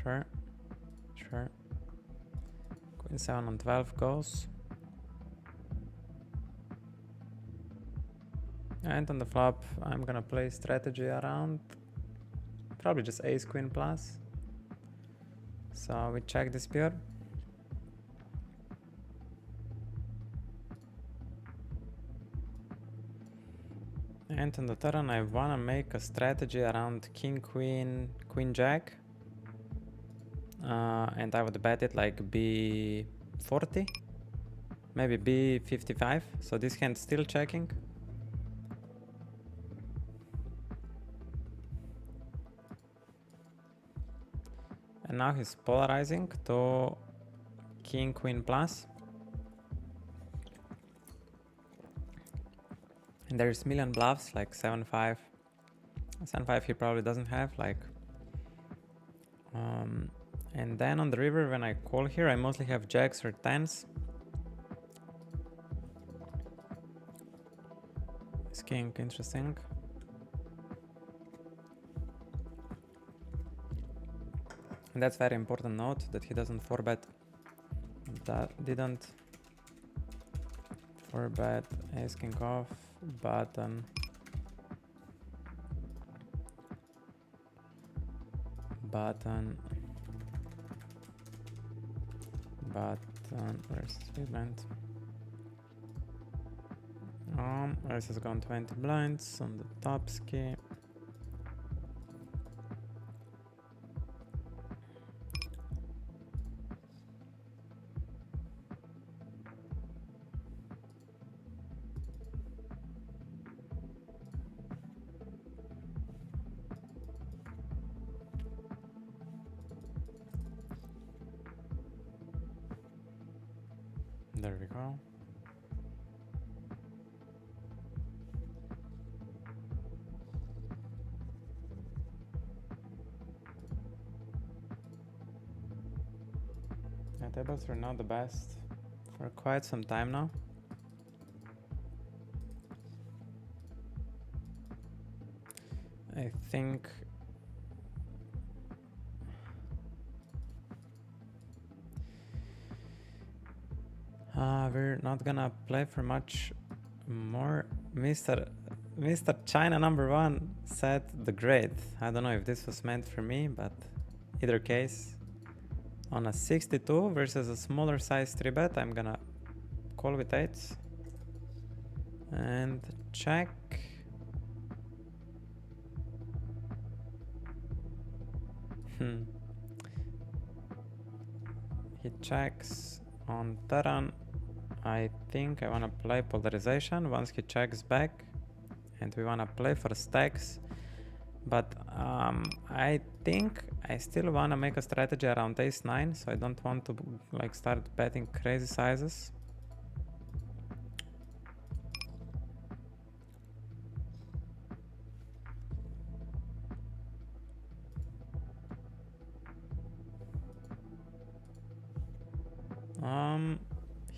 Sure. Sure. Queen 7 on 12 goes. And on the flop, I'm gonna play strategy around. Probably just ace queen plus. So we check this pure. And on the turn, I wanna make a strategy around king, queen, queen, jack. And I would bet it like b40, maybe b55. So this hand still checking. And now he's polarizing to king, queen plus. And there's million bluffs like 7-5. 7-5 he probably doesn't have, like. And then on the river, when I call here, I mostly have jacks or 10s. This king, interesting. And that's very important note, that he doesn't 4-bet. That didn't 4-bet, ace king off, button. Button. Button, where's the blind? Ace has gone 20 blinds on the top ski. There we go. Yeah, tables are not the best for quite some time now. I think we're not gonna play for much more. Mr. China #1 said the great. I don't know if this was meant for me, but either case, on a 62 versus a smaller size 3-bet, I'm gonna call with 8s and check. He checks on turn. I think I wanna play polarization once he checks back, and we wanna play for stacks. But I think I still wanna make a strategy around ace-9, so I don't want to like start betting crazy sizes.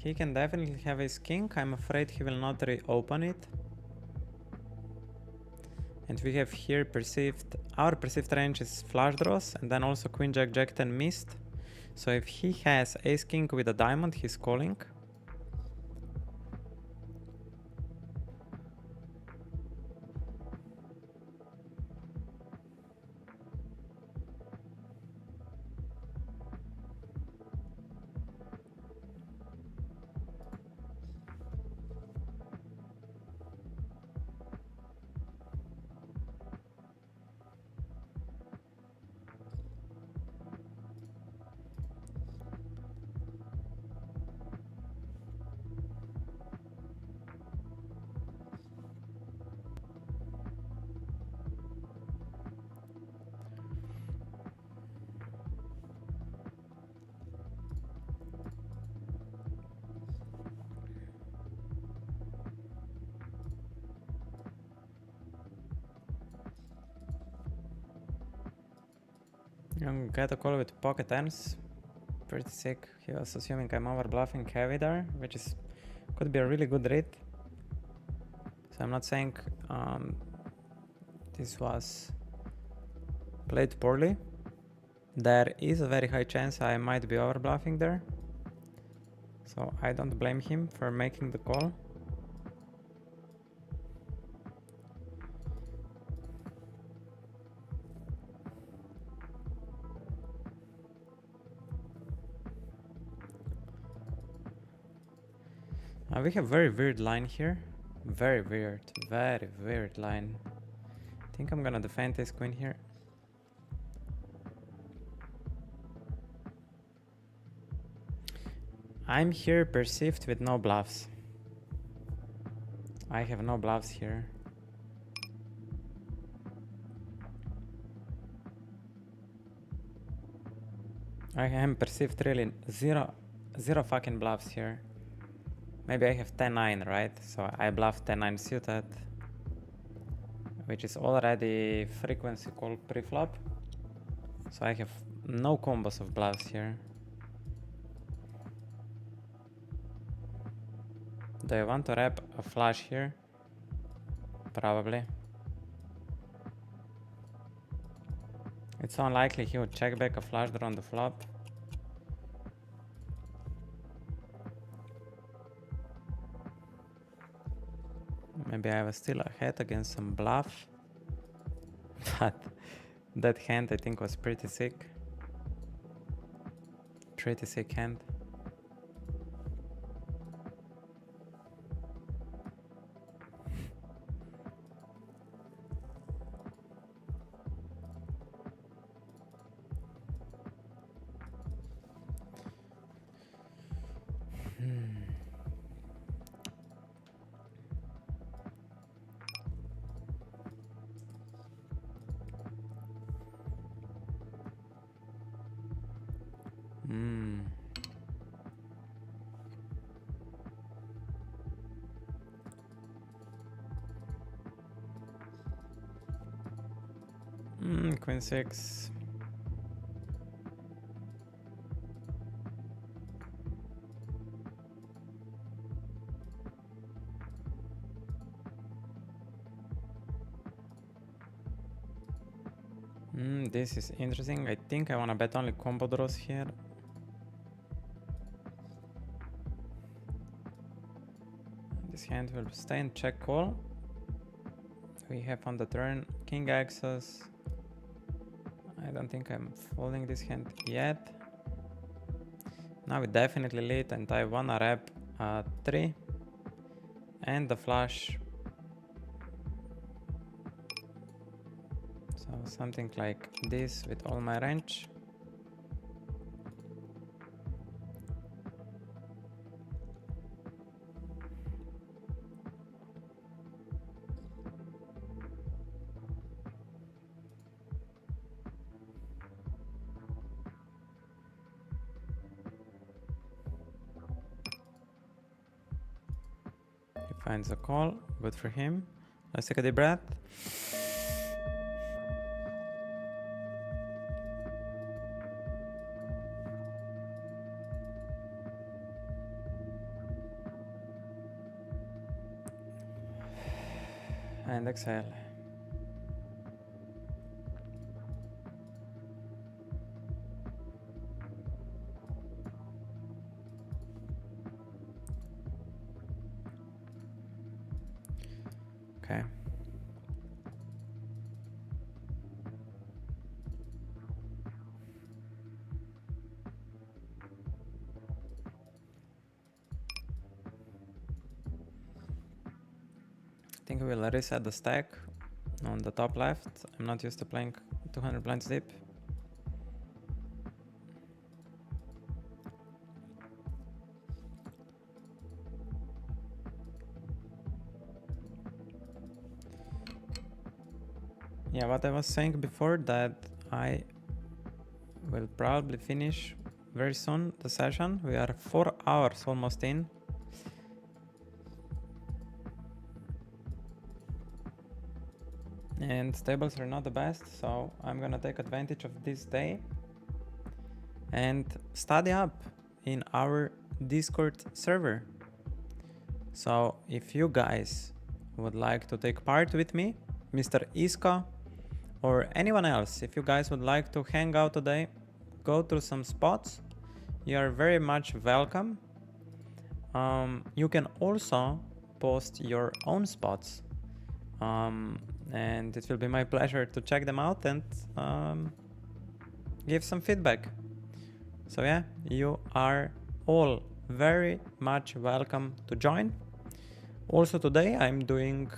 He can definitely have ace king. I'm afraid he will not reopen it. And we have here our perceived range is flush draws, and then also queen jack jack 10 missed. So if he has ace king with a diamond, he's calling. I'm get a call with pocket tens. Pretty sick. He was assuming I'm over bluffing heavy there, which is could be a really good read. So I'm not saying this was played poorly. There is a very high chance I might be over bluffing there. So I don't blame him for making the call. We have very weird line here. Very weird line. I think I'm gonna defend this queen here. I'm here perceived with no bluffs. I have no bluffs here. I am perceived really zero fucking bluffs here. Maybe I have 10-9, right? So I bluff 10-9 suited, which is already frequency call pre-flop. So I have no combos of bluffs here. Do I want to wrap a flush here? Probably. It's unlikely he would check back a flush draw on the flop. Maybe I was still ahead against some bluff. But that hand I think was pretty sick. Pretty sick hand. Queen 6. This is interesting. I think I want to bet only combo draws here. This hand will stay in check call. We have on the turn king axis. I don't think I'm folding this hand yet. Now we definitely lead and I wanna wrap 3 and the flush. So something like this with all my range. Finds a call, good for him. Let's take a deep breath. And exhale. Okay. I think we will reset the stack on the top left. I'm not used to playing 200 blinds deep. Yeah, what I was saying before, that I will probably finish very soon the session. We are 4 hours almost in. and tables are not the best, so I'm gonna take advantage of this day and study up in our Discord server. So if you guys would like to take part with me, Mr. Iska, or anyone else, if you guys would like to hang out today, go through some spots, you are very much welcome. You can also post your own spots, and it will be my pleasure to check them out and give some feedback. So yeah, you are all very much welcome to join. Also today I'm doing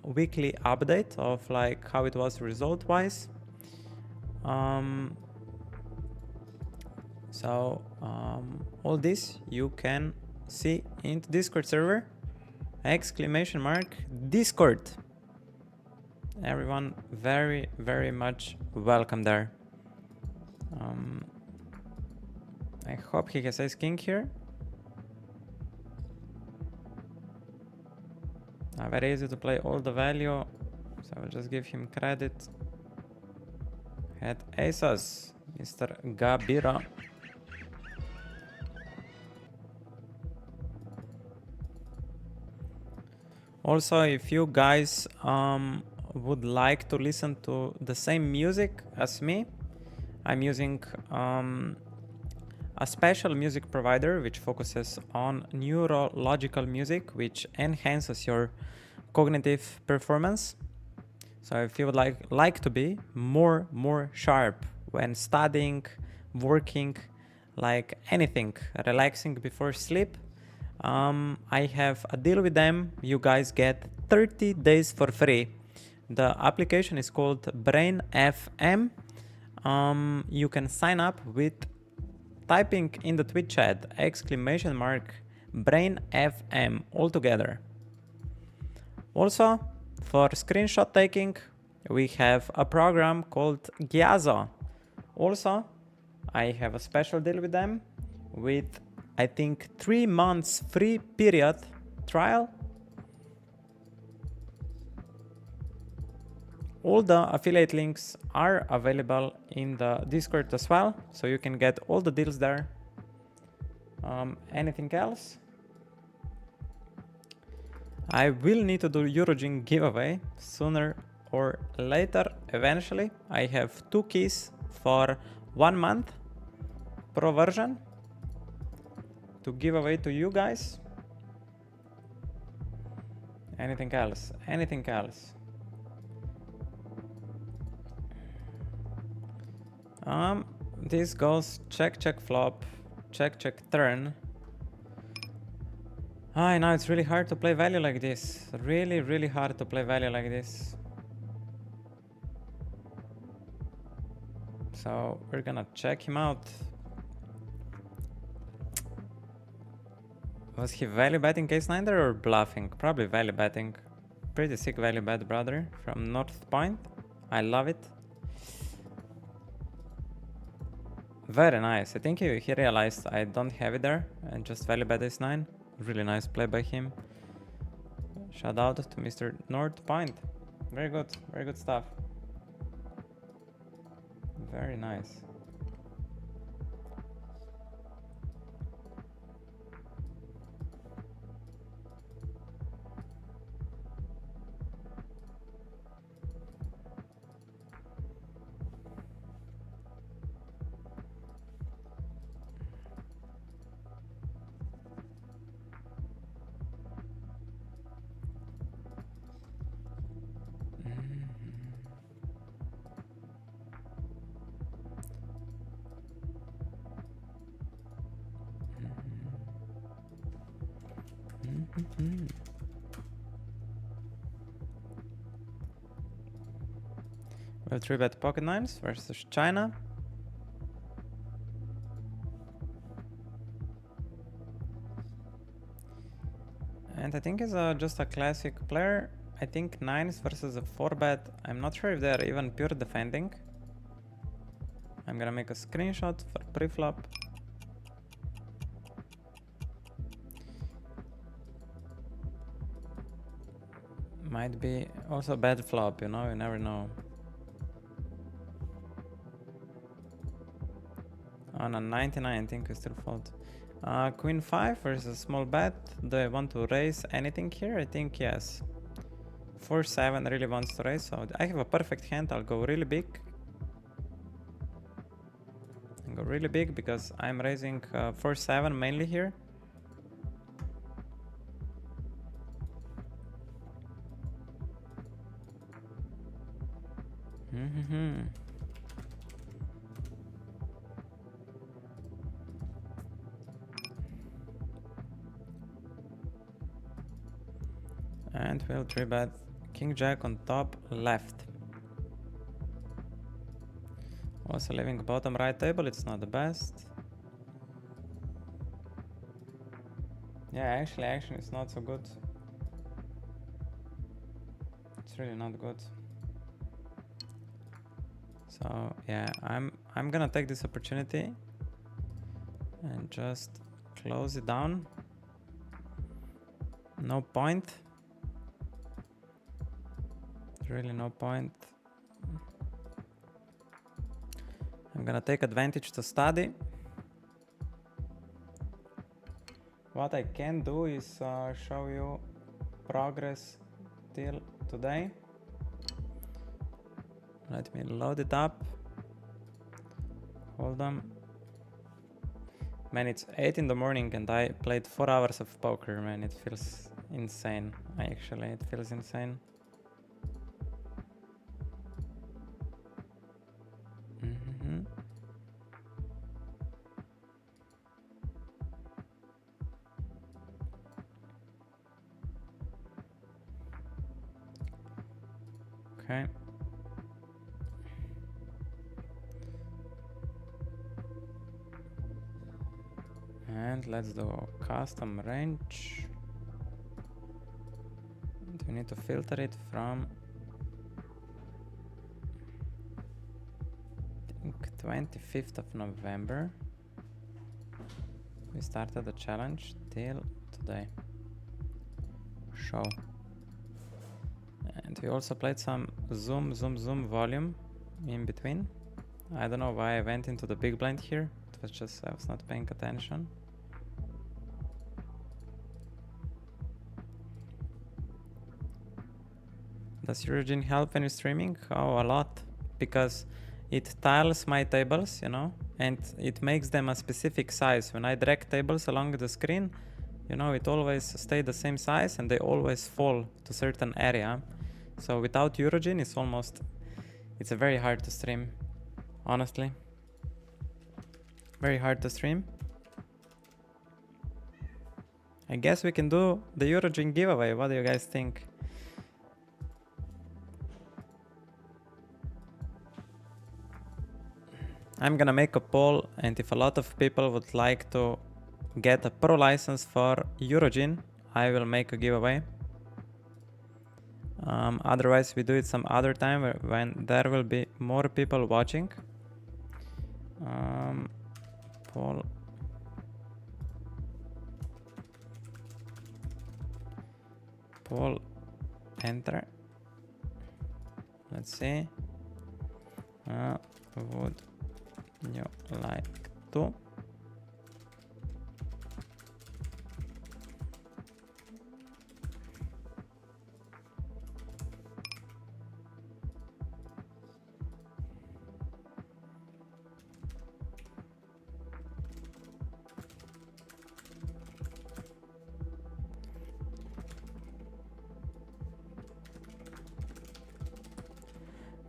weekly update of like how it was result wise. All this you can see in the Discord server, !Discord. Everyone very, very much welcome there. I hope he has ace king here. Very easy to play all the value, so I will just give him credit. Had aces, Mr. Gabira. Also, if you guys would like to listen to the same music as me, I'm using a special music provider which focuses on neurological music, which enhances your cognitive performance. So if you would like to be more sharp when studying, working, like anything, relaxing before sleep, I have a deal with them. You guys get 30 days for free. The application is called Brain FM. You can sign up with typing in the Twitch chat !Brain FM all together. Also, for screenshot taking, we have a program called Gyazo. Also, I have a special deal with them with, I think, 3 months free period trial. All the affiliate links are available in the Discord as well, so you can get all the deals there. Anything else? I will need to do Eurogin giveaway sooner or later, eventually. I have 2 keys for 1 month pro version to give away to you guys. Anything else? Anything else? This goes check, check, flop, check, check, turn. I know it's really hard to play value like this. Really, really hard to play value like this. So we're gonna check him out. Was he value betting case 9 there or bluffing? Probably value betting. Pretty sick value bet, brother, from North Point. I love it. Very nice. I think he realized I don't have it there and just value bet ace 9. Really nice play by him. Shout out to Mr. North Point. Very good stuff. Very nice. We'll 3-bet pocket nines versus China. And I think he's just a classic player. I think nines versus a 4-bet. I'm not sure if they're even pure defending. I'm gonna make a screenshot for pre-flop. Might be also bad flop, you know, you never know. On a 99, I think we still fold. Queen 5 versus small bet. Do I want to raise anything here? I think yes. 4-7 really wants to raise, so I have a perfect hand. I'll go really big. I'll go really big because I'm raising 4-7 mainly here. And we'll 3-bet King Jack on top left. Also leaving bottom right table, it's not the best. Yeah, actually action is not so good. It's really not good. So yeah, I'm gonna take this opportunity and just close it down. No point. Really no point. I'm gonna take advantage to study. What I can do is show you progress till today. Let me load it up. Hold on. Man, it's 8 in the morning and I played 4 hours of poker, man. It feels insane. It feels insane. Okay. And let's do a custom range. And we need to filter it from, I think, 25th of November. We started the challenge till today. Show. And we also played some zoom volume in between. I don't know why I went into the big blind here. It was just, I was not paying attention. Does Eurogene help when you're streaming? Oh, a lot. Because it tiles my tables, you know, and it makes them a specific size. When I drag tables along the screen, you know, it always stay the same size and they always fall to certain area. So without Eurogene, it's very hard to stream, honestly. Very hard to stream. I guess we can do the Eurogene giveaway. What do you guys think? I'm gonna make a poll, and if a lot of people would like to get a pro license for Eurogene, I will make a giveaway. Otherwise, we do it some other time when there will be more people watching. Poll. Poll. Enter. Let's see. Would you like to?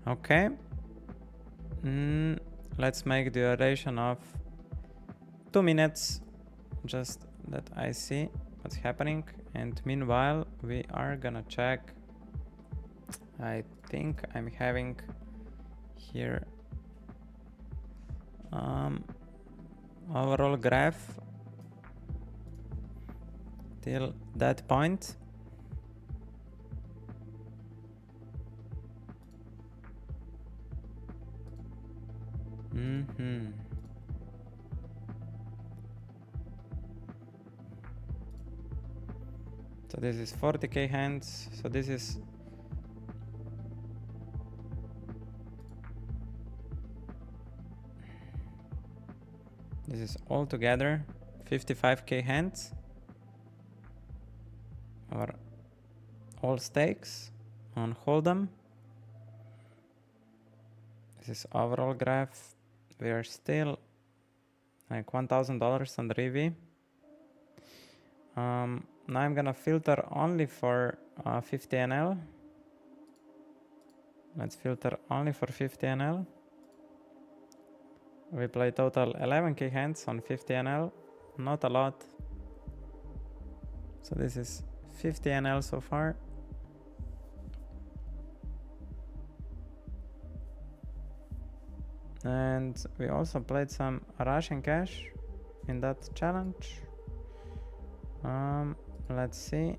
Okay. Let's make the duration of 2 minutes, just that I see what's happening. And meanwhile, we are gonna check. I think I'm having here overall graph till that point. So this is 40k hands. So this is is all together 55k hands. Or all stakes on Hold'em. This is overall graph. We are still like $1,000 on the EV. Now I'm gonna filter only for 50 NL. Let's filter only for 50 NL. We play total 11k hands on 50 NL. Not a lot. So this is 50 NL so far. And we also played some Russian cash in that challenge. Let's see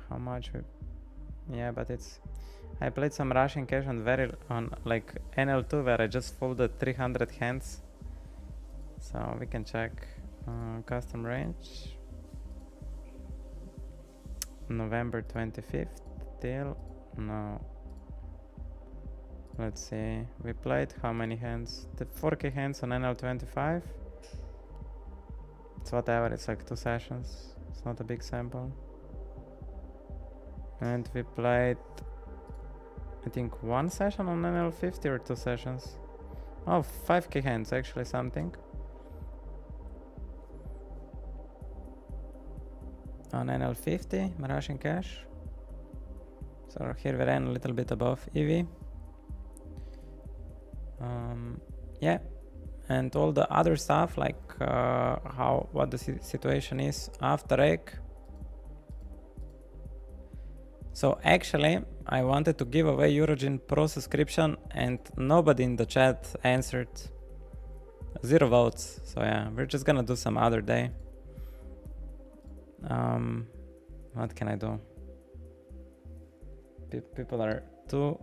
how much we... Yeah, but it's... I played some Russian cash on like NL2 where I just folded 300 hands. So we can check custom range. November 25th till... No. Let's see. We played how many hands? The 4k hands on NL25. It's whatever, it's like 2 sessions. It's not a big sample. And we played, I think, 1 session on NL50 or 2 sessions. Oh, 5k hands, actually something. On NL50, Russian cash. So here we ran a little bit above EV. Yeah, and all the other stuff like what the situation is after egg. So actually I wanted to give away Eurogin Pro subscription and nobody in the chat answered. 0 votes. So yeah, we're just gonna do some other day. What can I do? People are too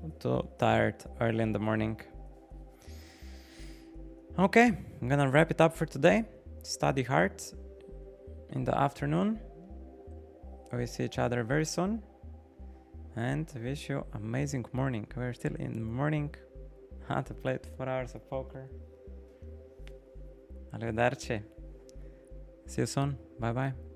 tired early in the morning. Okay, I'm gonna wrap it up for today. Study hard in the afternoon. We see each other very soon. And wish you amazing morning. We're still in the morning. Had to play 4 hours of poker. Arrivederci. See you soon. Bye bye.